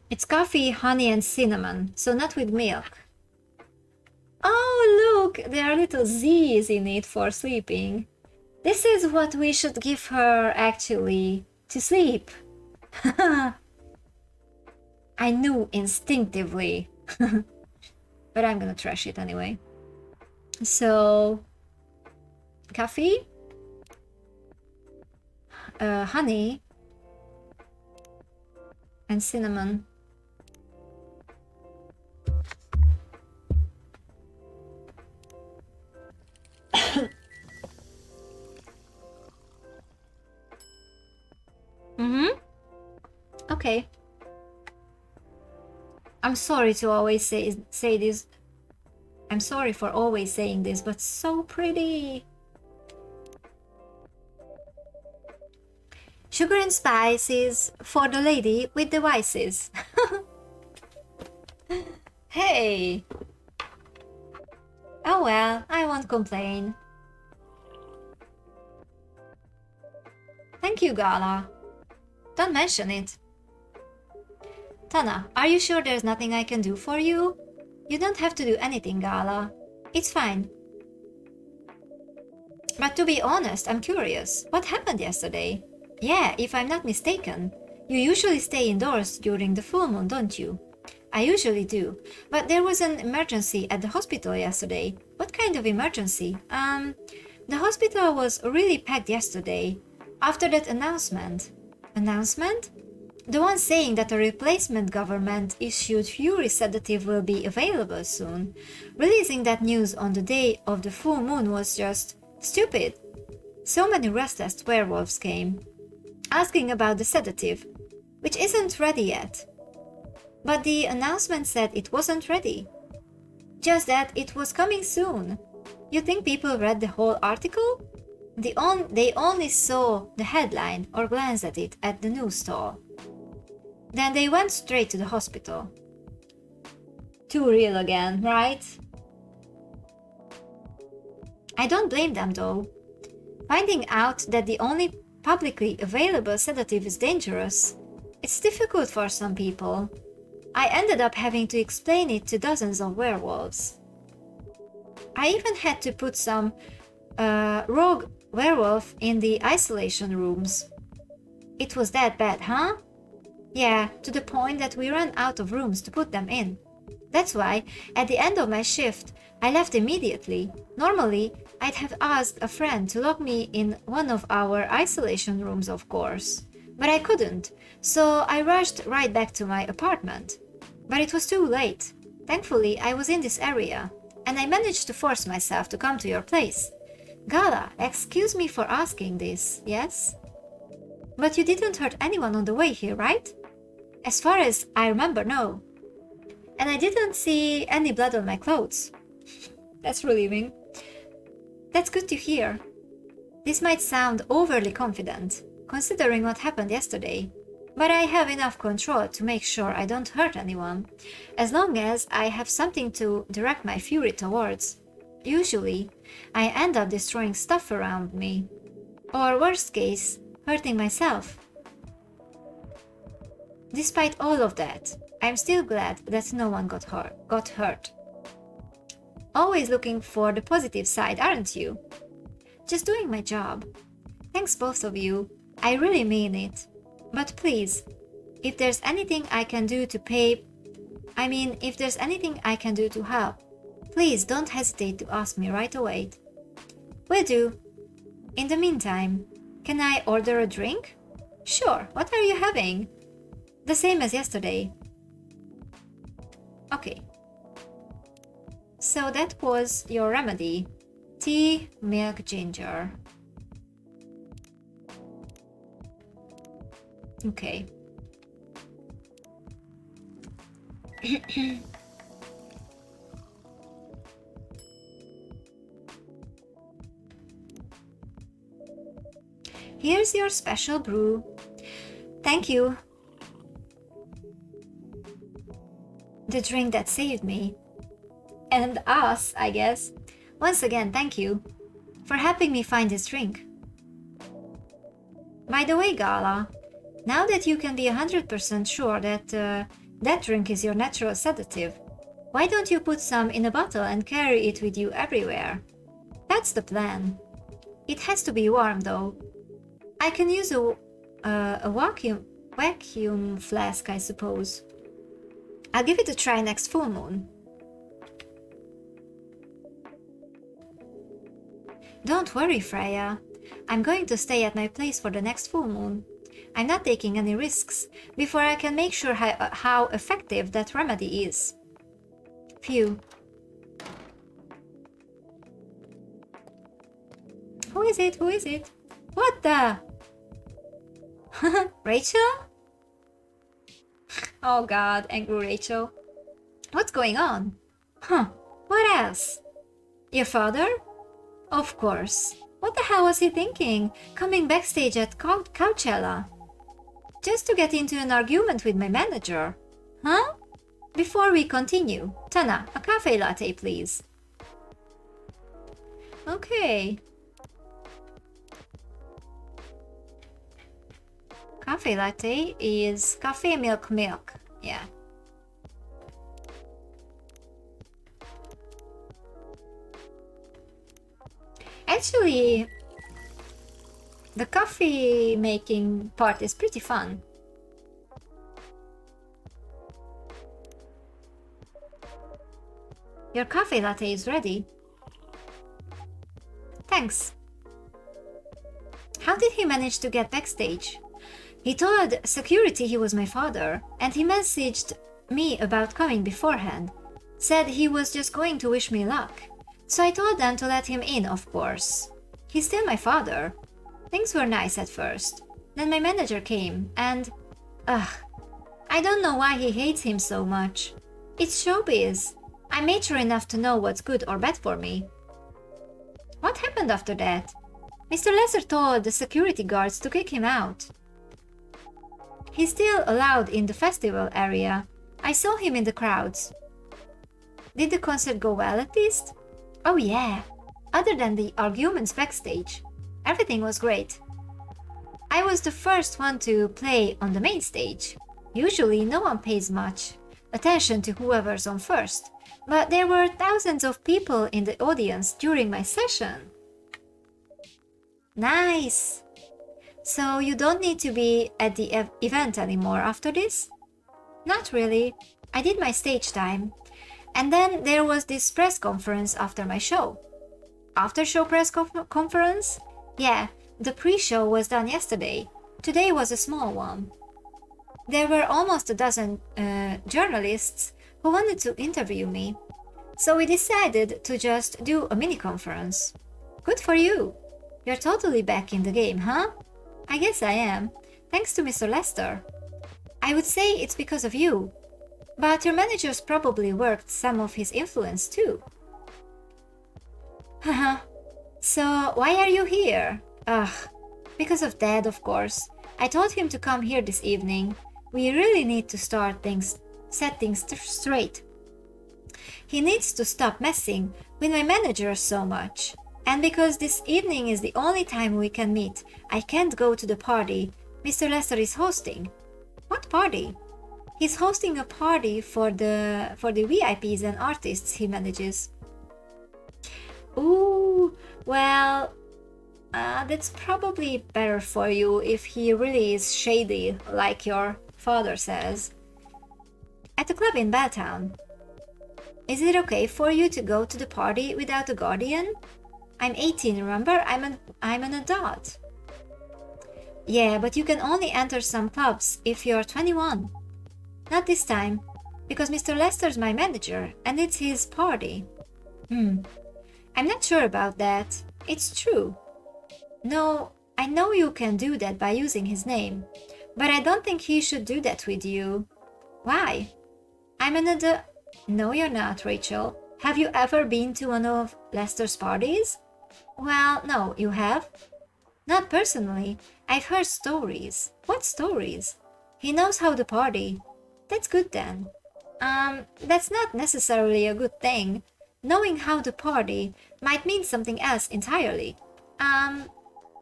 It's coffee, honey, and cinnamon, so not with milk. Oh, look, there are little Z's in it for sleeping. This is what we should give her, actually, to sleep. I knew instinctively. But I'm gonna trash it anyway. So, coffee, honey, and cinnamon. Okay. I'm sorry to always say this. I'm sorry for always saying this, but so pretty. Sugar and spices for the lady with the vices. Hey! Oh well, I won't complain. Thank you, Gala. Don't mention it. Tana, are you sure there's nothing I can do for you? You don't have to do anything, Gala. It's fine. But to be honest, I'm curious. What happened yesterday? Yeah, if I'm not mistaken. You usually stay indoors during the full moon, don't you? I usually do. But there was an emergency at the hospital yesterday. What kind of emergency? The hospital was really packed yesterday. After that announcement. Announcement? The one saying that a replacement government-issued Fury sedative will be available soon. Releasing that news on the day of the full moon was just stupid. So many restless werewolves came, asking about the sedative, which isn't ready yet. But the announcement said it wasn't ready. Just that it was coming soon. You think people read the whole article? They only saw the headline or glanced at it at the news stall. Then they went straight to the hospital. Too real again, right? I don't blame them though. Finding out that the only publicly available sedative is dangerous, it's difficult for some people. I ended up having to explain it to dozens of werewolves. I even had to put some rogue werewolf in the isolation rooms. It was that bad, huh? Yeah, to the point that we ran out of rooms to put them in. That's why, at the end of my shift, I left immediately. Normally, I'd have asked a friend to lock me in one of our isolation rooms, of course. But I couldn't, so I rushed right back to my apartment. But it was too late. Thankfully, I was in this area, and I managed to force myself to come to your place. Gala, excuse me for asking this, yes? But you didn't hurt anyone on the way here, right? As far as I remember, no. And I didn't see any blood on my clothes. That's relieving. That's good to hear. This might sound overly confident, considering what happened yesterday, but I have enough control to make sure I don't hurt anyone, as long as I have something to direct my fury towards. Usually, I end up destroying stuff around me, or worst case, hurting myself. Despite all of that, I'm still glad that no one got hurt. Always looking for the positive side, aren't you? Just doing my job. Thanks both of you. I really mean it. But please, if there's anything I can do to if there's anything I can do to help, please don't hesitate to ask me right away. Will do. In the meantime, can I order a drink? Sure, what are you having? The same as yesterday. Okay. So that was your remedy. Tea, milk, ginger. Okay. Here's your special brew. Thank you. The drink that saved me. And us, I guess. Once again, thank you for helping me find this drink. By the way, Gala, now that you can be 100% sure that that drink is your natural sedative, why don't you put some in a bottle and carry it with you everywhere? That's the plan. It has to be warm though. I can use a vacuum flask, I suppose. I'll give it a try next full moon. Don't worry, Freya. I'm going to stay at my place for the next full moon. I'm not taking any risks before I can make sure how effective that remedy is. Phew. Who is it? Who is it? What the? Rachel? Oh god, angry Rachel. What's going on? Huh, what else? Your father? Of course. What the hell was he thinking, coming backstage at Coachella? Just to get into an argument with my manager. Huh? Before we continue, Tana, a cafe latte, please. Okay. Cafe latte is cafe milk. Yeah. Actually, the coffee making part is pretty fun. Your cafe latte is ready. Thanks. How did he manage to get backstage? He told security he was my father, and he messaged me about coming beforehand. Said he was just going to wish me luck. So I told them to let him in, of course. He's still my father. Things were nice at first. Then my manager came, and... I don't know why he hates him so much. It's showbiz. I'm mature enough to know what's good or bad for me. What happened after that? Mr. Lesser told the security guards to kick him out. He's still allowed in the festival area. I saw him in the crowds. Did the concert go well at least? Oh yeah, other than the arguments backstage. Everything was great. I was the first one to play on the main stage. Usually no one pays much attention to whoever's on first, but there were thousands of people in the audience during my session. Nice! So you don't need to be at the event anymore after this? Not really. I did my stage time. And then there was this press conference after my show. After show press conference? Yeah, the pre-show was done yesterday. Today was a small one. There were almost a dozen journalists who wanted to interview me. So we decided to just do a mini conference. Good for you. You're totally back in the game, huh? I guess I am, thanks to Mr. Lester. I would say it's because of you. But your managers probably worked some of his influence too. Haha. So why are you here? Because of Dad, of course. I told him to come here this evening. We really need to set things straight. He needs to stop messing with my managers so much. And because this evening is the only time we can meet, I can't go to the party Mr. Lester is hosting. What party? He's hosting a party for the VIPs and artists he manages. Ooh, well, that's probably better for you if he really is shady, like your father says. At a club in Belltown. Is it okay for you to go to the party without a guardian? I'm 18, remember? I'm an adult. Yeah, but you can only enter some clubs if you're 21. Not this time, because Mr. Lester's my manager, and it's his party. I'm not sure about that. It's true. No, I know you can do that by using his name, but I don't think he should do that with you. Why? I'm an adult. No, you're not, Rachel. Have you ever been to one of Lester's parties? Well, no, you have? Not personally. I've heard stories. What stories? He knows how to party. That's good then. That's not necessarily a good thing. Knowing how to party might mean something else entirely. I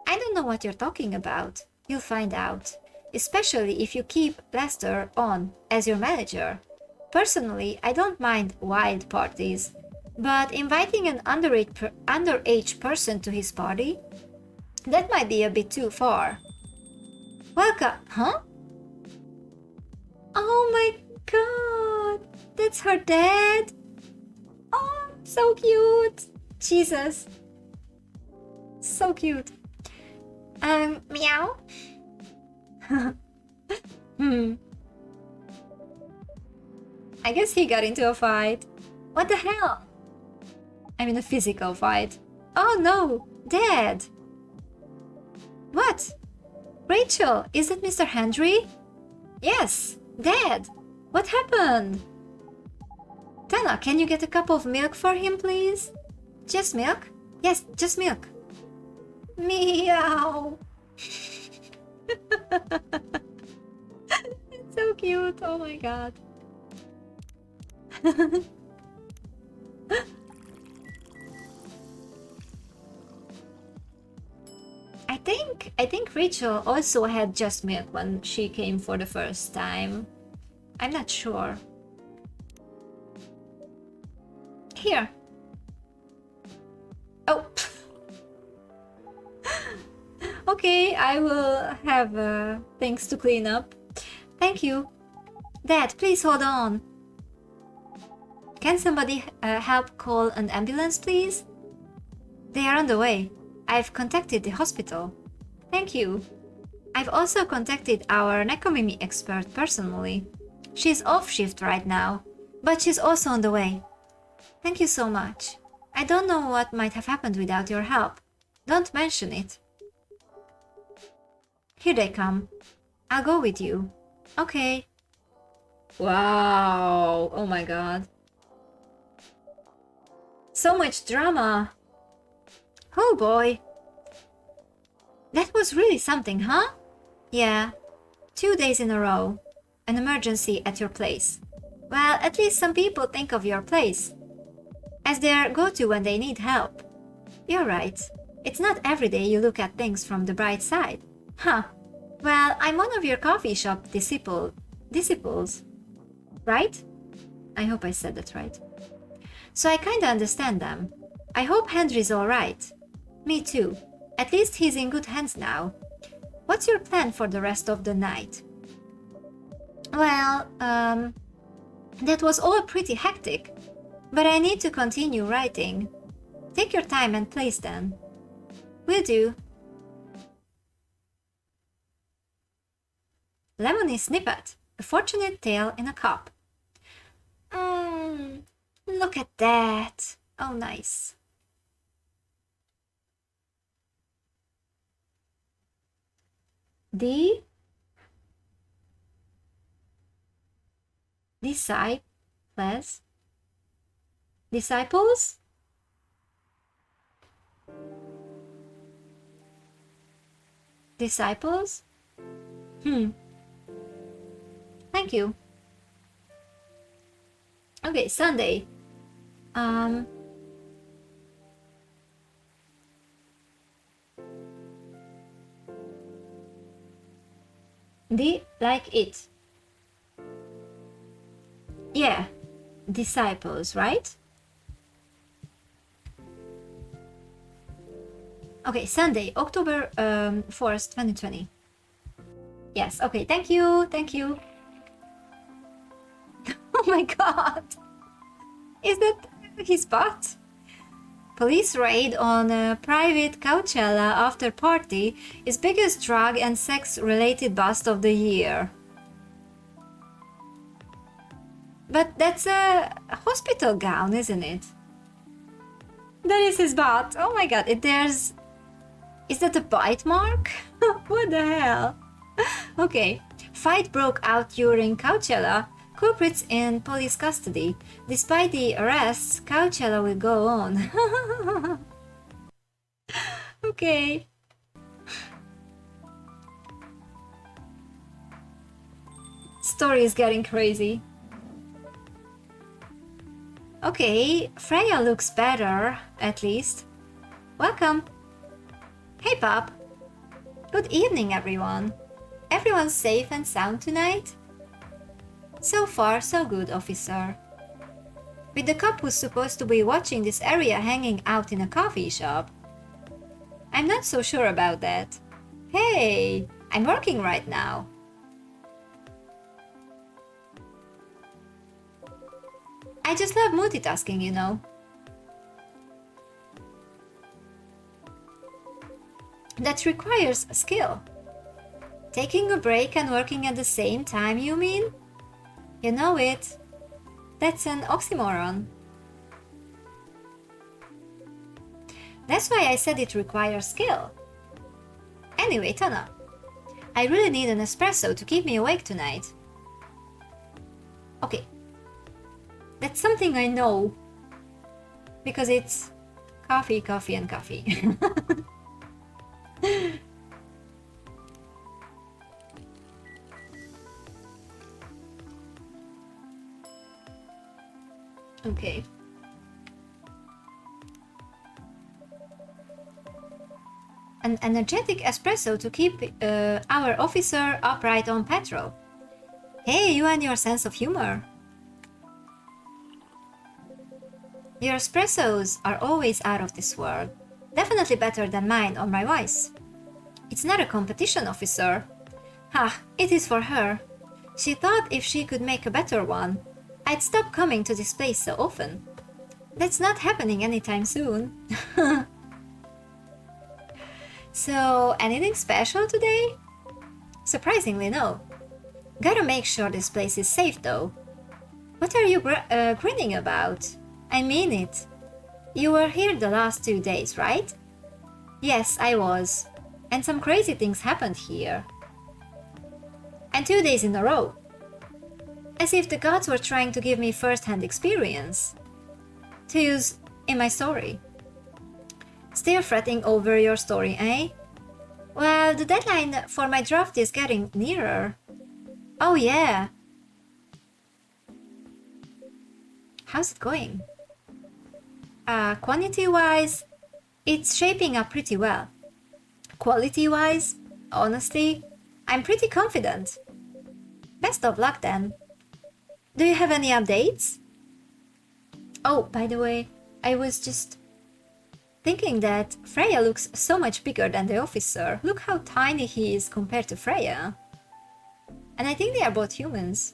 don't know what you're talking about. You'll find out. Especially if you keep Lester on as your manager. Personally, I don't mind wild parties. But inviting an underage person to his party? That might be a bit too far. Welcome, huh? Oh my god! That's her dad? Oh, so cute! Jesus. So cute. Meow? I guess he got into a fight. What the hell? I mean a physical fight. Oh no! Dad! What? Rachel, is it Mr. Hendry? Yes, Dad! What happened? Tana, can you get a cup of milk for him, please? Just milk? Yes, just milk. Meow. It's so cute. Oh my god. I think Rachel also had just milk when she came for the first time. I'm not sure. Here. Oh. Okay, I will have things to clean up. Thank you. Dad, please hold on. Can somebody help call an ambulance, please? They are on the way. I've contacted the hospital. Thank you. I've also contacted our Nekomimi expert personally. She's off shift right now, but she's also on the way. Thank you so much. I don't know what might have happened without your help. Don't mention it. Here they come. I'll go with you. Okay. Wow. Oh my god. So much drama. Oh boy. That was really something, huh? Yeah. 2 days in a row. An emergency at your place. Well, at least some people think of your place as their go-to when they need help. You're right. It's not every day you look at things from the bright side. Huh. Well, I'm one of your coffee shop disciples. Right? I hope I said that right. So I kinda understand them. I hope Henry's alright. Me too. At least he's in good hands now. What's your plan for the rest of the night? Well, that was all pretty hectic, but I need to continue writing. Take your time and place then. Will do. Lemony Snippet, a fortunate tale in a cup. Look at that. Oh, nice. The disciples? Disciples? Thank you. Okay, Sunday. Like it. Yeah, disciples, right? Okay, Sunday, October 4th, 2020. Yes, okay, thank you. Oh my god. Is that his butt? Police raid on a private Coachella after party is biggest drug and sex-related bust of the year. But that's a hospital gown, isn't it? That is his butt. Oh my god, is that a bite mark? What the hell? Okay, fight broke out during Coachella. Culprits in police custody. Despite the arrests, Coachella will go on. Okay. Story is getting crazy. Okay, Freya looks better, at least. Welcome. Hey, Pop. Good evening, everyone. Everyone's safe and sound tonight? So far, so good, officer. With the cop who's supposed to be watching this area hanging out in a coffee shop. I'm not so sure about that. Hey, I'm working right now. I just love multitasking, you know. That requires skill. Taking a break and working at the same time, you mean? You know it. That's an oxymoron. That's why I said it requires skill. Anyway, Tana, I really need an espresso to keep me awake tonight. Okay, that's something I know because it's coffee, coffee, and coffee. Okay. An energetic espresso to keep our officer upright on patrol. Hey, you and your sense of humor. Your espressos are always out of this world. Definitely better than mine or my wife's. It's not a competition, officer. Ha, it is for her. She thought if she could make a better one, I'd stop coming to this place so often. That's not happening anytime soon. So, anything special today? Surprisingly, no. Gotta make sure this place is safe though. What are you grinning about? I mean it. You were here the last 2 days, right? Yes, I was. And some crazy things happened here. And 2 days in a row. As if the gods were trying to give me first-hand experience to use in my story. Still fretting over your story, eh? Well, the deadline for my draft is getting nearer. Oh yeah. How's it going? Quantity-wise, it's shaping up pretty well. Quality-wise, honestly, I'm pretty confident. Best of luck then. Do you have any updates? Oh, by the way, I was just thinking that Freya looks so much bigger than the officer. Look how tiny he is compared to Freya. And I think they are both humans.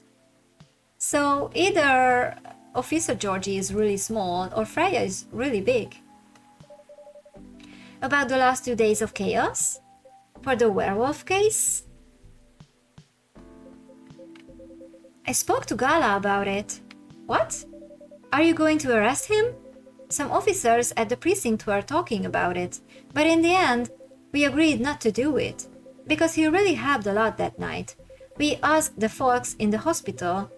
So either Officer Georgie is really small or Freya is really big. About the last 2 days of chaos? For the werewolf case? I spoke to Gala about it. What? Are you going to arrest him? Some officers at the precinct were talking about it, but in the end, we agreed not to do it, because he really helped a lot that night. We asked the folks in the hospital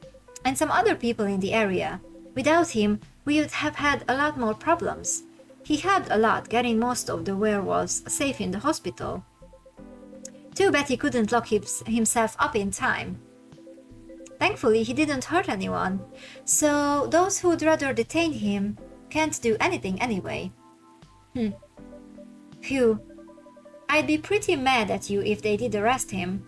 and some other people in the area. Without him, we would have had a lot more problems. He helped a lot getting most of the werewolves safe in the hospital. Too bad he couldn't lock himself up in time. Thankfully, he didn't hurt anyone, so those who'd rather detain him can't do anything anyway. Phew. I'd be pretty mad at you if they did arrest him.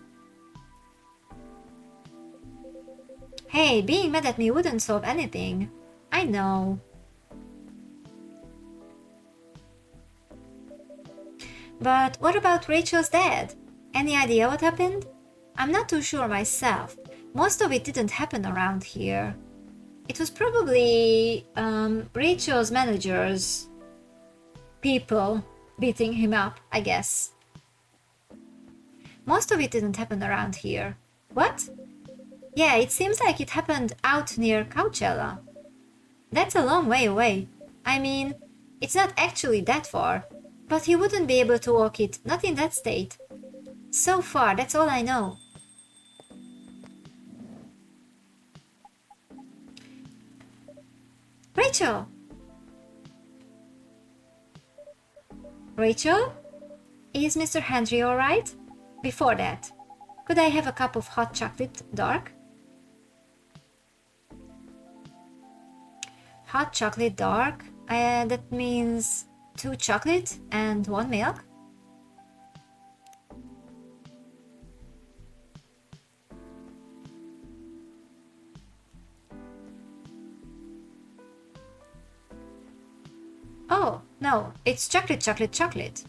Hey, being mad at me wouldn't solve anything. I know. But what about Rachel's dad? Any idea what happened? I'm not too sure myself. Most of it didn't happen around here. It was probably Rachel's manager's people beating him up, I guess. Most of it didn't happen around here. What? Yeah, it seems like it happened out near Coachella. That's a long way away. I mean, it's not actually that far, but he wouldn't be able to walk it, not in that state. So far, that's all I know. Rachel! Rachel? Is Mr. Henry alright? Before that, could I have a cup of hot chocolate, dark? Hot chocolate, dark? That means 2 chocolate and 1 milk? Oh, no, it's chocolate, chocolate, chocolate.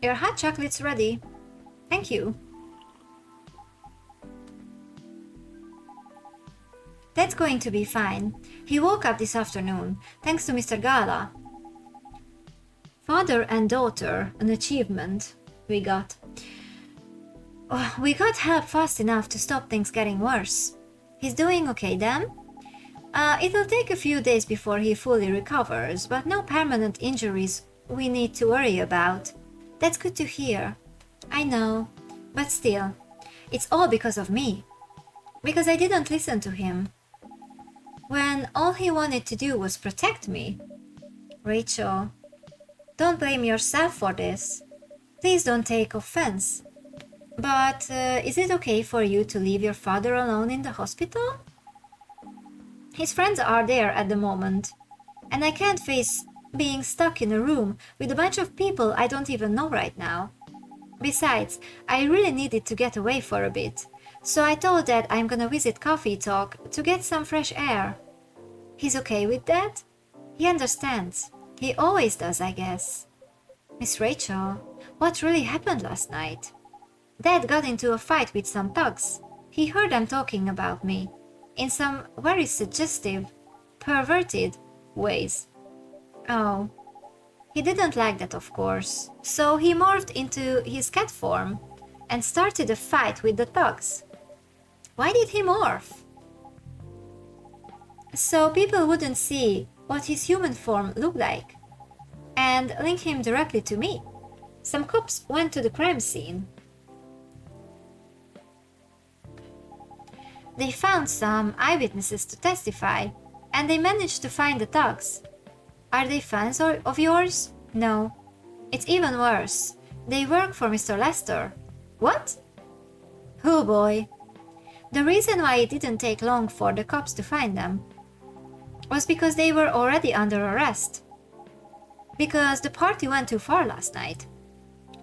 Your hot chocolate's ready. Thank you. That's going to be fine. He woke up this afternoon, thanks to Mr. Gala. Father and daughter, an achievement we got. Oh, we got help fast enough to stop things getting worse. He's doing okay then? It'll take a few days before he fully recovers, but no permanent injuries we need to worry about. That's good to hear. I know, but still, it's all because of me. Because I didn't listen to him. When all he wanted to do was protect me. Rachel, don't blame yourself for this. Please don't take offense. But is it okay for you to leave your father alone in the hospital? His friends are there at the moment, and I can't face being stuck in a room with a bunch of people I don't even know right now. Besides, I really needed to get away for a bit, so I told Dad I'm gonna visit Coffee Talk to get some fresh air. He's okay with that? He understands. He always does, I guess. Miss Rachel, what really happened last night? Dad got into a fight with some thugs. He heard them talking about me, in some very suggestive, perverted ways. Oh, he didn't like that, of course, so he morphed into his cat form and started a fight with the thugs. Why did he morph? So people wouldn't see what his human form looked like and link him directly to me. Some cops went to the crime scene. They found some eyewitnesses to testify, and they managed to find the thugs. Are they fans of yours? No. It's even worse. They work for Mr. Lester. What? Oh boy. The reason why it didn't take long for the cops to find them was because they were already under arrest. Because the party went too far last night.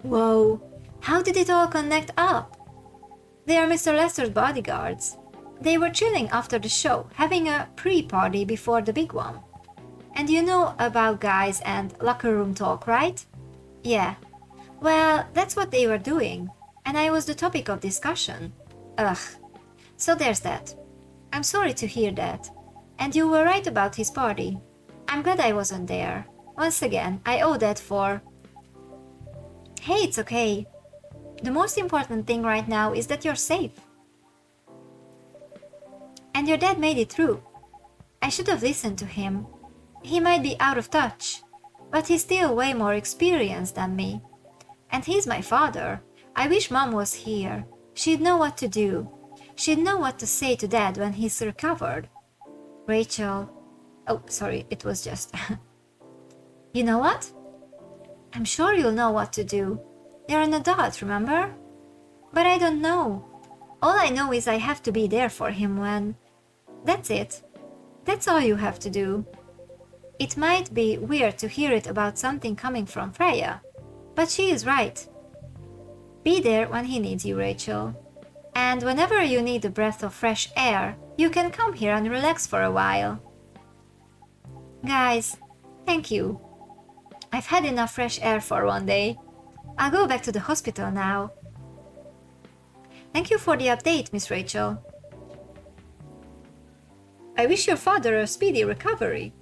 Whoa, how did it all connect up? They are Mr. Lester's bodyguards. They were chilling after the show, having a pre-party before the big one. And you know about guys and locker room talk, right? Yeah. Well, that's what they were doing, and I was the topic of discussion. Ugh. So there's that. I'm sorry to hear that. And you were right about his party. I'm glad I wasn't there. Once again, I owe that for... Hey, it's okay. The most important thing right now is that you're safe. And your dad made it through. I should have listened to him. He might be out of touch, but he's still way more experienced than me. And he's my father. I wish Mom was here. She'd know what to do. She'd know what to say to Dad when he's recovered. Rachel... Oh, sorry, it was just... You know what? I'm sure you'll know what to do. You're an adult, remember? But I don't know. All I know is I have to be there for him when... That's it. That's all you have to do. It might be weird to hear it about something coming from Freya, but she is right. Be there when he needs you, Rachel. And whenever you need a breath of fresh air, you can come here and relax for a while. Guys, thank you. I've had enough fresh air for one day. I'll go back to the hospital now. Thank you for the update, Miss Rachel. I wish your father a speedy recovery.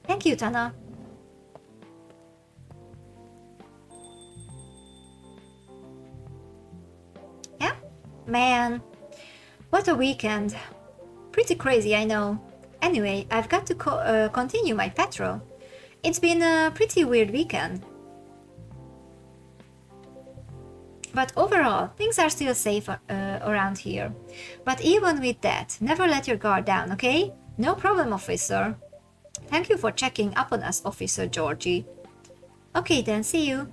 Thank you, Tana. Yeah? Man, what a weekend. Pretty crazy, I know. Anyway, I've got to continue my patrol. It's been a pretty weird weekend. But overall, things are still safe around here. But even with that, never let your guard down, okay? No problem, officer. Thank you for checking up on us, Officer Georgie. Okay then, see you.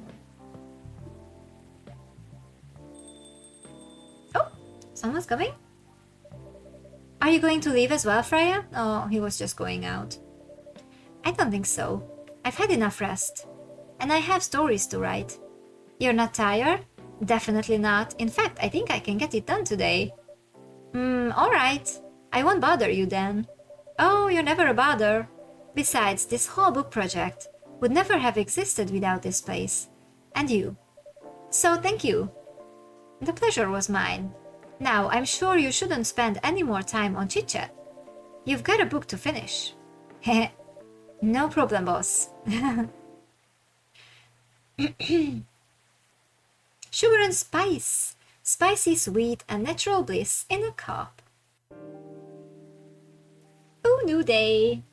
Oh, someone's coming? Are you going to leave as well, Freya? Oh, he was just going out. I don't think so. I've had enough rest. And I have stories to write. You're not tired? Definitely not. In fact, I think I can get it done today. Alright. I won't bother you then. Oh, you're never a bother. Besides, this whole book project would never have existed without this place. And you. So thank you. The pleasure was mine. Now, I'm sure you shouldn't spend any more time on chit-chat. You've got a book to finish. Heh. No problem, boss. Sugar and spice. Spicy, sweet, and natural bliss in a cup. Oh, new day.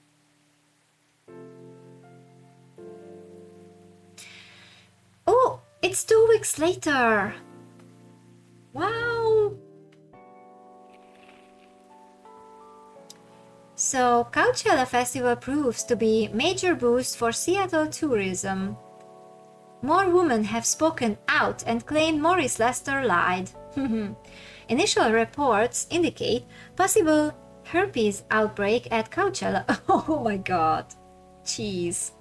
Oh, it's 2 weeks later. Wow. So, Coachella Festival proves to be major boost for Seattle tourism. More women have spoken out and claimed Maurice Lester lied. Initial reports indicate possible herpes outbreak at Coachella. Oh my god. Jeez.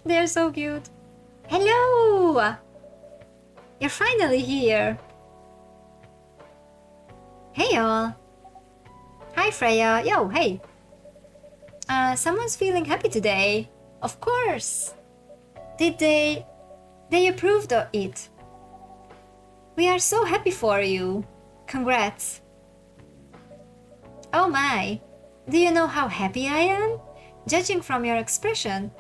They're so cute. Hello! You're finally here. Hey all. Hi Freya. Yo, hey. Someone's feeling happy today. Of course. Did they approved of it. We are so happy for you. Congrats. Oh my. Do you know how happy I am? Judging from your expression,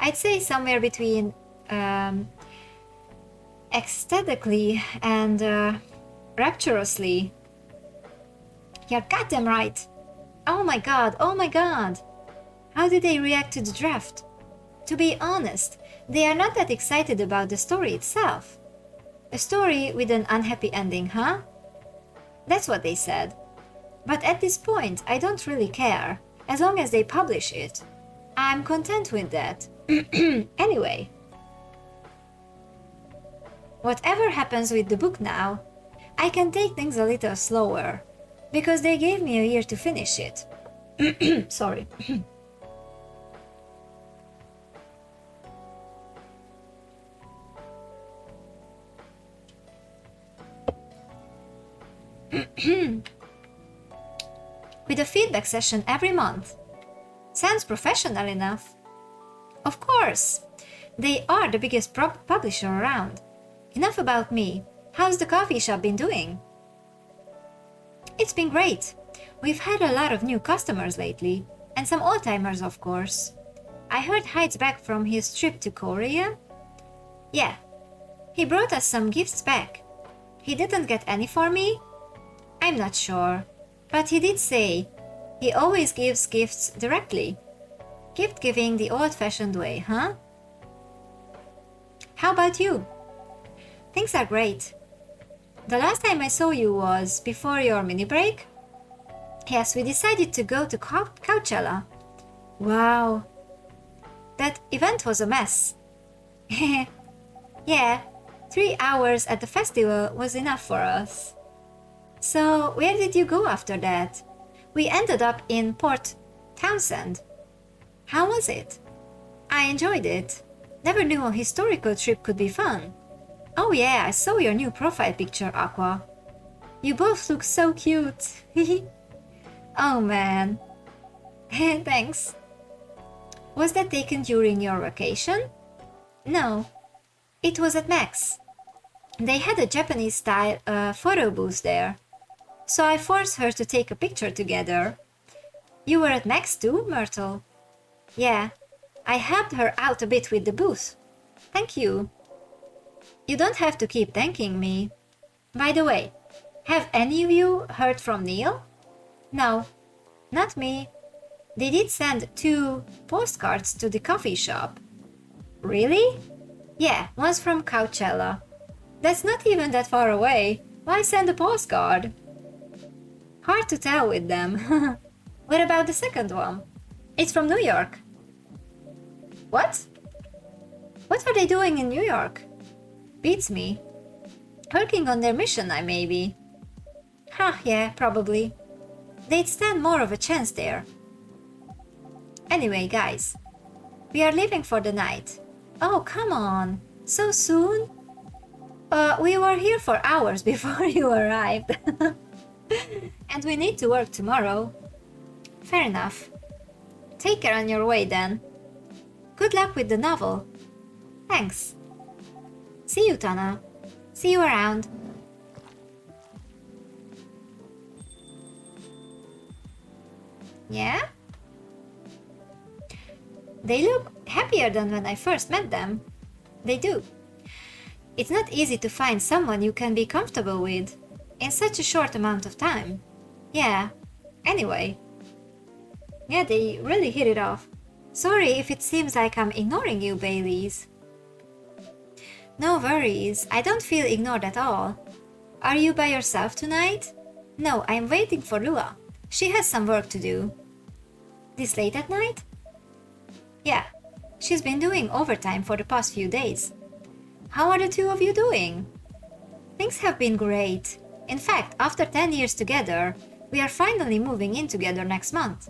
I'd say somewhere between ecstatically and rapturously. You're goddamn right. Oh my god, oh my god. How did they react to the draft? To be honest, they are not that excited about the story itself. A story with an unhappy ending, huh? That's what they said. But at this point, I don't really care, as long as they publish it. I'm content with that. Anyway. Whatever happens with the book now, I can take things a little slower, because they gave me a year to finish it. Sorry. With a feedback session every month. Sounds professional enough. Of course! They are the biggest publisher around. Enough about me. How's the coffee shop been doing? It's been great. We've had a lot of new customers lately, and some old-timers, of course. I heard Hyde's back from his trip to Korea. Yeah, he brought us some gifts back. He didn't get any for me? I'm not sure, but he did say he always gives gifts directly. Gift giving the old-fashioned way, huh? How about you? Things are great. The last time I saw you was before your mini break? Yes, we decided to go to Coachella. Wow. That event was a mess. Yeah, 3 hours at the festival was enough for us. So, where did you go after that? We ended up in Port Townsend. How was it? I enjoyed it. Never knew a historical trip could be fun. Oh yeah, I saw your new profile picture, Aqua. You both look so cute. Oh man. Thanks. Was that taken during your vacation? No. It was at Max. They had a Japanese-style photo booth there. So I forced her to take a picture together. You were at Max too, Myrtle? Yeah. I helped her out a bit with the booth. Thank you. You don't have to keep thanking me. By the way, have any of you heard from Neil? No, not me. They did send 2 postcards to the coffee shop. Really? Yeah, one's from Coachella. That's not even that far away. Why send a postcard? Hard to tell with them. What about the second one? It's from New York. What? What are they doing in New York? Beats me. Working on their mission, maybe. Yeah, probably. They'd stand more of a chance there. Anyway, guys, we are leaving for the night. Oh, come on. So soon? We were here for hours before you arrived. And we need to work tomorrow. Fair enough. Take care on your way then. Good luck with the novel. Thanks. See you, Tana. See you around. Yeah? They look happier than when I first met them. They do. It's not easy to find someone you can be comfortable with in such a short amount of time. Yeah, anyway. Yeah, they really hit it off. Sorry if it seems like I'm ignoring you, Baileys. No worries, I don't feel ignored at all. Are you by yourself tonight? No, I'm waiting for Lua. She has some work to do. This late at night? Yeah, she's been doing overtime for the past few days. How are the two of you doing? Things have been great. In fact, after 10 years together, we are finally moving in together next month.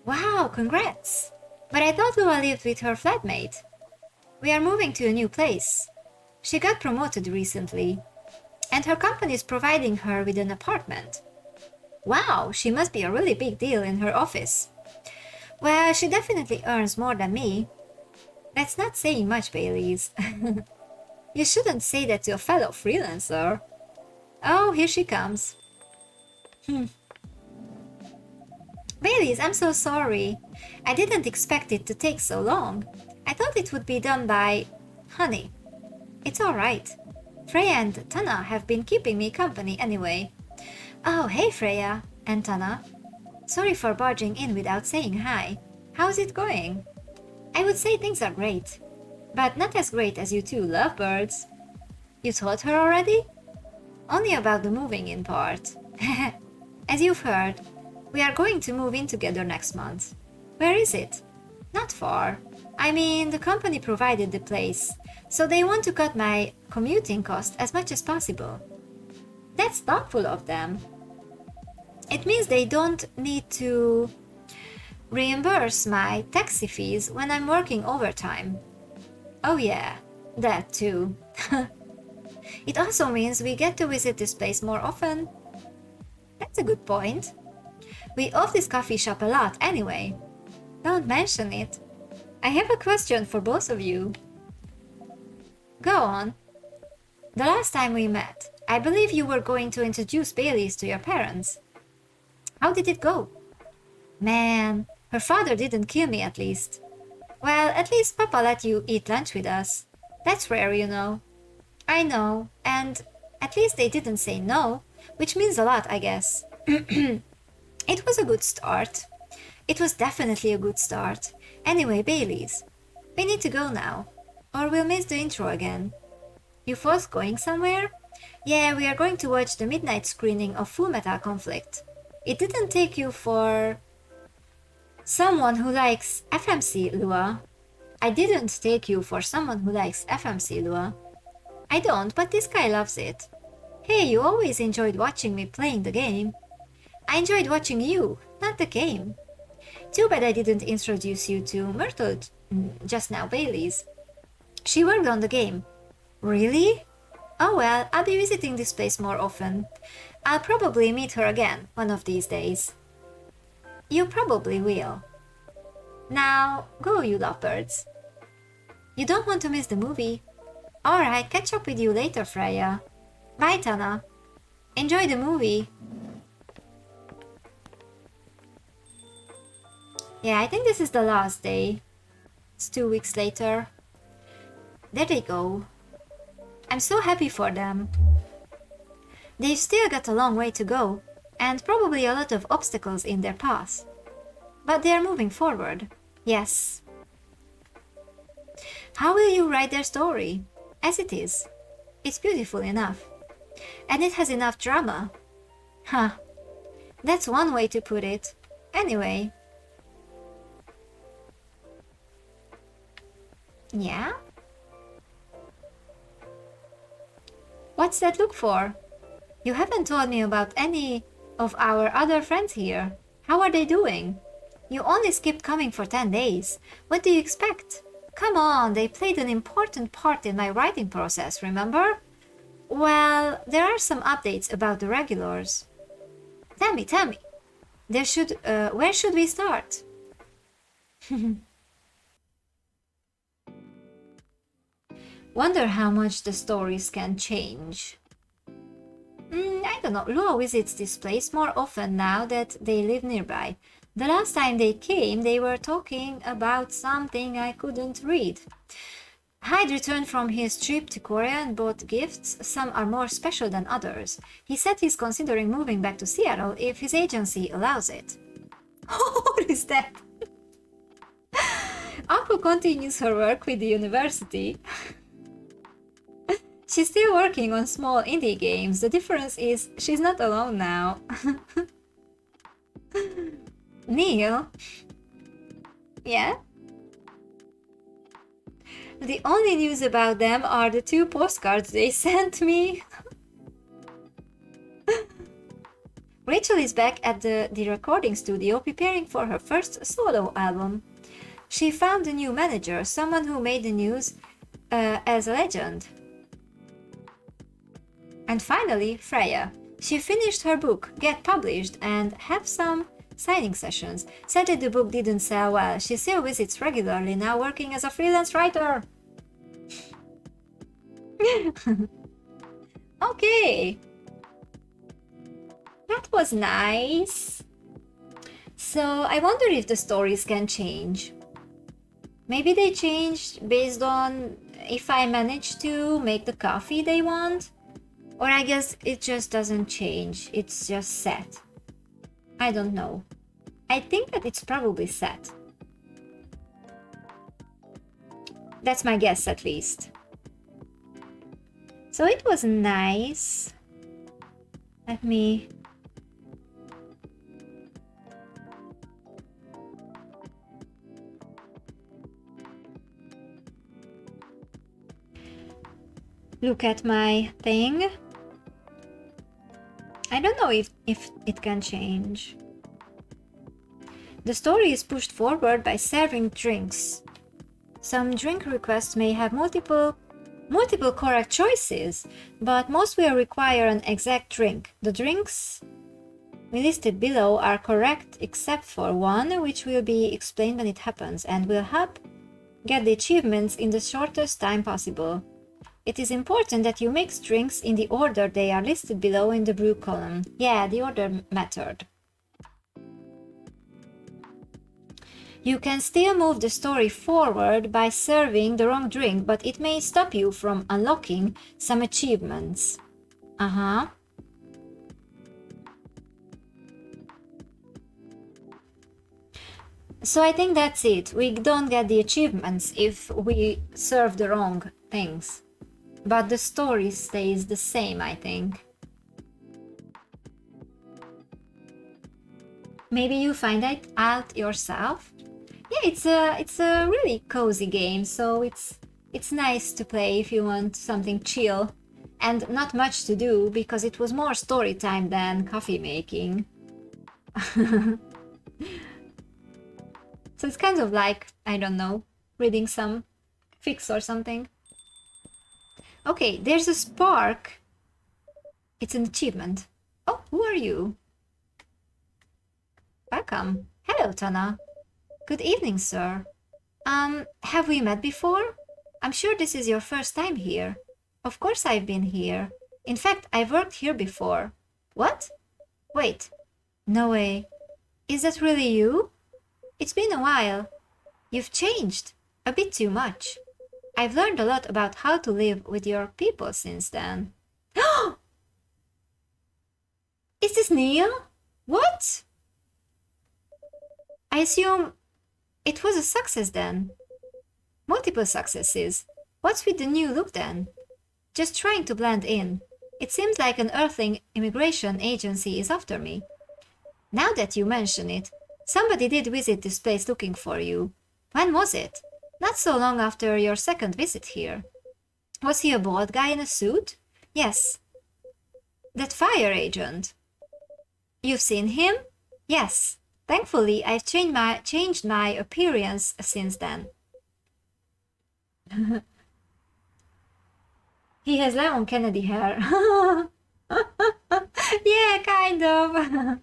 Wow, congrats! But I thought Lua lived with her flatmate. We are moving to a new place. She got promoted recently, and her company is providing her with an apartment. Wow, she must be a really big deal in her office. Well, she definitely earns more than me. That's not saying much, Baileys. You shouldn't say that to a fellow freelancer. Oh, here she comes. Baileys, I'm so sorry. I didn't expect it to take so long. I thought it would be done by... Honey. It's alright. Freya and Tana have been keeping me company anyway. Oh, hey Freya and Tana. Sorry for barging in without saying hi. How's it going? I would say things are great, but not as great as you two lovebirds. You told her already? Only about the moving in part. As you've heard, we are going to move in together next month. Where is it? Not far. I mean, the company provided the place, so they want to cut my commuting cost as much as possible. That's thoughtful of them. It means they don't need to reimburse my taxi fees when I'm working overtime. Oh yeah, that too. It also means we get to visit this place more often. That's a good point. We off this coffee shop a lot anyway. Don't mention it. I have a question for both of you. Go on. The last time we met, I believe you were going to introduce Baileys to your parents. How did it go? Man, her father didn't kill me at least. Well, at least Papa let you eat lunch with us. That's rare, you know. I know, and at least they didn't say no, which means a lot, I guess. It was a good start. It was definitely a good start. Anyway, Baileys, we need to go now, or we'll miss the intro again. You folks going somewhere? Yeah, we are going to watch the midnight screening of Full Metal Conflict. It didn't take you for someone who likes FMC, Lua. I didn't take you for someone who likes FMC, Lua. I don't, but this guy loves it. Hey, you always enjoyed watching me playing the game. I enjoyed watching you, not the game. Too bad I didn't introduce you to Myrtle just now, Baileys. She worked on the game. Really? Oh well, I'll be visiting this place more often. I'll probably meet her again one of these days. You probably will. Now, go you lovebirds. You don't want to miss the movie? Alright, catch up with you later, Freya. Bye, Tana. Enjoy the movie. Yeah, I think this is the last day. It's 2 weeks later. There they go. I'm so happy for them. They've still got a long way to go, and probably a lot of obstacles in their path. But they're moving forward. Yes. How will you write their story? As it is. It's beautiful enough. And it has enough drama. Huh. That's one way to put it. Anyway. Yeah? What's that look for? You haven't told me about any of our other friends here. How are they doing? You only skipped coming for 10 days. What do you expect? Come on, they played an important part in my writing process, remember? Well, there are some updates about the regulars. Tell me. Where should we start? Wonder how much the stories can change. I don't know, Lua visits this place more often now that they live nearby. The last time they came, they were talking about something I couldn't read. Hyde returned from his trip to Korea and bought gifts. Some are more special than others. He said he's considering moving back to Seattle if his agency allows it. What is that? Apple continues her work with the university. She's still working on small indie games. The difference is she's not alone now. Neil? Yeah? The only news about them are the 2 postcards they sent me. Rachel is back at the recording studio preparing for her first solo album. She found a new manager, someone who made the news as a legend. And finally, Freya. She finished her book, get published, and have some signing sessions. Sadly, the book didn't sell well. She still visits regularly, now working as a freelance writer. Okay. That was nice. So I wonder if the stories can change. Maybe they changed based on if I manage to make the coffee they want. Or I guess it just doesn't change. It's just set. I don't know. I think that it's probably set. That's my guess at least. So it was nice. Let me... look at my thing. I don't know if it can change. The story is pushed forward by serving drinks. Some drink requests may have multiple correct choices, but most will require an exact drink. The drinks we listed below are correct except for one, which will be explained when it happens and will help get the achievements in the shortest time possible. It is important that you mix drinks in the order they are listed below in the brew column. Yeah, the order mattered. You can still move the story forward by serving the wrong drink, but it may stop you from unlocking some achievements. So I think that's it. We don't get the achievements if we serve the wrong things. But the story stays the same, I think. Maybe you find it out yourself? Yeah, it's a really cozy game, so it's nice to play if you want something chill and not much to do, because it was more story time than coffee making. So it's kind of like, I don't know, reading some fics or something. Okay, there's a spark. It's an achievement. Oh, who are you? Welcome. Hello, Tana. Good evening, sir. Have we met before? I'm sure this is your first time here. Of course I've been here. In fact, I've worked here before. What? Wait. No way. Is that really you? It's been a while. You've changed. A bit too much. I've learned a lot about how to live with your people since then. Is this Neil? What? I assume it was a success then. Multiple successes. What's with the new look then? Just trying to blend in. It seems like an Earthling immigration agency is after me. Now that you mention it, somebody did visit this place looking for you. When was it? Not so long after your second visit here. Was he a bald guy in a suit? Yes. That fire agent. You've seen him? Yes. Thankfully, I've changed my appearance since then. He has Leon Kennedy hair. Yeah, kind of.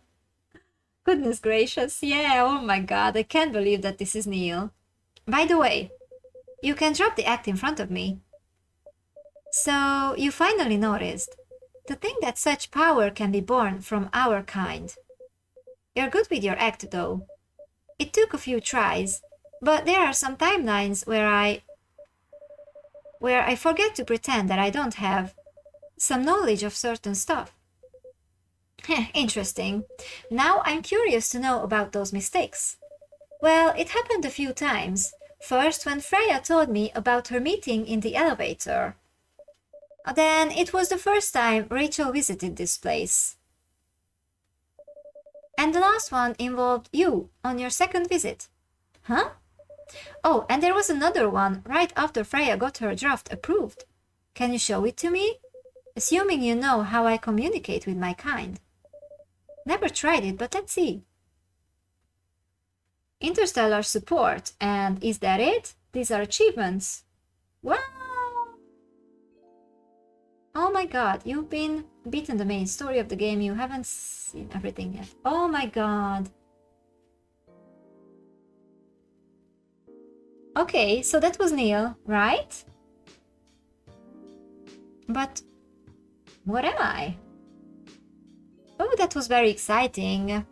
Goodness gracious, yeah, oh my god, I can't believe that this is Neil. By the way, you can drop the act in front of me. So, you finally noticed. To think that such power can be born from our kind. You're good with your act, though. It took a few tries, but there are some timelines where I forget to pretend that I don't have some knowledge of certain stuff. Interesting. Now I'm curious to know about those mistakes. Well, it happened a few times. First, when Freya told me about her meeting in the elevator. Then it was the first time Rachel visited this place. And the last one involved you on your second visit. Huh? Oh, and there was another one right after Freya got her draft approved. Can you show it to me? Assuming you know how I communicate with my kind. Never tried it, but let's see. Interstellar support, and is that it? These are achievements. Wow! Oh my god, you've been beaten the main story of the game, you haven't seen everything yet. Oh my god. Okay, so that was Neil, right? But what am I? Oh, that was very exciting.